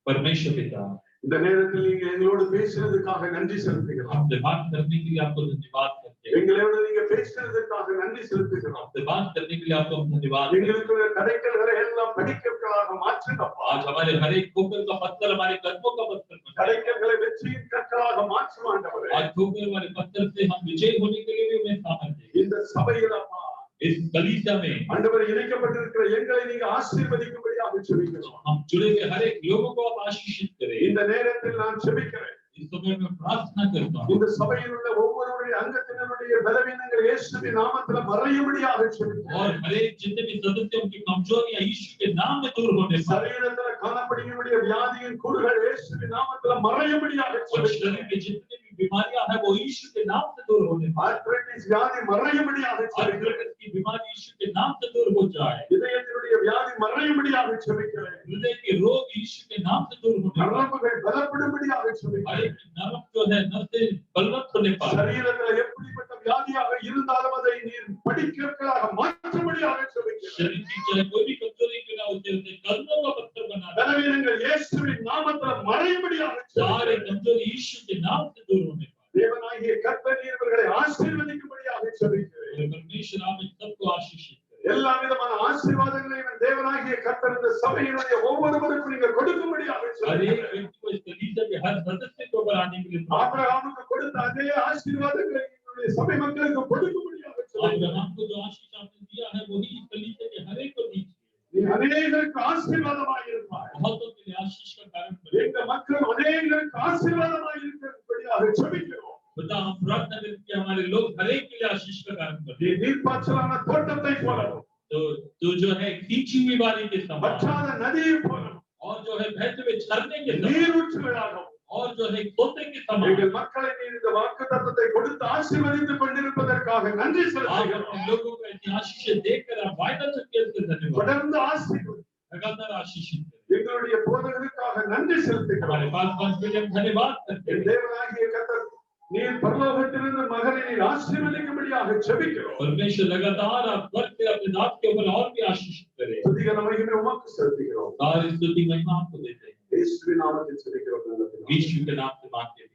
परमेश्वर पिता இந்த நேரத்தில் நீங்க எங்களோடு பேசினதுக்காக நன்றி செலுத்துகிறோம். आपसे बात करने के लिए आपको धन्यवाद करते हैं. எங்களோடு நீங்க பேசினதுக்காக நன்றி செலுத்துகிறோம். आपसे बात करने के लिए आपको धन्यवाद. எங்களுக்கு தடைக்கல்களை எல்லாம் படிக்கற்களாக மாற்றுங்கப்பா. आज हमारे हर एक ठोकर का पत्थर हमारे कदमों का पत्थर बना. தடைக்கல்களை வெற்றியின் கற்களாக மாற்றும் ஆண்டவரே. आज ठोकर वाले पत्थर से हम विजय होने के लिए भी हमें सामर्थ्य दें. இந்த சபையில் அப்பா इस कलीसिया में ஆண்டவரே இணைக்கப்பட்டிருக்கிற எங்களை நீங்க ஆசீர்வதிக்கும்படியாக ஜெபிக்கிறோம். हम जुड़े हुए हर एक लोगों को आप आशीषित करें. இந்த நேரத்தில் நான் ஜெபிக்கிறேன். इस समय में प्रार्थना करता हूं. இந்த சபையில் உள்ள ஒவ்வொருவருடைய அங்கத்தினருடைய பலவீனங்கள் இயேசுவின் நாமத்தில் மறையும்படியாக ஜெபிக்கிறேன். और हर एक जितने भी सदस्य उनकी कमजोरियां यीशु के नाम में दूर होने पाए. சரீரத்தில் காணப்படுகிற வியாதியின் கூறுகள் இயேசுவின் நாமத்தில் மறையும்படியாக और शरीर ஜெபிக்கிறேன். में जितनी भी बीमारियां हैं वो यीशु के नाम से दूर होने पाए. ஆர்த்ரைட்டிஸ் வியாதி மறையும்படியாக ஜெபிக்கிறேன். आर्थराइटिस की बीमारी यीशु के नाम से दूर हो जाए. இதயத்தினுடைய வியாதி மறையும்படியாக ஜெபிக்கிறேன். हृदय के रोग यीशु के नाम से दूर होने पाए. நரம்புகள் பலப்படும்படியாக ஜெபிக்கிறேன். हर एक नर्व जो है नस से बलवत्त होने पाए. சரீரத்தில் எப்படிப்பட்ட வியாதியாக இருந்தாலும் அதை நீர் படிக்கற்களாக மாற்றும்படியாக ஜெபிக்கிறேன். शरीर की चाहे कोई भी कमजोरी क्यों ना होते उसे कदमों का पत्थर बना दे. பலவீனங்கள் இயேசுவின் நாமத்தில் மறையும்படியாக सारे ஜெபிக்கிறேன். कमजोरी यीशु के नाम से दूर होने पाए. தேவனாகிய கர்த்தர் இவர்களை ஆசீர்வதிக்கும்படியாக ஜெபிக்கிறேன். और परमेश्वर आप इन सबको आशीषित करें. எல்லா விதமான ஆசீர்வாதங்களையும் தேவனாகிய கர்த்தர் இந்த சபையினுடைய ஒவ்வொருவருக்கும் நீங்க கொடுக்கும்படியாக हर एक ஜெபிக்கிறேன். व्यक्ति को इस कलीसिया के हर सदस्य को बढ़ाने के लिए ஆபிரகாமுக்கு கொடுத்த அதே ஆசீர்வாதங்களை என்னுடைய சபை மக்களுக்கு கொடுக்கும்படியாக ஜெபிக்கிறேன். अब्राहम को जो आशीष आपने दिया है वही इस कलीसिया के हर एक को दीजिए. நீ अनेகருக்கு ஆசீர்வாதமாக இருப்பாய். बहुतों के लिए आशीष का कारण बने. இந்த மக்கள் अनेகருக்கு ஆசீர்வாதமாக இருக்கும்படியாக ஜெபிக்கிறோம். बता हम प्रार्थना करते हैं हमारे लोग हर एक के लिए आशीष का कारण बने. நீ நீர்ப்பாய்ச்சலான தோட்டத்தை போலவும் तो जो है सींची हुई बारी के समान வற்றாத நதியை போலவும் और जो है बहते हुए झरने के समान நீரூற்றுகளாகவும் और जो है सोते के समान எங்கள் மக்களை நீர் இந்த வாக்குத்தத்தத்தை கொடுத்து ஆசீர்வதித்துக் கொண்டிருப்பதற்காக நன்றி आप செலுத்துகிறோம். अपने लोगों को ऐसी आशीष देकर आप वायदा करके इसके धन्यवाद. தொடர்ந்து ஆசீர்வதி. लगातार आशीषित करें. எங்களுடைய போதகருக்காக நன்றி செலுத்துகிறோம். हमारे पास के लिए हम धन्यवाद करते என் हैं. தேவனாகிய கர்த்தர் நீர் பரலோகத்திலிருந்து மகனை நீர் ஆசீர்வதிக்கும்படியாக ஜெபிக்கிறோம். परमेश्वर लगातार आप स्वर्ग से अपने दास के ऊपर और भी आशीषित करें. துதிகர மகிமை உமக்கு செலுத்துகிறோம். सारी स्तुति महिमा आपको देते हैं. இயேசுவின் நாமத்தில் ஜெபிக்கிறோம் நல்ல பிதாவே. यीशु के नाम से मांगते हैं.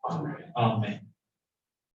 ஆமென். आमीन.